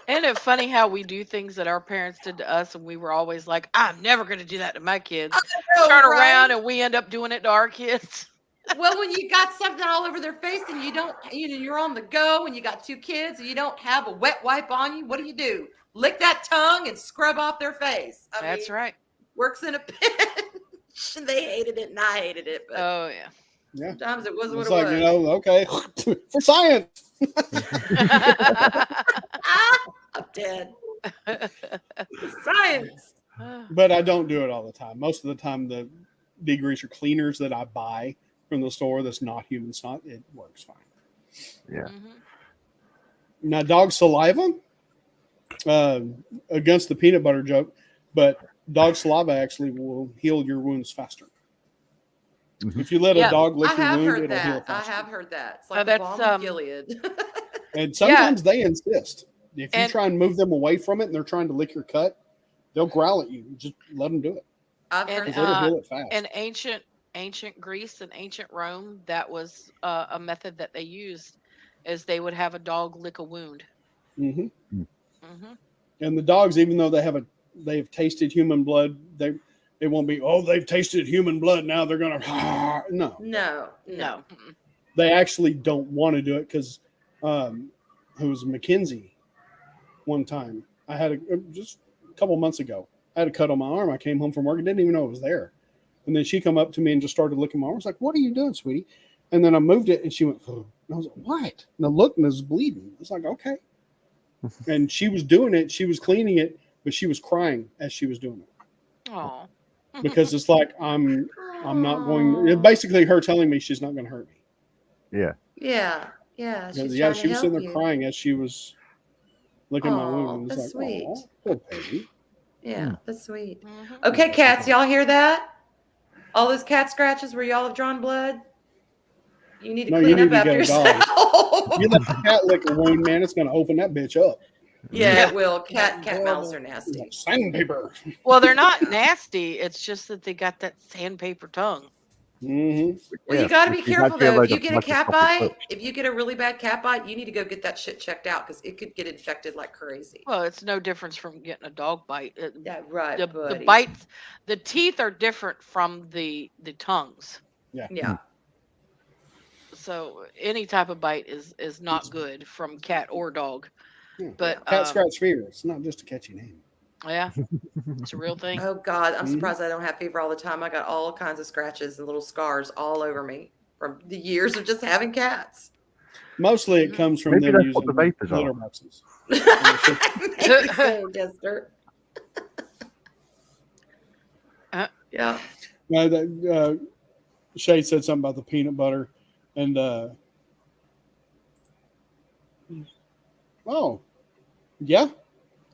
Isn't it funny how we do things that our parents did to us, and we were always like, "I'm never going to do that to my kids." know, Turn right? around, and we end up doing it to our kids. Well, when you got something all over their face and you're on the go and you got two kids and you don't have a wet wipe on you, what do? Lick that tongue and scrub off their face. That's right. Works in a pinch. They hated it and I hated it. But Oh yeah. Yeah. sometimes it was what It's it like, was. okay, for science. I'm dead. Science. But I don't do it all the time. Most of the time, the degreaser cleaners that I buy from the store that's not human snot, it works fine. Yeah. Now, dog saliva, against the peanut butter joke, but dog saliva actually will heal your wounds faster. If you let a dog lick your wound, it'll heal faster. I have heard that. It's like that's, the balm of Gilead. And sometimes they insist. If you try and move them away from it and they're trying to lick your cut, they'll growl at you. Just let them do it. I've heard Because it'll heal it fast. In ancient Greece and ancient Rome, that was a method that they used, is they would have a dog lick a wound. Mm-hmm. Mm-hmm. And the dogs, even though they've tasted human blood, they won't be, they've tasted human blood, now they're gonna no. They actually don't want to do it because it was Mackenzie one time. I had just a couple months ago. I had a cut on my arm. I came home from work and didn't even know it was there. And then she come up to me and just started licking my arm. I was like, "What are you doing, sweetie?" And then I moved it and she went, "Oh." And I was like, "What?" And I looked and it was bleeding. I was like, "Okay." And she was doing it. She was cleaning it, but she was crying as she was doing it. Oh. Because it's like, I'm not going, basically her telling me she's not going to hurt me. Yeah. Yeah. She was sitting there crying as she was licking my wound. That's It's sweet. like, "Poor baby." Yeah, that's sweet. Okay, cats, y'all hear that? All those cat scratches where y'all have drawn blood? You need to clean up after yourself. You let the cat lick a wound, man, it's going to open that bitch up. Yeah, it will. Cat mouths are nasty. Sandpaper. Well, they're not nasty. It's just that they got that sandpaper tongue. Mm-hmm. Well, you got to be careful though. If you get a cat bite, if you get a really bad cat bite, you need to go get that shit checked out because it could get infected like crazy. Well, it's no difference from getting a dog bite. Yeah, right. The bites, the teeth are different from the tongues. Yeah. So any type of bite is not good from cat or dog. Yeah. But cat scratch fever. It's not just a catchy name. Yeah, it's a real thing. Oh God, I'm surprised I don't have fever all the time. I got all kinds of scratches and little scars all over me from the years of just having cats. Mostly it comes from them using the vapors litter are. boxes. Maybe so, Jester. Yeah. Now, Shay said something about the peanut butter, and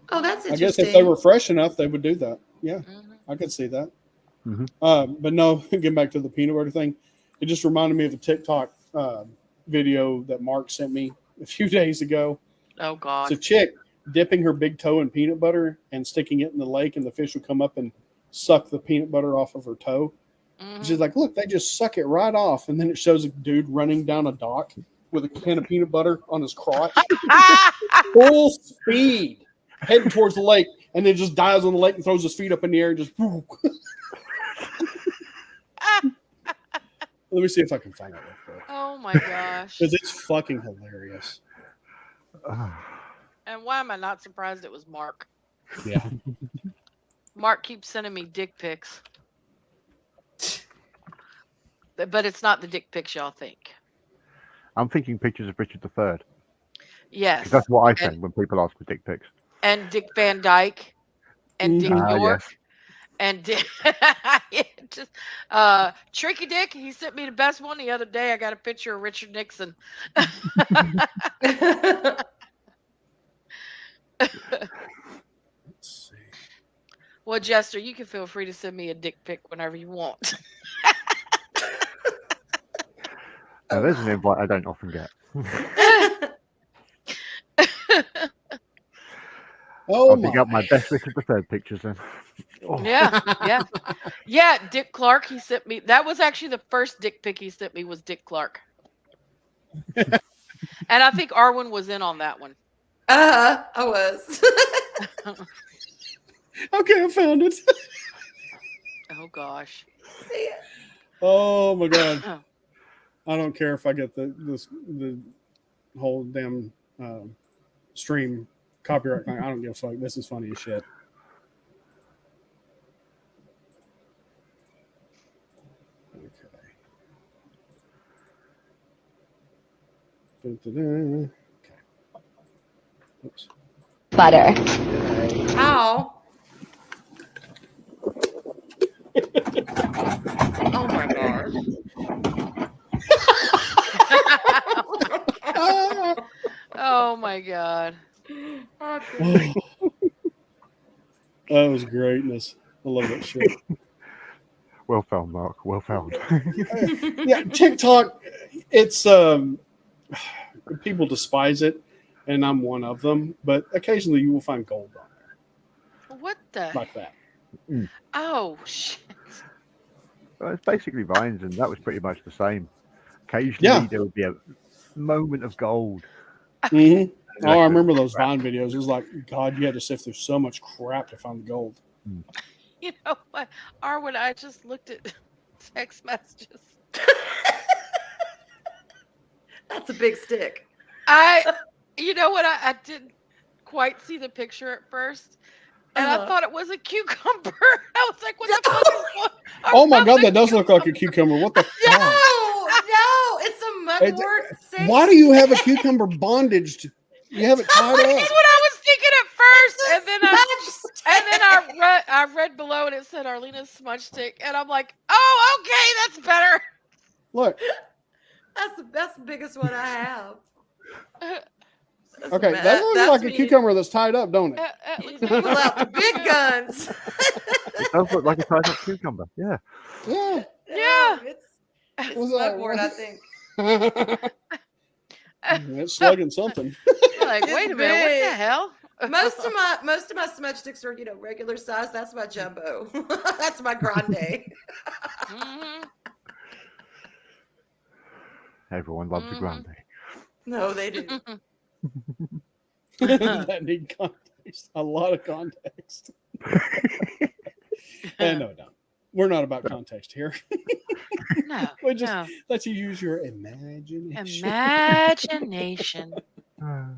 Oh, that's interesting. I guess if they were fresh enough, they would do that. Yeah, I could see that. But no, getting back to the peanut butter thing, it just reminded me of a TikTok video that Mark sent me a few days ago. Oh God! It's a chick dipping her big toe in peanut butter and sticking it in the lake, and the fish will come up and suck the peanut butter off of her toe. She's like, "Look, they just suck it right off." And then it shows a dude running down a dock with a can of peanut butter on his crotch, full speed, heading towards the lake, and then just dives on the lake and throws his feet up in the air and just. Let me see if I can find it real quick. Oh my gosh! Because it's fucking hilarious. And why am I not surprised it was Mark? Yeah. Mark keeps sending me dick pics. But it's not the dick pics y'all think. I'm thinking pictures of Richard III. Yes. That's what I think when people ask for dick pics. And Dick Van Dyke. And Dick York. Yes. And just Tricky Dick, he sent me the best one the other day. I got a picture of Richard Nixon. Let's see. Well, Jester, you can feel free to send me a dick pic whenever you want. Now, there's an invite I don't often get. I'll dig up my best Richard III pictures then. Oh. Yeah. Dick Clark, he sent me. That was actually the first dick pic he sent me was Dick Clark. And I think Arwen was in on that one. I was. Okay, I found it. Oh gosh. Oh my God. I don't care if I get the whole damn stream copyright thing. I don't give a fuck. This is funny as shit. Okay. Okay. Oops. Butter. Ow. Oh my gosh. Oh my God. That was greatness. I love that shit. Well found, Mark. Well found. Yeah, TikTok, it's people despise it, and I'm one of them, but occasionally you will find gold on there. What the? Like that. Oh shit. Well, it's basically Vines, and that was pretty much the same. Occasionally there would be a moment of gold. Mm-hmm. Oh, I remember those Vine videos. It was like, God, you had to sift through so much crap to find the gold. You know what, Arwen, I just looked at text messages. That's a big stick. You know what, I didn't quite see the picture at first. And I thought it was a cucumber. I was like, what the fuck is going on? Oh my God, that does look like a cucumber. What the fuck? No, it's a mugwort. Why do you have a cucumber bondaged? You have it tied up. That's what I was thinking at first. And then I read below and it said Arlena's smudge stick. And I'm like, oh, okay, that's better. Look. That's the biggest one I have. Okay, that looks like a cucumber that's tied up, don't it? Pull out the big guns. It does look like a tied up cucumber. Yeah. Yeah. It's mugwort, I think. It's slugging something. You're like, wait a minute, what the hell? Most of my smudge sticks are, regular size. That's my jumbo. That's my grande. Mm-hmm. Everyone loves a grande. No, they do. That need context. A lot of context. And no. We're not about context here. No. We just let you use your imagination. Imagination. Oh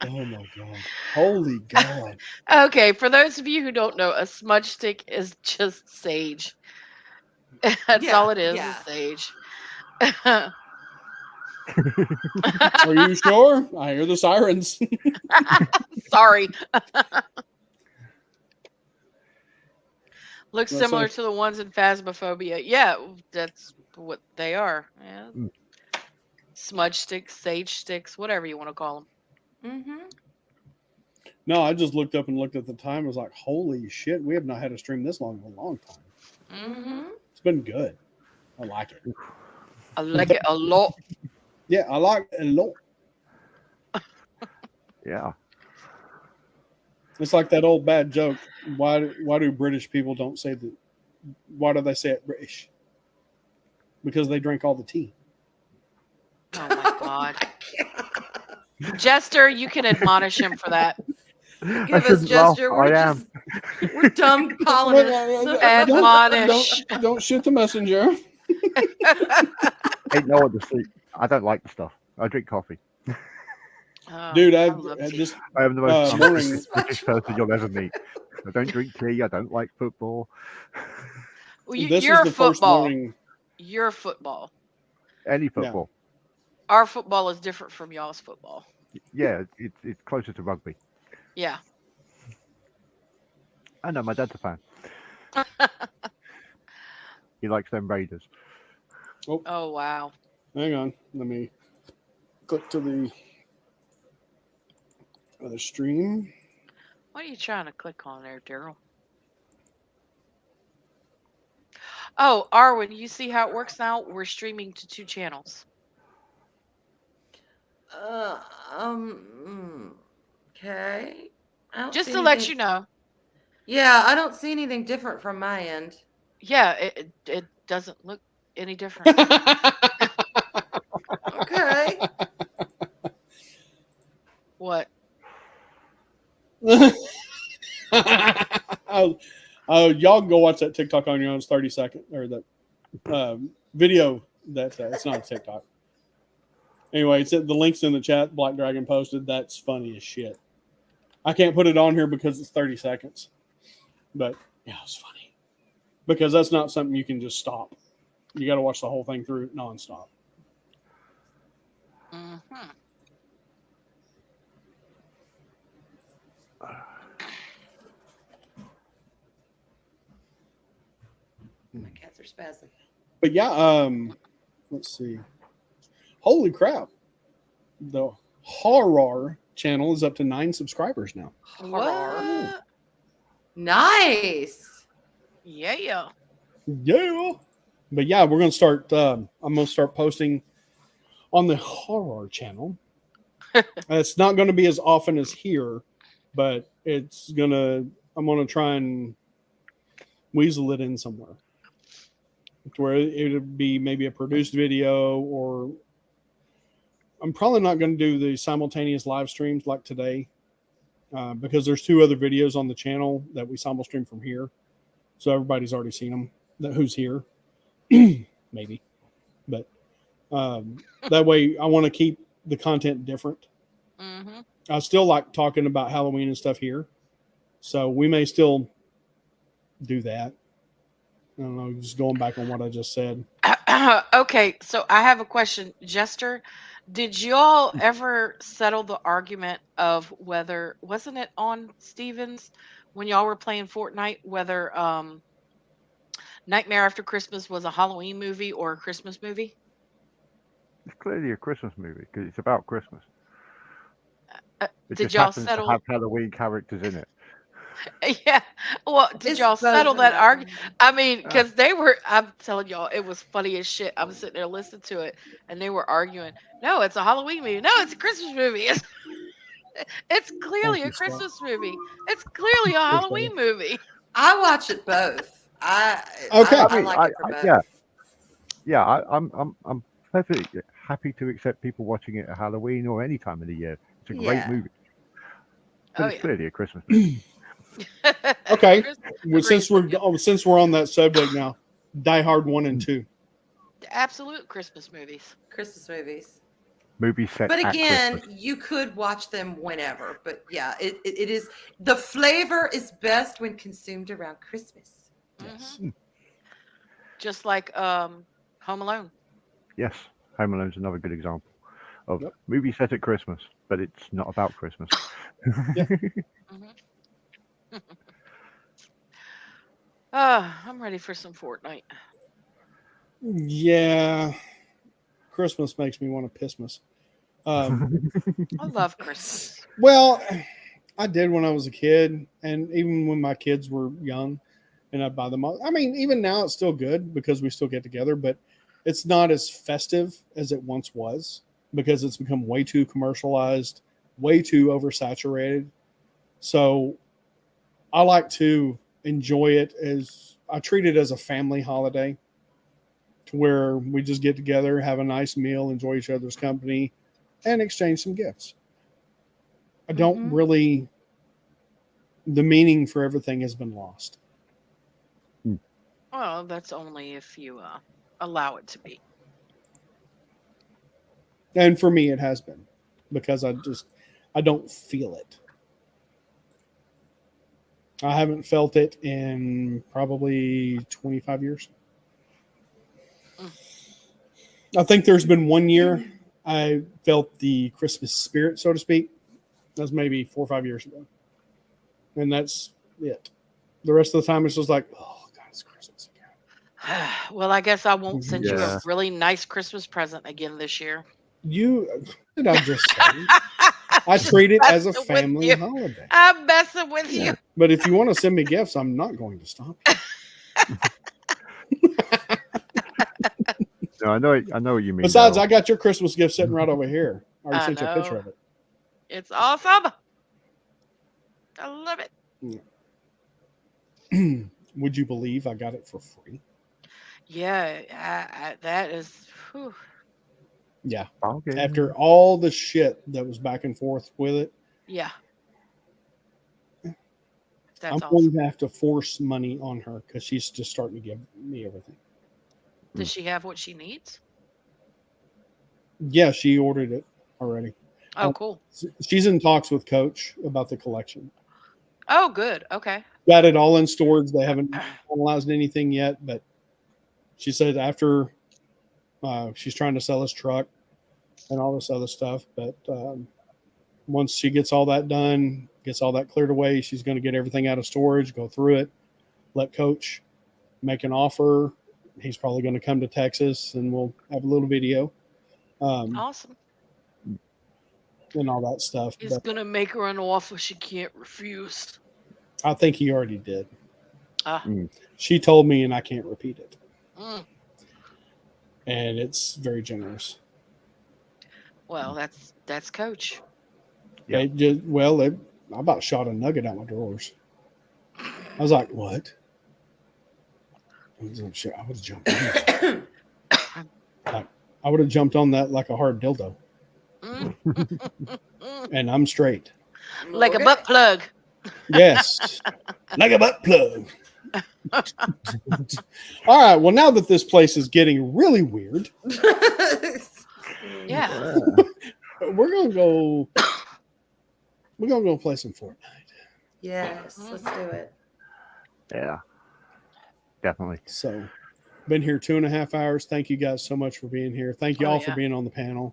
my God. Holy God. Okay, for those of you who don't know, a smudge stick is just sage. That's all it is sage. Are you sure? I hear the sirens. Sorry. Looks similar to the ones in Phasmophobia. Yeah, that's what they are. Yeah. Smudge sticks, sage sticks, whatever you want to call them. Mm-hmm. No, I just looked up and looked at the time. I was like, holy shit, we have not had a stream this long in a long time. Mm-hmm. It's been good. I like it. I like it a lot. Yeah, I like it a lot. Yeah. It's like that old bad joke. Why do British people don't say that? Why do they say it British? Because they drink all the tea. Oh my God. Jester, you can admonish him for that. Give us gesture. We're dumb colonists. Admonish. Don't shoot the messenger. Ain't no one to sleep. I don't like the stuff. I drink coffee. Oh, Dude, I love tea. just I am the most morning. British person you'll ever meet. I don't drink tea. I don't like football. Well, this you're is the first football. morning. You're football. Any football. Our football is different from y'all's football. Yeah, it's closer to rugby. Yeah. I know, my dad's a fan. He likes them Raiders. Oh wow. Hang on. Let me click to the other stream. What are you trying to click on there, Daryl? Oh, Arwen, you see how it works now? We're streaming to 2 channels. Okay. Just to let you know. Yeah, I don't see anything different from my end. Yeah, it doesn't look any different. Okay. What? Y'all can go watch that TikTok on your own. It's 30 second or that video. It's not a TikTok. Anyway, it's the links in the chat. Black Dragon posted. That's funny as shit. I can't put it on here because it's 30 seconds. But yeah, it's funny because that's not something you can just stop. You got to watch the whole thing through nonstop. Mm-hmm. My cats are spazzing. But yeah, let's see. Holy crap. The horror channel is up to 9 subscribers now. What? Nice. Yeah. Yeah. But yeah, we're going to start, I'm going to start posting on the horror channel. It's not going to be as often as here, but I'm going to try and weasel it in somewhere. To where it would be maybe a produced video, or I'm probably not going to do the simultaneous live streams like today because there's 2 other videos on the channel that we simul stream from here. So everybody's already seen them, who's here, maybe. But that way I want to keep the content different. Mm-hmm. I still like talking about Halloween and stuff here. So we may still do that. I don't know, just going back on what I just said. Okay, so I have a question. Jester, did y'all ever settle the argument of whether, wasn't it on Stevens when y'all were playing Fortnite, whether Nightmare After Christmas was a Halloween movie or a Christmas movie? It's clearly a Christmas movie because it's about Christmas. It did just y'all happens settle? to have Halloween characters in it. Yeah. Well, did y'all settle that argument? I mean, because I'm telling y'all, it was funny as shit. I'm sitting there listening to it, and they were arguing. No, it's a Halloween movie. No, it's a Christmas movie. It's clearly a Christmas movie. It's clearly a Halloween movie. I watch it both. I like it for both. Yeah. I'm perfectly happy to accept people watching it at Halloween or any time of the year. It's a great movie. But it's clearly a Christmas movie. Okay. Well, since we're on that subject now, Die Hard 1 and 2. Absolute Christmas movies. Christmas movies. Movie set. But again, Christmas. you could watch them whenever. But yeah, it is, the flavor is best when consumed around Christmas. Yes. Mm-hmm. Just like Home Alone. Yes, Home Alone's another good example of movie set at Christmas, but it's not about Christmas. I'm ready for some Fortnite. Yeah. Christmas makes me want to pissmas. I love Christmas. Well, I did when I was a kid, and even when my kids were young, and I'd buy them all. I mean, even now it's still good because we still get together, but it's not as festive as it once was because it's become way too commercialized, way too oversaturated. So I like to enjoy it as I treat it as a family holiday to where we just get together, have a nice meal, enjoy each other's company, and exchange some gifts. I don't really, the meaning for everything has been lost. Well, that's only if you allow it to be. And for me, it has been because I don't feel it. I haven't felt it in probably 25 years. I think there's been 1 year I felt the Christmas spirit, so to speak. That was maybe 4 or 5 years ago. And that's it. The rest of the time, it's just like, oh, God, it's Christmas again. Well, I guess I won't send you Yeah. a really nice Christmas present again this year. What did I just say? I treat it as a messing with family you. holiday. I'm messing with you. But if you want to send me gifts, I'm not going to stop you. No, I know what you mean. Besides, though. I got your Christmas gift sitting right over here. I already I sent you a picture know. of it. It's awesome. I love it. Would you believe I got it for free? Yeah, that is. Whew. Yeah. Okay. After all the shit that was back and forth with it, Yeah. I'm That's going awesome. to have to force money on her because she's just starting to give me everything. Does she have what she needs? Yeah, she ordered it already. Oh, cool. She's in talks with Coach about the collection. Oh, good. Okay. Got it all in storage. They haven't finalized anything yet, but she said after she's trying to sell his truck and all this other stuff. But once she gets all that done, gets all that cleared away, she's going to get everything out of storage, go through it, let Coach make an offer. He's probably going to come to Texas, and we'll have a little video Awesome. and all that stuff. He's But gonna make her an offer she can't refuse. I think he already did. Ah. She told me, and I can't repeat it. Mm. And it's very generous. Well, that's Coach. Yeah. I about shot a nugget out my drawers. I was like, what? I would have jumped on that. I would have jumped on that like a hard dildo. And I'm straight. Like a butt plug. Yes. Like a butt plug. All right. Well, now that this place is getting really weird, Yeah. we're gonna go play some Fortnite. Yes, let's do it. Yeah. Definitely. So, been here 2.5 hours. Thank you guys so much for being here. Thank you all for being on the panel.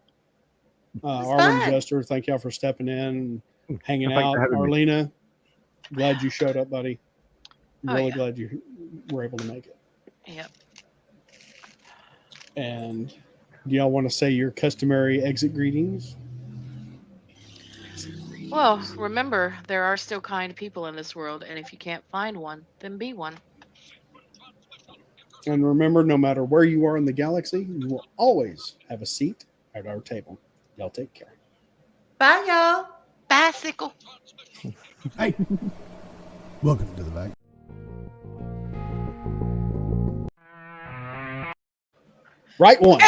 Arlen fun. Jester, thank y'all for stepping in and hanging Thanks out. for having me. Arlena, glad you showed up, buddy. Oh, Really yeah. glad you were able to make it. Yep. And do y'all want to say your customary exit greetings? Well, remember, there are still kind people in this world, and if you can't find one, then be one. And remember, no matter where you are in the galaxy, you will always have a seat at our table. Y'all take care. Bye, y'all. Bicycle. Hey, welcome to the back. Right one.